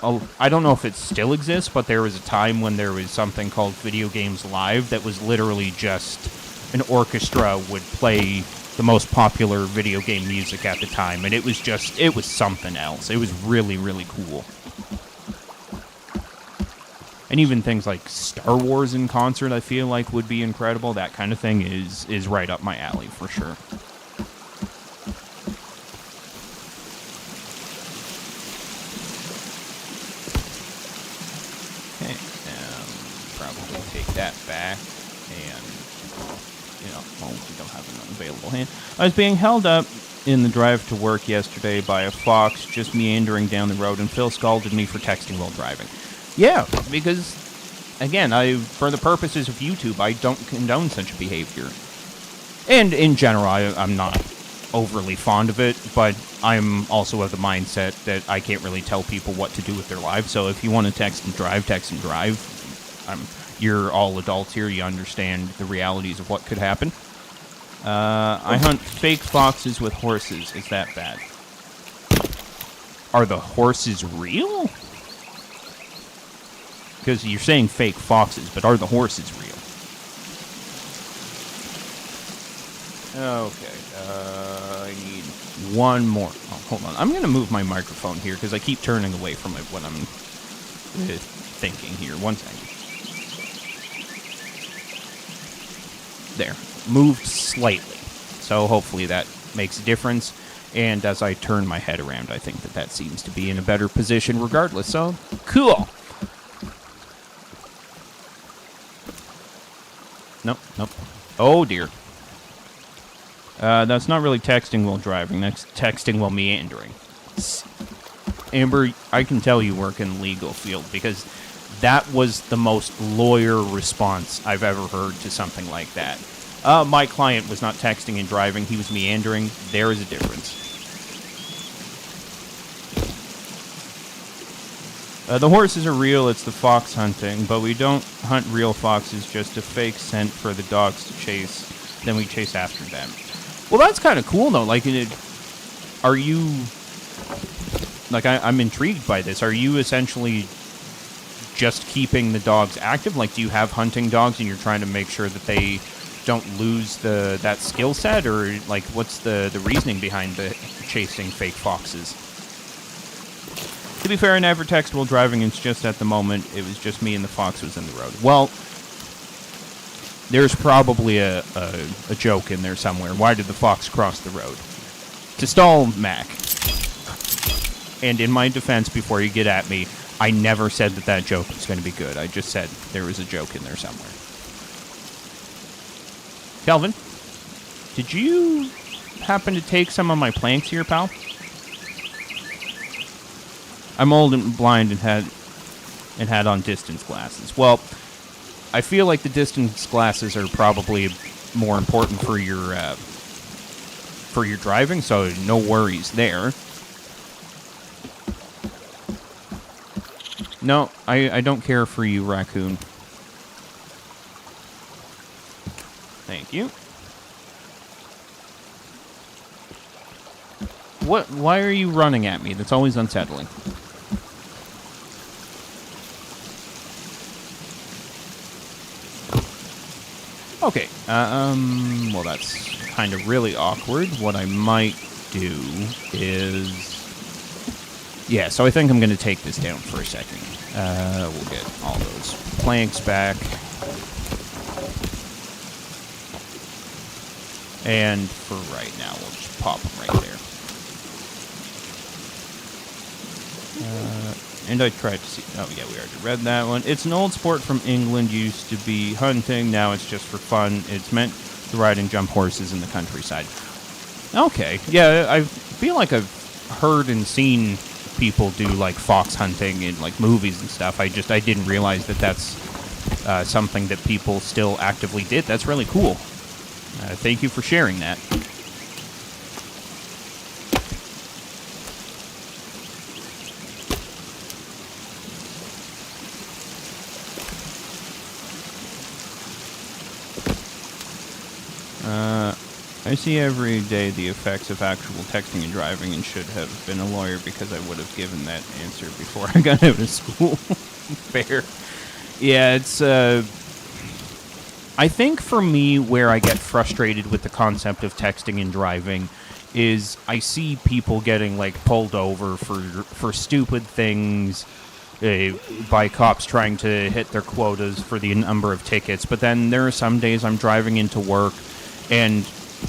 I don't know if it still exists, but there was a time when there was something called Video Games Live that was literally just an orchestra would play the most popular video game music at the time, and it was something else. It was really, really cool. And even things like Star Wars in concert, I feel like, would be incredible. That kind of thing is right up my alley, for sure. That back, and, well, we don't have an available hand. I was being held up in the drive to work yesterday by a fox just meandering down the road, and Phil scolded me for texting while driving. Yeah, because, again, for the purposes of YouTube, I don't condone such behavior. And in general, I'm not overly fond of it, but I'm also of the mindset that I can't really tell people what to do with their lives, so if you want to text and drive, text and drive. You're all adults here. You understand the realities of what could happen. I hunt fake foxes with horses. Is that bad? Are the horses real? Because you're saying fake foxes, but are the horses real? Okay. I need one more. Oh, hold on. I'm going to move my microphone here because I keep turning away from it when I'm thinking here. One second. There, moved slightly, so hopefully that makes a difference, and as I turn my head around, I think that seems to be in a better position regardless, so cool. Nope. Oh dear. That's not really texting while driving, that's texting while meandering. Amber, I can tell you work in the legal field, because that was the most lawyer response I've ever heard to something like that. My client was not texting and driving, he was meandering. There is a difference. The horses are real, it's the fox hunting, but we don't hunt real foxes, just a fake scent for the dogs to chase, then we chase after them. Well, that's kind of cool, though. Like, are you... Like, I'm intrigued by this. Are you essentially just keeping the dogs active? Like, do you have hunting dogs and you're trying to make sure that they don't lose that skill set? Or, like, what's the reasoning behind the chasing fake foxes? To be fair, I never text while driving. It's just at the moment, it was just me and the fox was in the road. Well, there's probably a joke in there somewhere. Why did the fox cross the road? To stall Mac. And in my defense, before you get at me, I never said that joke was going to be good. I just said there was a joke in there somewhere. Kelvin, did you happen to take some of my planks here, pal? I'm old and blind and had on distance glasses. Well, I feel like the distance glasses are probably more important for your driving, so no worries there. No, I don't care for you, raccoon. Thank you. Why are you running at me? That's always unsettling. Okay, well, that's kind of really awkward. What I might do is... Yeah, so I think I'm going to take this down for a second. We'll get all those planks back. And for right now, we'll just pop them right there. And I tried to see... Oh, yeah, we already read that one. It's an old sport from England. Used to be hunting. Now it's just for fun. It's meant to ride and jump horses in the countryside. Okay. Yeah, I feel like I've heard and seen people do, like, fox hunting in, like, movies and stuff. I didn't realize that that's something that people still actively did. That's really cool. Thank you for sharing that. I see every day the effects of actual texting and driving and should have been a lawyer because I would have given that answer before I got out of school. Fair. Yeah, it's... I think for me, where I get frustrated with the concept of texting and driving is I see people getting, like, pulled over for stupid things by cops trying to hit their quotas for the number of tickets. But then there are some days I'm driving into work and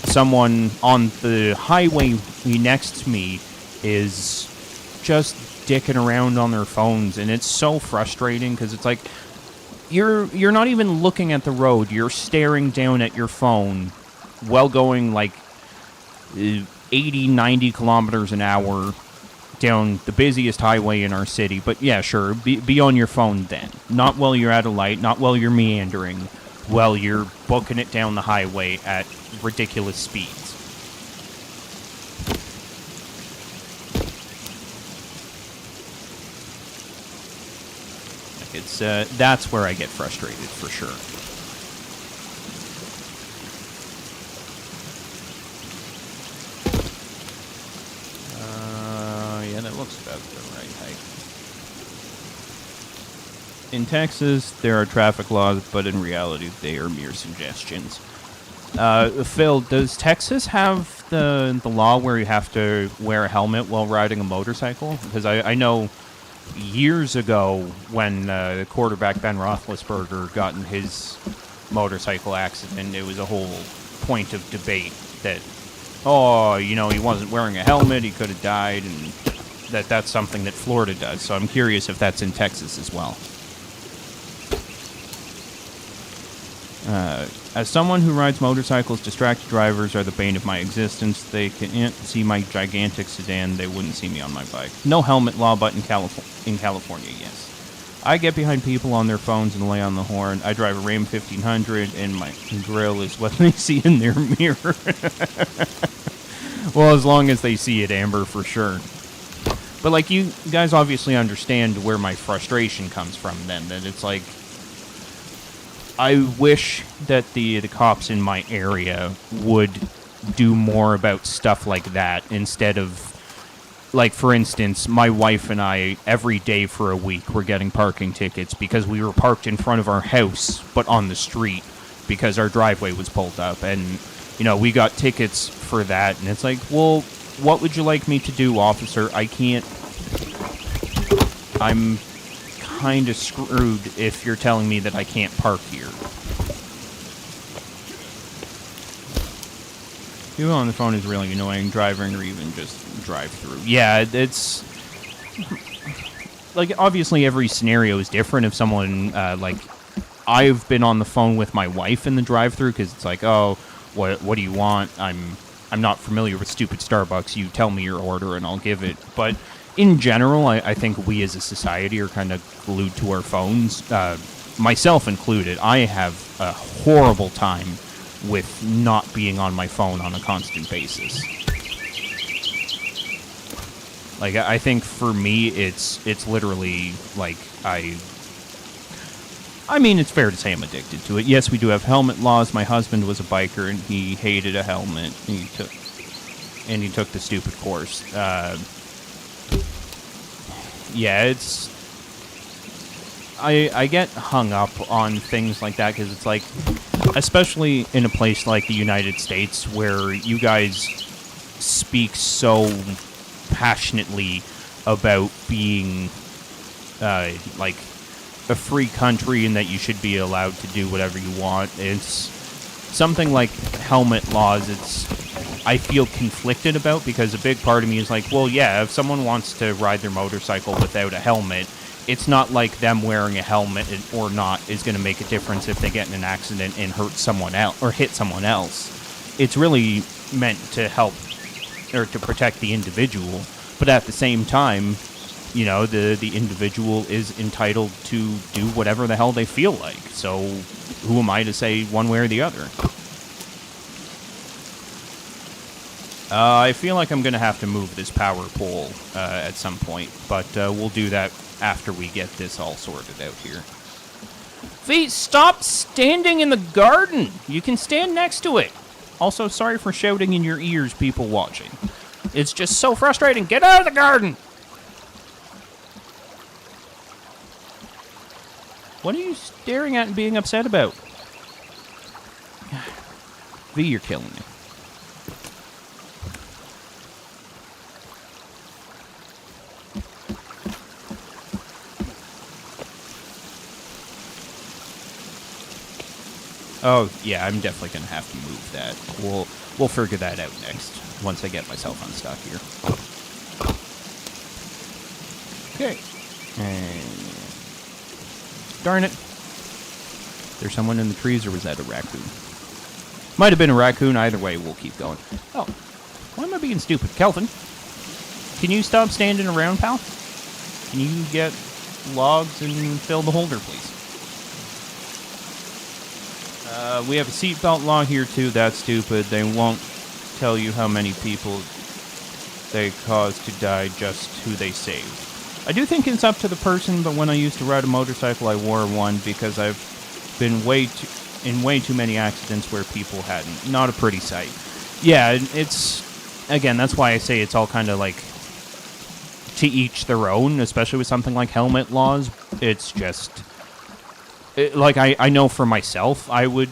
someone on the highway next to me is just dicking around on their phones, and it's so frustrating because it's like you're not even looking at the road, you're staring down at your phone while going like 80-90 kilometers an hour down the busiest highway in our city. But yeah, sure, be on your phone then, not while you're at a light, not while you're meandering, while you're booking it down the highway at ridiculous speeds. It's that's where I get frustrated for sure. Yeah, that looks about the right height. In Texas, there are traffic laws, but in reality, they are mere suggestions. Phil, does Texas have the law where you have to wear a helmet while riding a motorcycle? Because I know years ago when the quarterback Ben Roethlisberger got in his motorcycle accident, it was a whole point of debate that, he wasn't wearing a helmet, he could have died, and that's something that Florida does. So I'm curious if that's in Texas as well. As someone who rides motorcycles, distracted drivers are the bane of my existence. They can't see my gigantic sedan. They wouldn't see me on my bike. No helmet law, but in California, yes. I get behind people on their phones and lay on the horn. I drive a Ram 1500, and my grill is what they see in their mirror. Well, as long as they see it, Amber, for sure. But, like, you guys obviously understand where my frustration comes from then. That it's like, I wish that the cops in my area would do more about stuff like that instead of like, for instance, my wife and I, every day for a week, we're getting parking tickets because we were parked in front of our house, but on the street, because our driveway was pulled up. And, you know, we got tickets for that. And it's like, well, what would you like me to do, officer? I can't... I'm kind of screwed if you're telling me that I can't park here. People on the phone is really annoying, driving or even just drive through. Yeah, it's... Like, obviously every scenario is different. If someone, like... I've been on the phone with my wife in the drive-thru because it's like, oh, what do you want? I'm not familiar with stupid Starbucks. You tell me your order and I'll give it. But in general, I think we as a society are kind of glued to our phones, myself included. I have a horrible time with not being on my phone on a constant basis. Like, I think for me, it's literally, like, I mean, it's fair to say I'm addicted to it. Yes, we do have helmet laws. My husband was a biker, and he hated a helmet. He took the stupid course. Yeah, it's... I get hung up on things like that, because it's like, especially in a place like the United States, where you guys speak so passionately about being, like, a free country and that you should be allowed to do whatever you want. It's something like helmet laws. I feel conflicted about, because a big part of me is like, well, yeah, if someone wants to ride their motorcycle without a helmet, it's not like them wearing a helmet or not is going to make a difference if they get in an accident and hurt someone else or hit someone else. It's really meant to help or to protect the individual, but at the same time, you know, the individual is entitled to do whatever the hell they feel like. So who am I to say one way or the other? I feel like I'm going to have to move this power pole at some point, but we'll do that after we get this all sorted out here. V, stop standing in the garden! You can stand next to it! Also, sorry for shouting in your ears, people watching. It's just so frustrating. Get out of the garden! What are you staring at and being upset about? V, you're killing me. Oh, yeah, I'm definitely going to have to move that. We'll figure that out next, once I get myself unstuck here. Okay. And... darn it. There's someone in the trees, or was that a raccoon? Might have been a raccoon. Either way, we'll keep going. Oh, why am I being stupid? Kelvin, can you stop standing around, pal? Can you get logs and fill the holder, please? We have a seatbelt law here, too. That's stupid. They won't tell you how many people they caused to die, just who they saved. I do think it's up to the person, but when I used to ride a motorcycle, I wore one because I've been in way too many accidents where people hadn't. Not a pretty sight. Yeah, it's... again, that's why I say it's all kind of like to each their own, especially with something like helmet laws. It's just... like, I know for myself, I would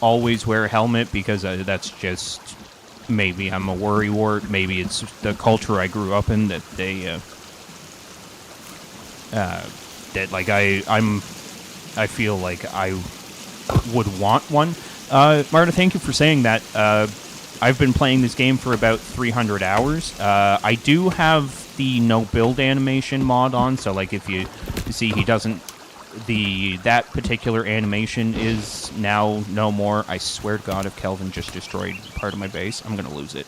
always wear a helmet because that's just... maybe I'm a worrywart. Maybe it's the culture I grew up in that they... that, like, I feel like I would want one. Marta, thank you for saying that. I've been playing this game for about 300 hours. I do have the no build animation mod on, so, like, if you see he doesn't... that particular animation is now no more. I swear to God, if Kelvin just destroyed part of my base, I'm gonna lose it.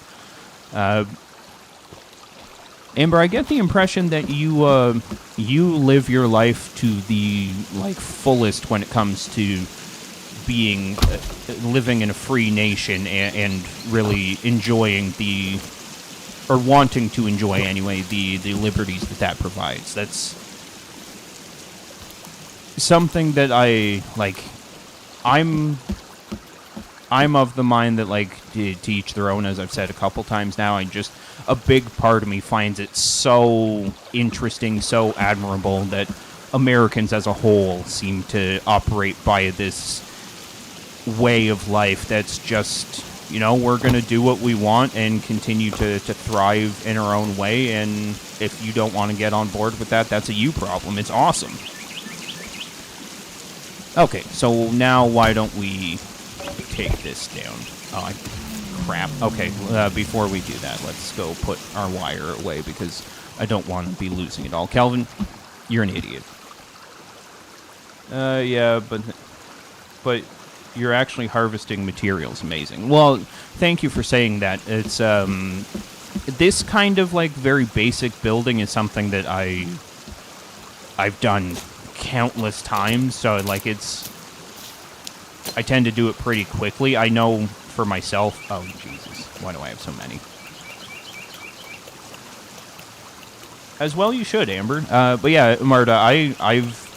Amber, I get the impression that you live your life to the, like, fullest when it comes to being living in a free nation and really enjoying or wanting to enjoy anyway the liberties that provides. That's something that I like. I'm of the mind that, like, to each their own, as I've said a couple times now. a big part of me finds it so interesting, so admirable that Americans as a whole seem to operate by this way of life that's just, we're going to do what we want and continue to thrive in our own way, and if you don't want to get on board with that, that's a you problem. It's awesome. Okay, so now why don't we take this down? Oh, crap. Okay, before we do that, let's go put our wire away because I don't want to be losing it all. Kelvin, you're an idiot. Yeah, but you're actually harvesting materials. Amazing. Well, thank you for saying that. It's, this kind of, like, very basic building is something that I've done countless times, so, like, I tend to do it pretty quickly. I know for myself... Oh, Jesus. Why do I have so many? As well you should, Amber. But yeah, Marta, I've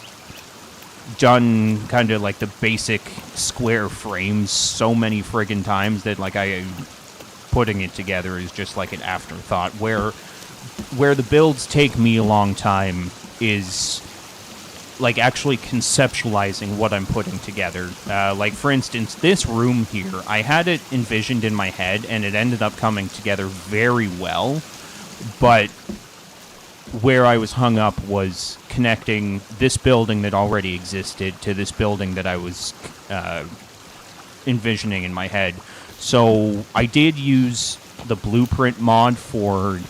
done kind of like the basic square frames so many friggin' times that like putting it together is just like an afterthought. Where the builds take me a long time is like actually conceptualizing what I'm putting together. Like for instance, this room here, I had it envisioned in my head and it ended up coming together very well, but where I was hung up was connecting this building that already existed to this building that I was envisioning in my head. So I did use the blueprint mod for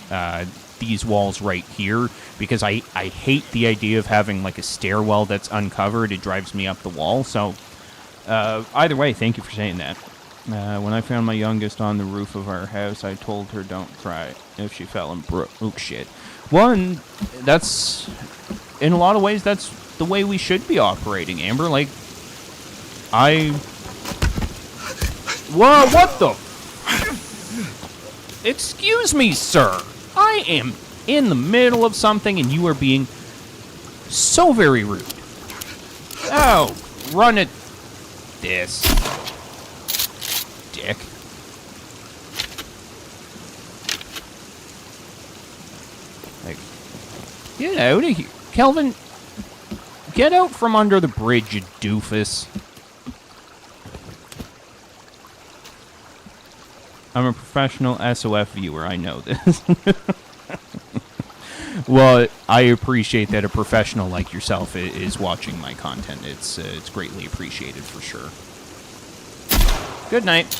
these walls right here because I hate the idea of having like a stairwell that's uncovered. It drives me up the wall. So either way, thank you for saying that. When I found my youngest on the roof of our house, I told her don't cry if she fell and broke. Oh, shit. Well, and that's, in a lot of ways, that's the way we should be operating, Amber. Like, Whoa, what the... Excuse me, sir. I am in the middle of something, and you are being so very rude. Oh, run it. This. Dick. Like, get out of here. Kelvin, get out from under the bridge, you doofus. I'm a professional SOF viewer, I know this. Well, I appreciate that a professional like yourself is watching my content. It's greatly appreciated for sure. Good night.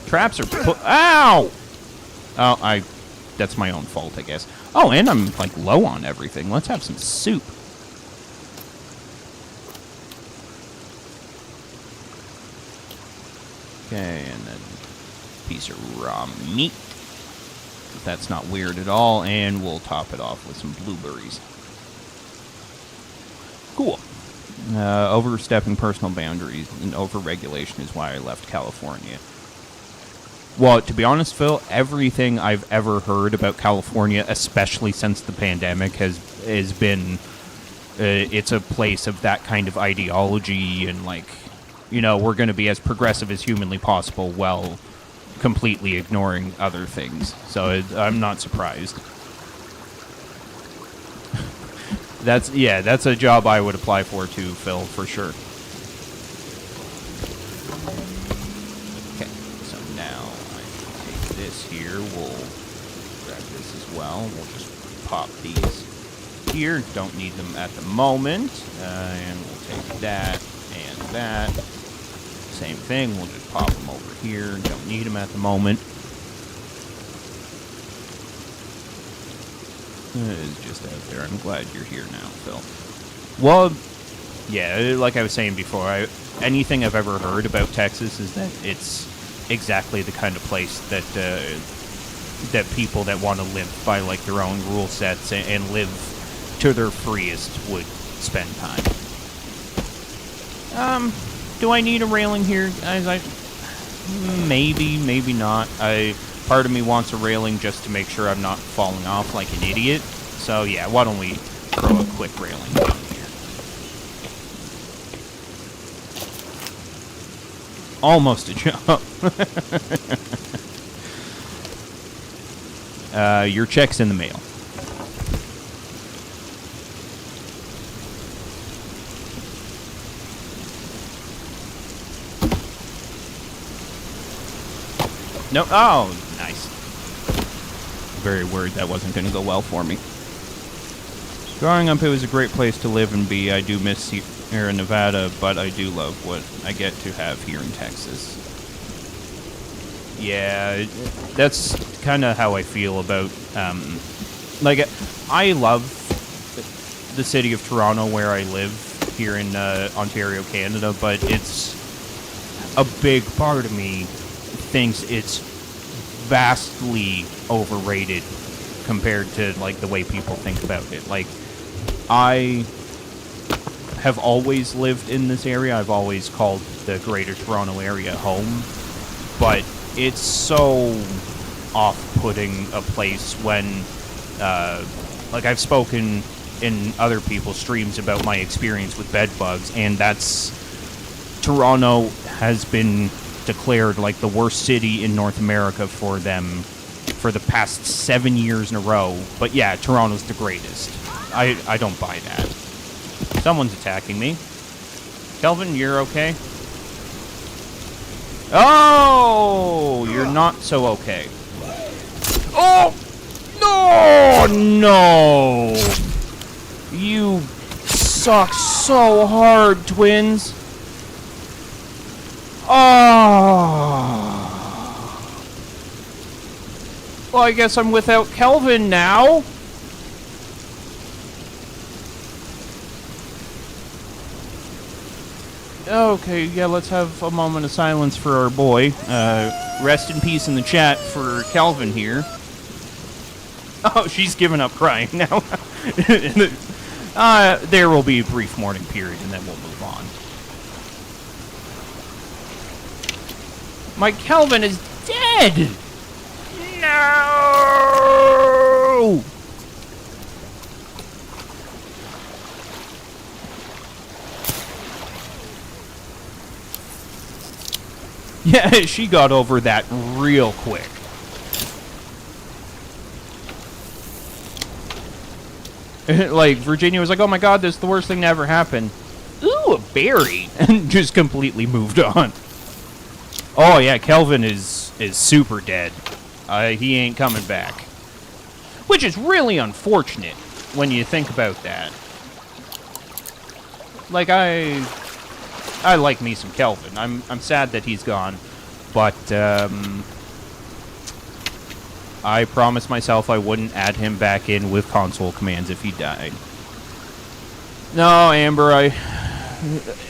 Traps are ow! Oh, that's my own fault, I guess. Oh, and I'm, like, low on everything. Let's have some soup. Okay, and then a piece of raw meat. That's not weird at all, and we'll top it off with some blueberries. Cool. Overstepping personal boundaries and overregulation is why I left California. Well, to be honest, Phil, everything I've ever heard about California, especially since the pandemic, has been... it's a place of that kind of ideology and, like, you know, we're going to be as progressive as humanly possible while completely ignoring other things. So I'm not surprised. That's a job I would apply for too, Phil, for sure. Okay, so now I can take this here. We'll grab this as well. We'll just pop these here. Don't need them at the moment. And we'll take that and that. Same thing. We'll just pop them over here. Don't need them at the moment. It's just out there. I'm glad you're here now, Phil. Well, yeah, like I was saying before, anything I've ever heard about Texas is that it's exactly the kind of place that that people that want to live by like their own rule sets and live to their freest would spend time. Do I need a railing here? Maybe, maybe not. Part of me wants a railing just to make sure I'm not falling off like an idiot. So yeah, why don't we throw a quick railing down here? Almost a jump. Your check's in the mail. No. Oh, nice. Very worried that wasn't going to go well for me. Growing up, it was a great place to live and be. I do miss here in Nevada, but I do love what I get to have here in Texas. Yeah, that's kind of how I feel about, like, I love the city of Toronto where I live here in Ontario, Canada, but it's a big part of me thinks it's vastly overrated compared to like the way people think about it. Like, I have always lived in this area. I've always called the Greater Toronto area home, but it's so off-putting a place when like I've spoken in other people's streams about my experience with bed bugs, and that's Toronto has been declared like the worst city in North America for them for the past 7 years in a row. But yeah, Toronto's the greatest. I don't buy that. Someone's attacking me. Kelvin, you're okay? Oh, you're not so okay. Oh! No! No! You suck so hard, twins. Oh. Well, I guess I'm without Kelvin now. Okay, yeah, let's have a moment of silence for our boy. Rest in peace in the chat for Kelvin here. Oh, she's given up crying now. There will be a brief mourning period, and then we'll move on. My Kelvin is dead! No! Yeah, she got over that real quick. Like, Virginia was like, oh my god, this is the worst thing to ever happen. Ooh, a berry! And just completely moved on. Oh yeah, Kelvin is super dead. He ain't coming back. Which is really unfortunate when you think about that. Like, I like me some Kelvin. I'm sad that he's gone, but I promised myself I wouldn't add him back in with console commands if he died. No, Amber,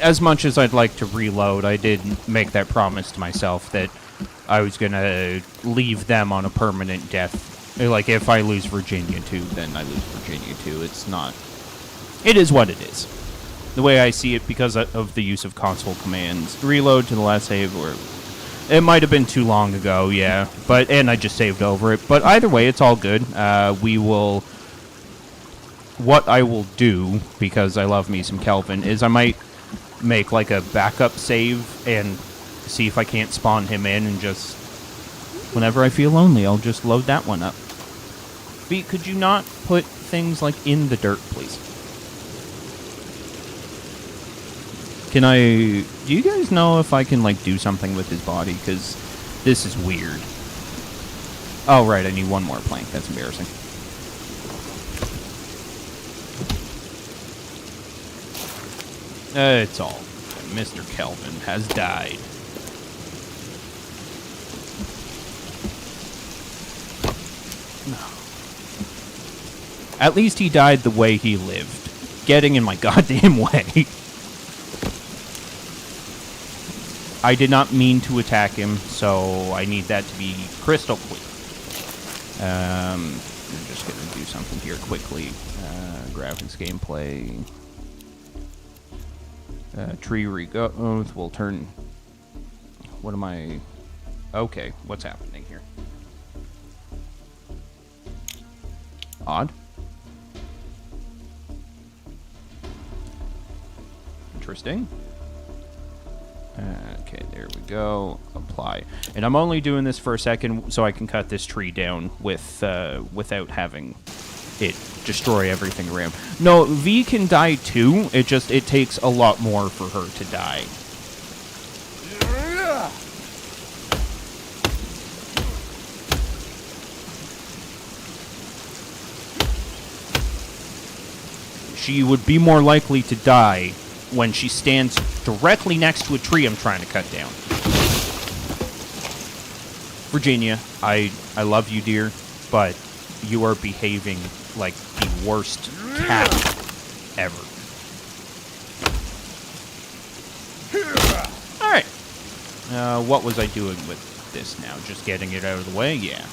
as much as I'd like to reload, I did make that promise to myself that I was gonna leave them on a permanent death. Like, if I lose Virginia too, then I lose Virginia too. It's not... It is what it is. The way I see it, because of the use of console commands. Reload to the last save, or... It might have been too long ago, yeah. And I just saved over it. But either way, it's all good. We will... What I will do, because I love me some Kelvin, is I might make, like, a backup save and see if I can't spawn him in, and just... Whenever I feel lonely, I'll just load that one up. B, could you not put things, like, in the dirt, please? Can I... Do you guys know if I can, like, do something with his body? Because this is weird. Oh, right, I need one more plank. That's embarrassing. It's all good. Mr. Kelvin has died. No. At least he died the way he lived. Getting in my goddamn way. I did not mean to attack him, so I need that to be crystal clear. I'm just going to do something here quickly. Graphics, gameplay. Tree regrowth will turn... What am I... Okay, what's happening here? Odd. Interesting. Okay, there we go. Apply. And I'm only doing this for a second so I can cut this tree down with without having it destroy everything around. No, V can die too. It takes a lot more for her to die. She would be more likely to die when she stands directly next to a tree I'm trying to cut down. Virginia, I love you, dear, but you are behaving like the worst cat ever. Alright. What was I doing with this now? Just getting it out of the way? Yeah.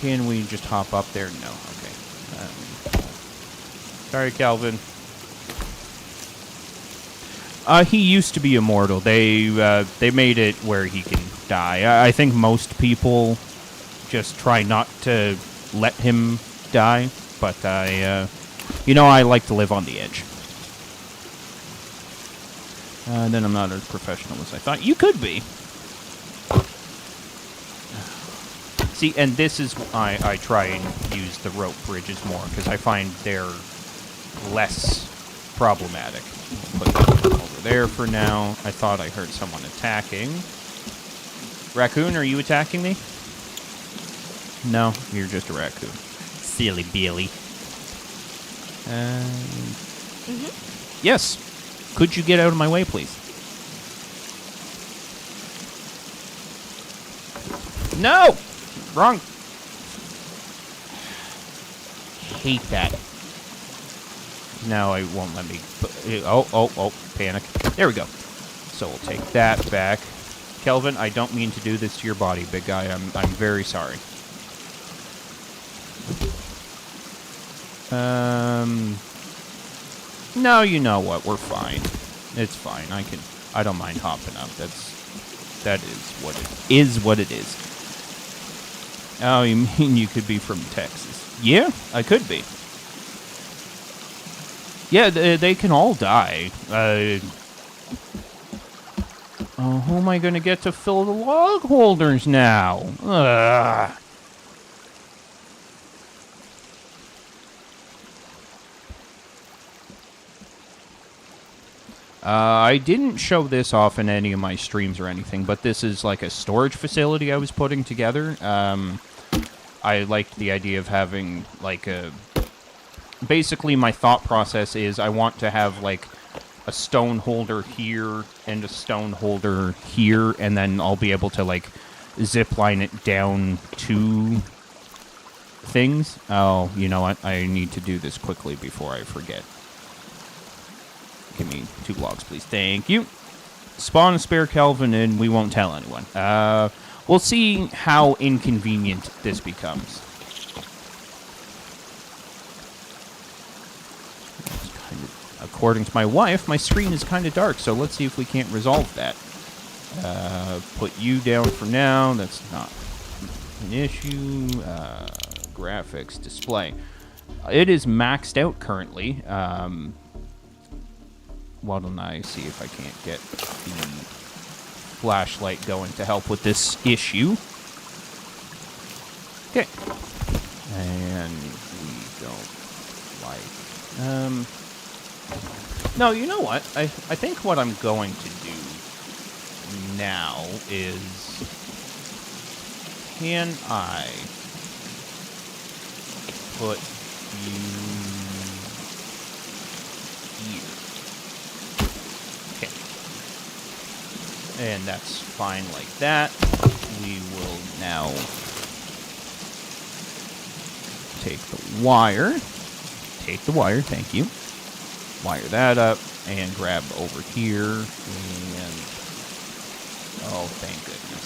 Can we just hop up there? No. Okay. Sorry, Calvin. He used to be immortal. They made it where he can die. I think most people just try not to let him die, but I like to live on the edge. Then I'm not as professional as I thought. You could be. See, and this is why I try and use the rope bridges more, because I find they're less problematic. Put them over there for now. I thought I heard someone attacking. Raccoon, are you attacking me? No, you're just a raccoon. Silly Billy. Yes. Could you get out of my way, please? No! Wrong. Hate that. Now it won't let me... Oh, panic. There we go. So we'll take that back. Kelvin, I don't mean to do this to your body, big guy. I'm very sorry. No, you know what? We're fine. It's fine. I don't mind hopping up. That is what it is. Oh, you mean you could be from Texas? Yeah, I could be. Yeah, they can all die. Oh, who am I going to get to fill the log holders now? Ugh. I didn't show this off in any of my streams or anything, but this is like a storage facility I was putting together. I liked the idea of having like a... Basically, my thought process is I want to have like a stone holder here and a stone holder here, and then I'll be able to like zip line it down to things. Oh, you know what? I need to do this quickly before I forget. Give me 2 blocks, please. Thank you. Spawn a spare Kelvin and we won't tell anyone. We'll see how inconvenient this becomes. According to my wife, my screen is kind of dark, so let's see if we can't resolve that. Put you down for now. That's not an issue. Graphics, display. It is maxed out currently. Why don't I see if I can't get the flashlight going to help with this issue. Okay. And we don't like... No, you know what? I think what I'm going to do now is... Can I put you here? Okay. And that's fine like that. We will now take the wire. Take the wire, thank you. Wire that up and grab over here and... Oh, thank goodness.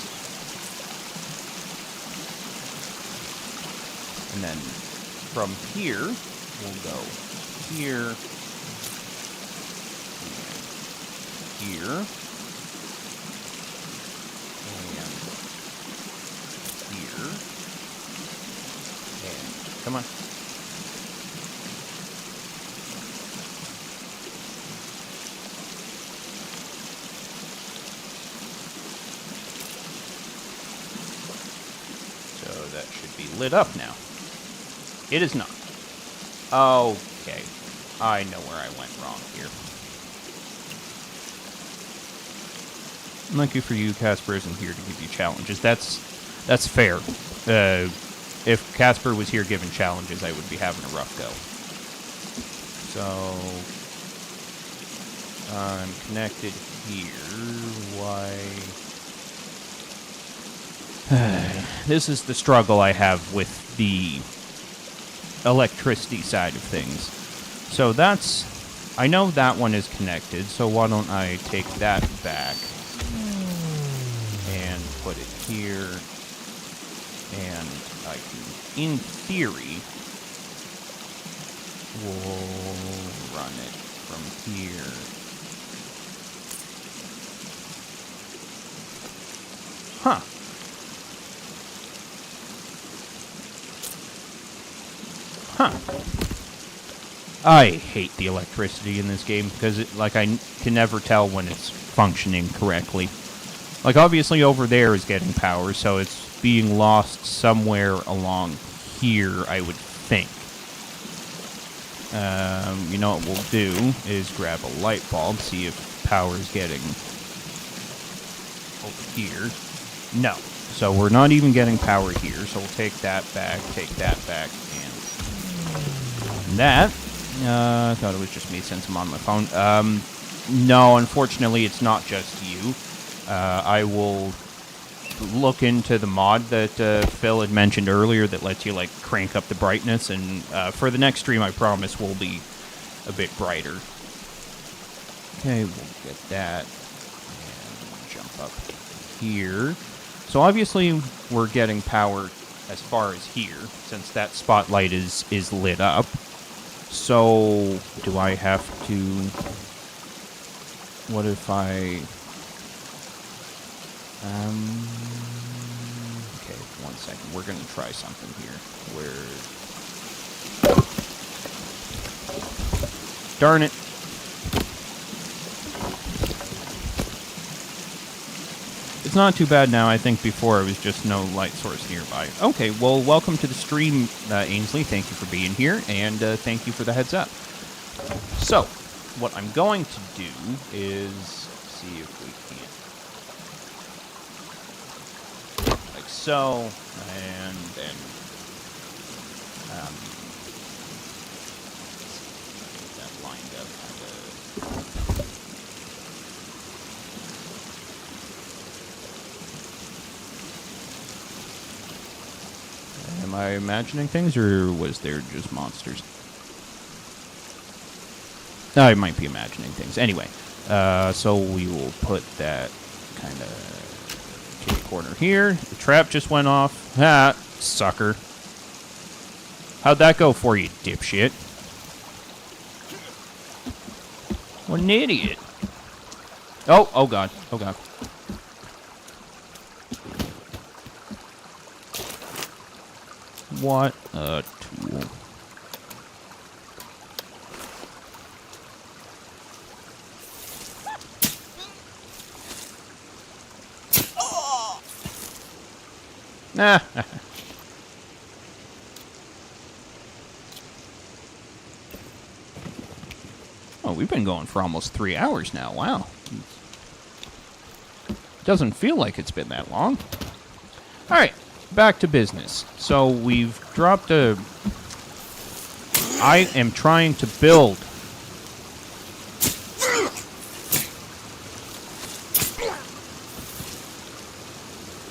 And then from here, we'll go here, and here, and here, and come on. that should be lit up now. It is not. Okay. I know where I went wrong here. Lucky for you, Casper isn't here to give you challenges. That's fair. If Casper was here giving challenges, I would be having a rough go. So, I'm connected here. Why? This is the struggle I have with the electricity side of things. So that's... I know that one is connected, so why don't I take that back and put it here, and I can, in theory, we'll run it from here. Huh. Huh. I hate the electricity in this game because, I can never tell when it's functioning correctly. Like, obviously over there is getting power, so it's being lost somewhere along here, I would think. You know what we'll do is grab a light bulb, see if power is getting over here. No. So we're not even getting power here, so we'll take that back, and that. I thought it was just me since I'm on my phone. No, unfortunately, it's not just you. I will look into the mod that Phil had mentioned earlier that lets you, like, crank up the brightness, and for the next stream, I promise, will be a bit brighter. Okay, we'll get that, and jump up here. So obviously, we're getting power as far as here, since that spotlight is lit up. So, do I have to... What if I... Okay, 1 second. We're going to try something here. Darn it. It's not too bad now. I think before it was just no light source nearby. Okay, well, welcome to the stream, Ainsley. Thank you for being here, and thank you for the heads up. So, what I'm going to do is see if we can... Like so, and then... get that lined up kind of... Am I imagining things, or was there just monsters? No, I might be imagining things. Anyway, so we will put that kind of kitty corner here. The trap just went off. Ah, sucker. How'd that go for you, dipshit? What an idiot. Oh god. Oh god. What a tool. Ah. Oh, we've been going for almost 3 hours now. Wow. Doesn't feel like it's been that long. All right. Back to business. So we've dropped a... I am trying to build.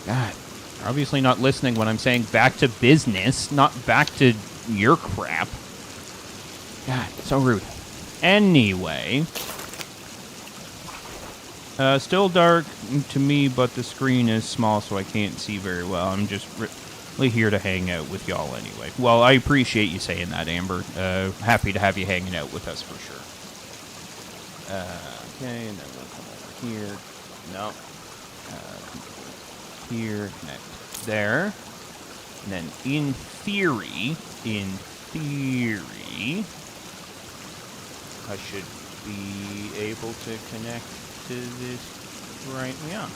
God, you're obviously not listening when I'm saying back to business, not back to your crap. God, so rude. Anyway... still dark to me, but the screen is small, so I can't see very well. I'm just really here to hang out with y'all anyway. Well, I appreciate you saying that, Amber. Happy to have you hanging out with us for sure. Okay, and then we'll come over here. No. Here, connect there. And then in theory, I should be able to connect to this right now.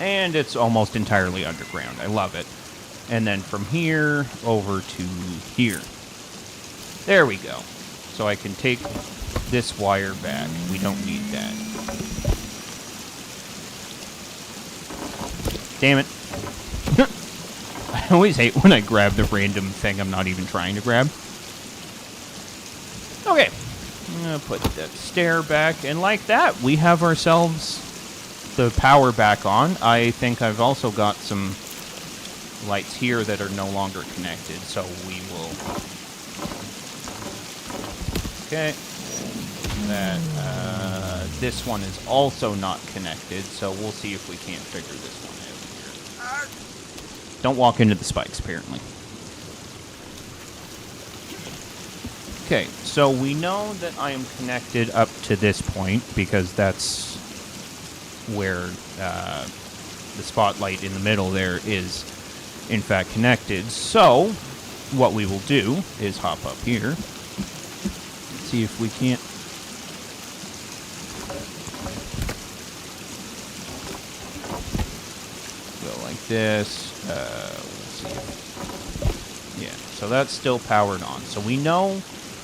And it's almost entirely underground. I love it. And then from here over to here. There we go. So I can take this wire back. We don't need that. Damn it. I always hate when I grab the random thing I'm not even trying to grab. Okay. I'm going to put that stair back. And like that, we have ourselves the power back on. I think I've also got some lights here that are no longer connected. So we will... Okay. That, this one is also not connected, so we'll see if we can't figure this one out here. Don't walk into the spikes, apparently. Okay, so we know that I am connected up to this point, because that's where the spotlight in the middle there is, in fact, connected. So, what we will do is hop up here. See if we can't. Go like this. Let's see. Yeah, so that's still powered on. So we know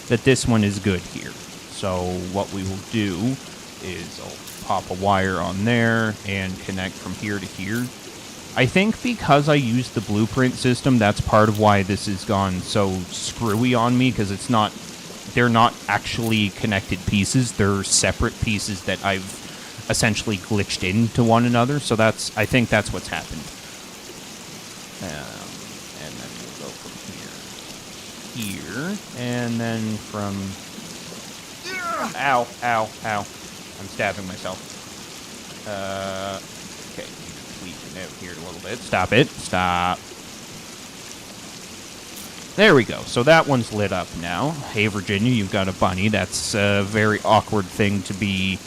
that this one is good here. So what we will do is I'll pop a wire on there and connect from here to here. I think because I used the blueprint system, that's part of why this has gone so screwy on me, because it's not... They're not actually connected pieces. They're separate pieces that I've essentially glitched into one another. So I think that's what's happened. And then we'll go from here, and then from... Ow, ow, ow. I'm stabbing myself. Okay, tweak it out here a little bit. Stop it. Stop. There we go. So that one's lit up now. Hey, Virginia, you've got a bunny. That's a very awkward thing to be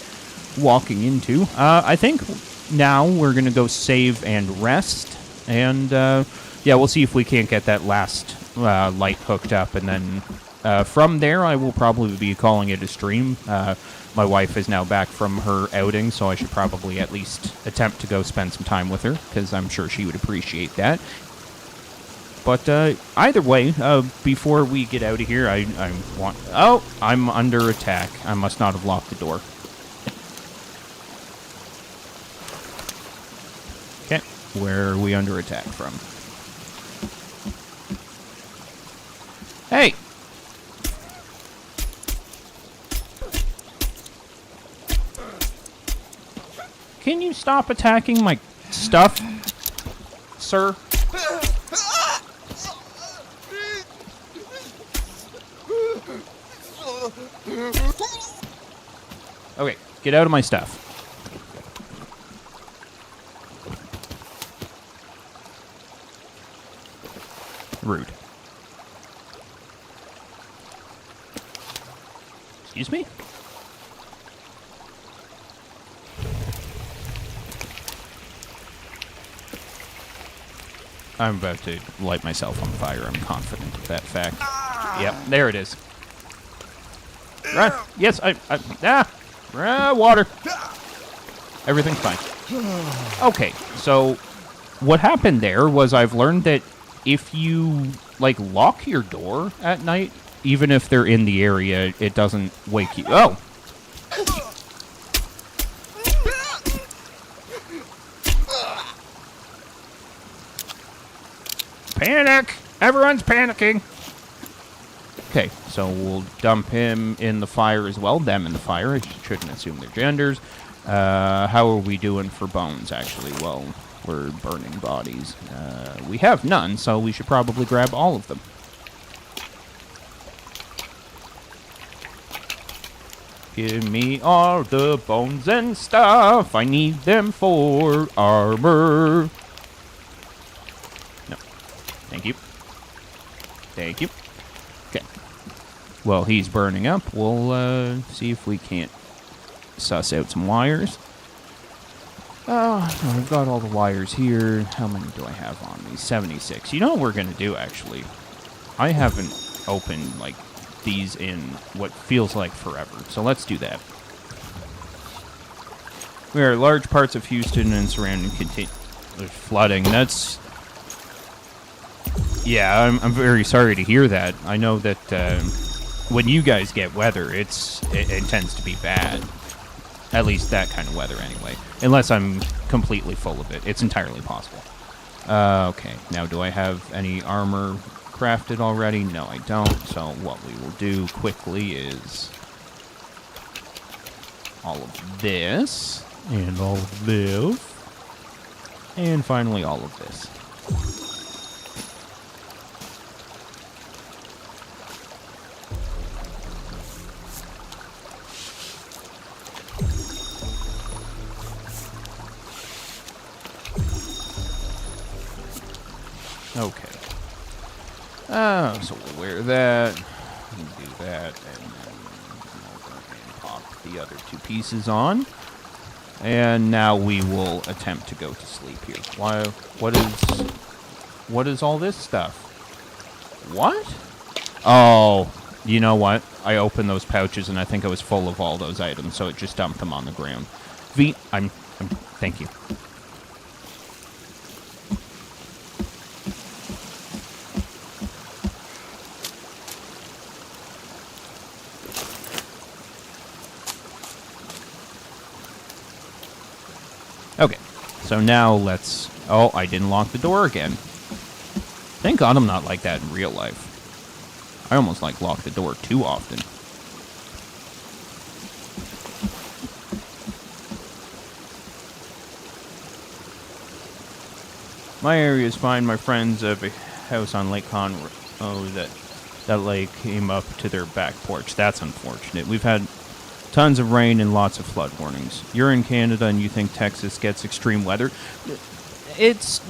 walking into. I think now we're going to go save and rest. And, yeah, we'll see if we can't get that last light hooked up. And then from there, I will probably be calling it a stream. My wife is now back from her outing, so I should probably at least attempt to go spend some time with her, because I'm sure she would appreciate that. But either way, before we get out of here, I want... Oh, I'm under attack. I must not have locked the door. Okay, where are we under attack from? Hey! Can you stop attacking my stuff, sir? Okay, get out of my stuff. Rude. Excuse me? I'm about to light myself on fire. I'm confident of that fact. Yep, there it is. Right. Yes, water. Everything's fine. Okay, so what happened there was I've learned that if you, like, lock your door at night, even if they're in the area, it doesn't wake you. Oh! Panic! Everyone's panicking! Okay, so we'll dump him in the fire as well. Them in the fire. I shouldn't assume their genders. How are we doing for bones, actually? Well, we're burning bodies. We have none, so we should probably grab all of them. Give me all the bones and stuff. I need them for armor. No. Thank you. Thank you. Okay. Well, he's burning up. We'll see if we can't suss out some wires. I've got all the wires here. How many do I have on me? 76. You know what we're going to do, actually? I haven't opened, like, these in what feels like forever. So let's do that. where large parts of Houston and surrounding there's flooding. That's... Yeah, I'm very sorry to hear that. I know that when you guys get weather, it tends to be bad. At least that kind of weather, anyway. Unless I'm completely full of it. It's entirely possible. Okay, now do I have any armor crafted already? No, I don't. So what we will do quickly is all of this, and all of this, and finally all of this. Okay. So we'll wear that, and do that, and then pop the other two pieces on. And now we will attempt to go to sleep here. Why? What is all this stuff? What? Oh, you know what? I opened those pouches and I think I was full of all those items, so it just dumped them on the ground. Thank you. Okay, so now let's... Oh, I didn't lock the door again. Thank God I'm not like that in real life. I almost, lock the door too often. My area is fine. My friends have a house on Lake Conroe that lake came up to their back porch. That's unfortunate. We've had tons of rain and lots of flood warnings. You're in Canada and you think Texas gets extreme weather. It's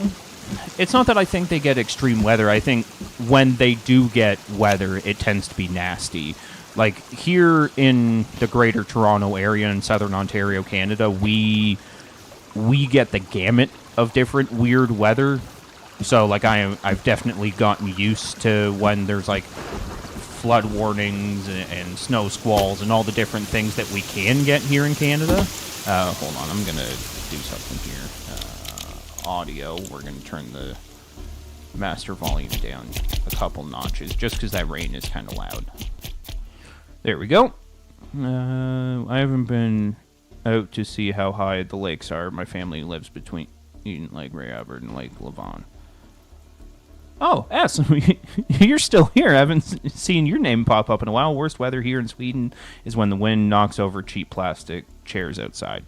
not that I think they get extreme weather. I think when they do get weather, it tends to be nasty. Like here in the Greater Toronto area in Southern Ontario, Canada, we get the gamut of different weird weather. So I've definitely gotten used to when there's flood warnings and snow squalls and all the different things that we can get here in Canada. Hold on, I'm going to do something here. Audio, we're going to turn the master volume down a couple notches, just because that rain is kind of loud. There we go. I haven't been out to see how high the lakes are. My family lives between Lake Ray Albert and Lake Levon. Oh, S, you're still here. I haven't seen your name pop up in a while. Worst weather here in Sweden is when the wind knocks over cheap plastic chairs outside.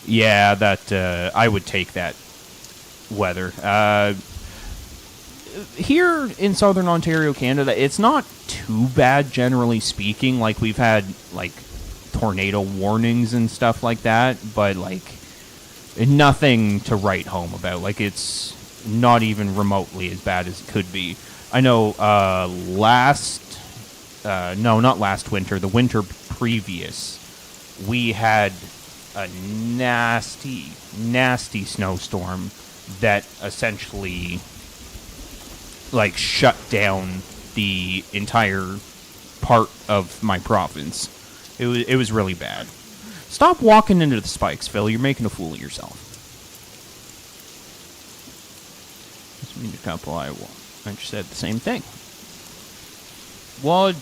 Yeah, that I would take that weather. Here in Southern Ontario, Canada, it's not too bad, generally speaking. We've had, tornado warnings and stuff like that, but, nothing to write home about. It's not even remotely as bad as it could be. I know not last winter, the winter previous, we had a nasty snowstorm that essentially shut down the entire part of my province. It was really bad. Stop walking into the spikes, Phil. You're making a fool of yourself. A couple I just said the same thing. Well,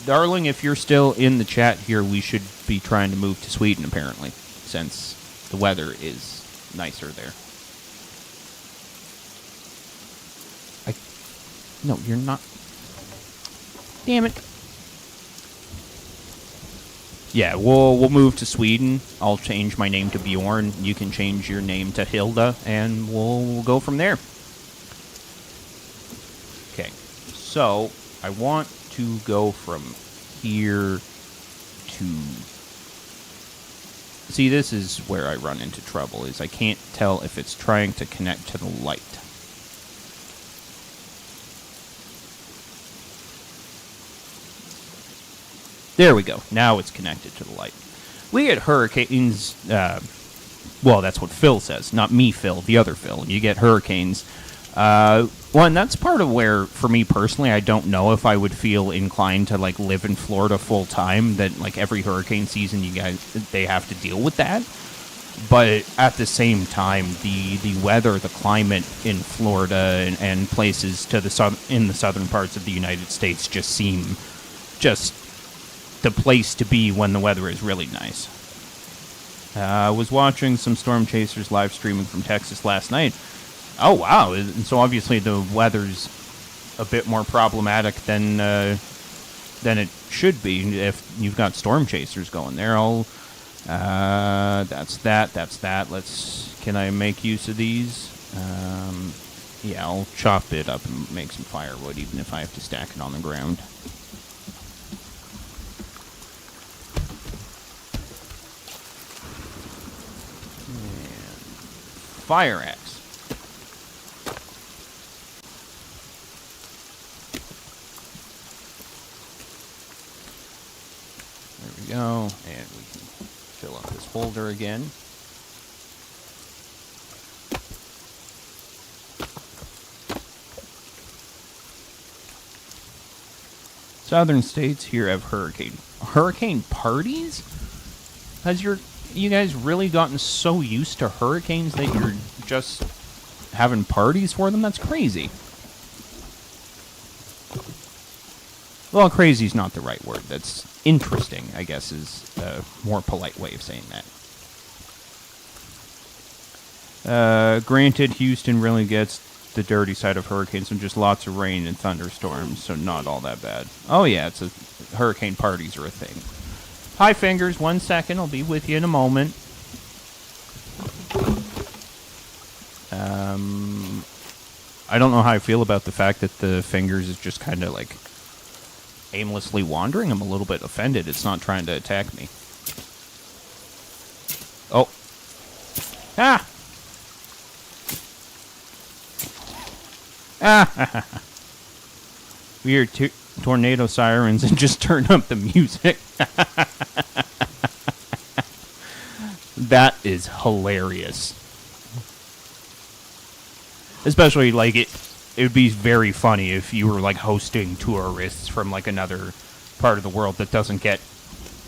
darling, if you're still in the chat here, we should be trying to move to Sweden, apparently, since the weather is nicer there. No, you're not. Damn it. Yeah, we'll move to Sweden. I'll change my name to Bjorn. You can change your name to Hilda, and we'll go from there. Okay, so I want to go from here to... See, this is where I run into trouble, is I can't tell if it's trying to connect to the light. There we go. Now it's connected to the light. We get hurricanes, well, that's what Phil says. Not me, Phil, the other Phil. You get hurricanes Well, and that's part of where, for me personally, I don't know if I would feel inclined to like live in Florida full time. That like every hurricane season, they have to deal with that. But at the same time, the weather, the climate in Florida and places to in the southern parts of the United States just seem just the place to be when the weather is really nice. I was watching some storm chasers live streaming from Texas last night. Oh, wow. And so obviously the weather's a bit more problematic than it should be if you've got storm chasers going there. That's that. Can I make use of these? Yeah, I'll chop it up and make some firewood, even if I have to stack it on the ground. And fire axe. Go, and we can fill up this holder again. Southern states here have hurricane parties? Has you guys really gotten so used to hurricanes that you're just having parties for them? That's crazy. Well, crazy is not the right word. That's interesting, I guess, is a more polite way of saying that. Granted, Houston really gets the dirty side of hurricanes and just lots of rain and thunderstorms, so not all that bad. Oh, yeah, hurricane parties are a thing. Hi, Fingers. 1 second. I'll be with you in a moment. I don't know how I feel about the fact that the Fingers is just kind of like aimlessly wandering. I'm a little bit offended. It's not trying to attack me. Oh. Ah! Ah! We hear tornado sirens and just turn up the music. That is hilarious. Especially, like, it would be very funny if you were, like, hosting tourists from, like, another part of the world that doesn't get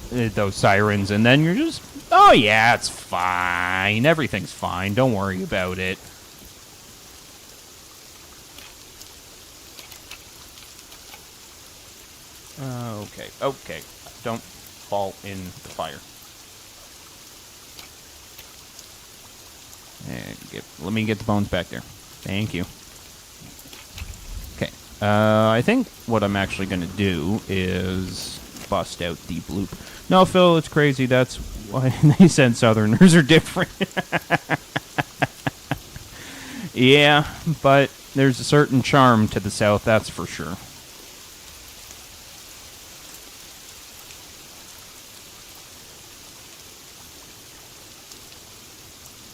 those sirens, and then you're just, oh, yeah, it's fine. Everything's fine. Don't worry about it. Okay. Don't fall in the fire. And let me get the bones back there. Thank you. Okay. I think what I'm actually going to do is bust out the bloop. No, Phil, it's crazy. That's why they said Southerners are different. Yeah, but there's a certain charm to the South, that's for sure.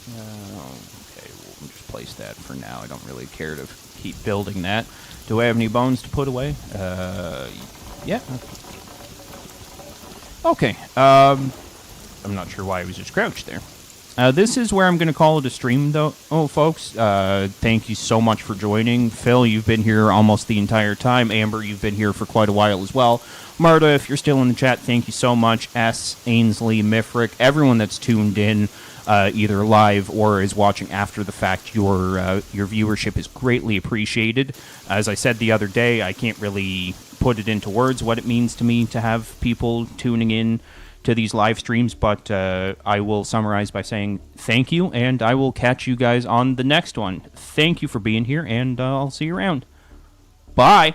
Okay, we'll just place that for now. I don't really care to keep building that. Do I have any bones to put away? Yeah. Okay. I'm not sure why I was just crouched there. This is where I'm going to call it a stream, though. Oh, folks, thank you so much for joining. Phil, you've been here almost the entire time. Amber, you've been here for quite a while as well. Marta, if you're still in the chat, thank you so much. S, Ainsley, Mifrick, everyone that's tuned in, either live or is watching after the fact, your viewership is greatly appreciated. As I said the other day, I can't really put it into words what it means to me to have people tuning in to these live streams, but I will summarize by saying thank you, and I will catch you guys on the next one. Thank you for being here, and I'll see you around. Bye!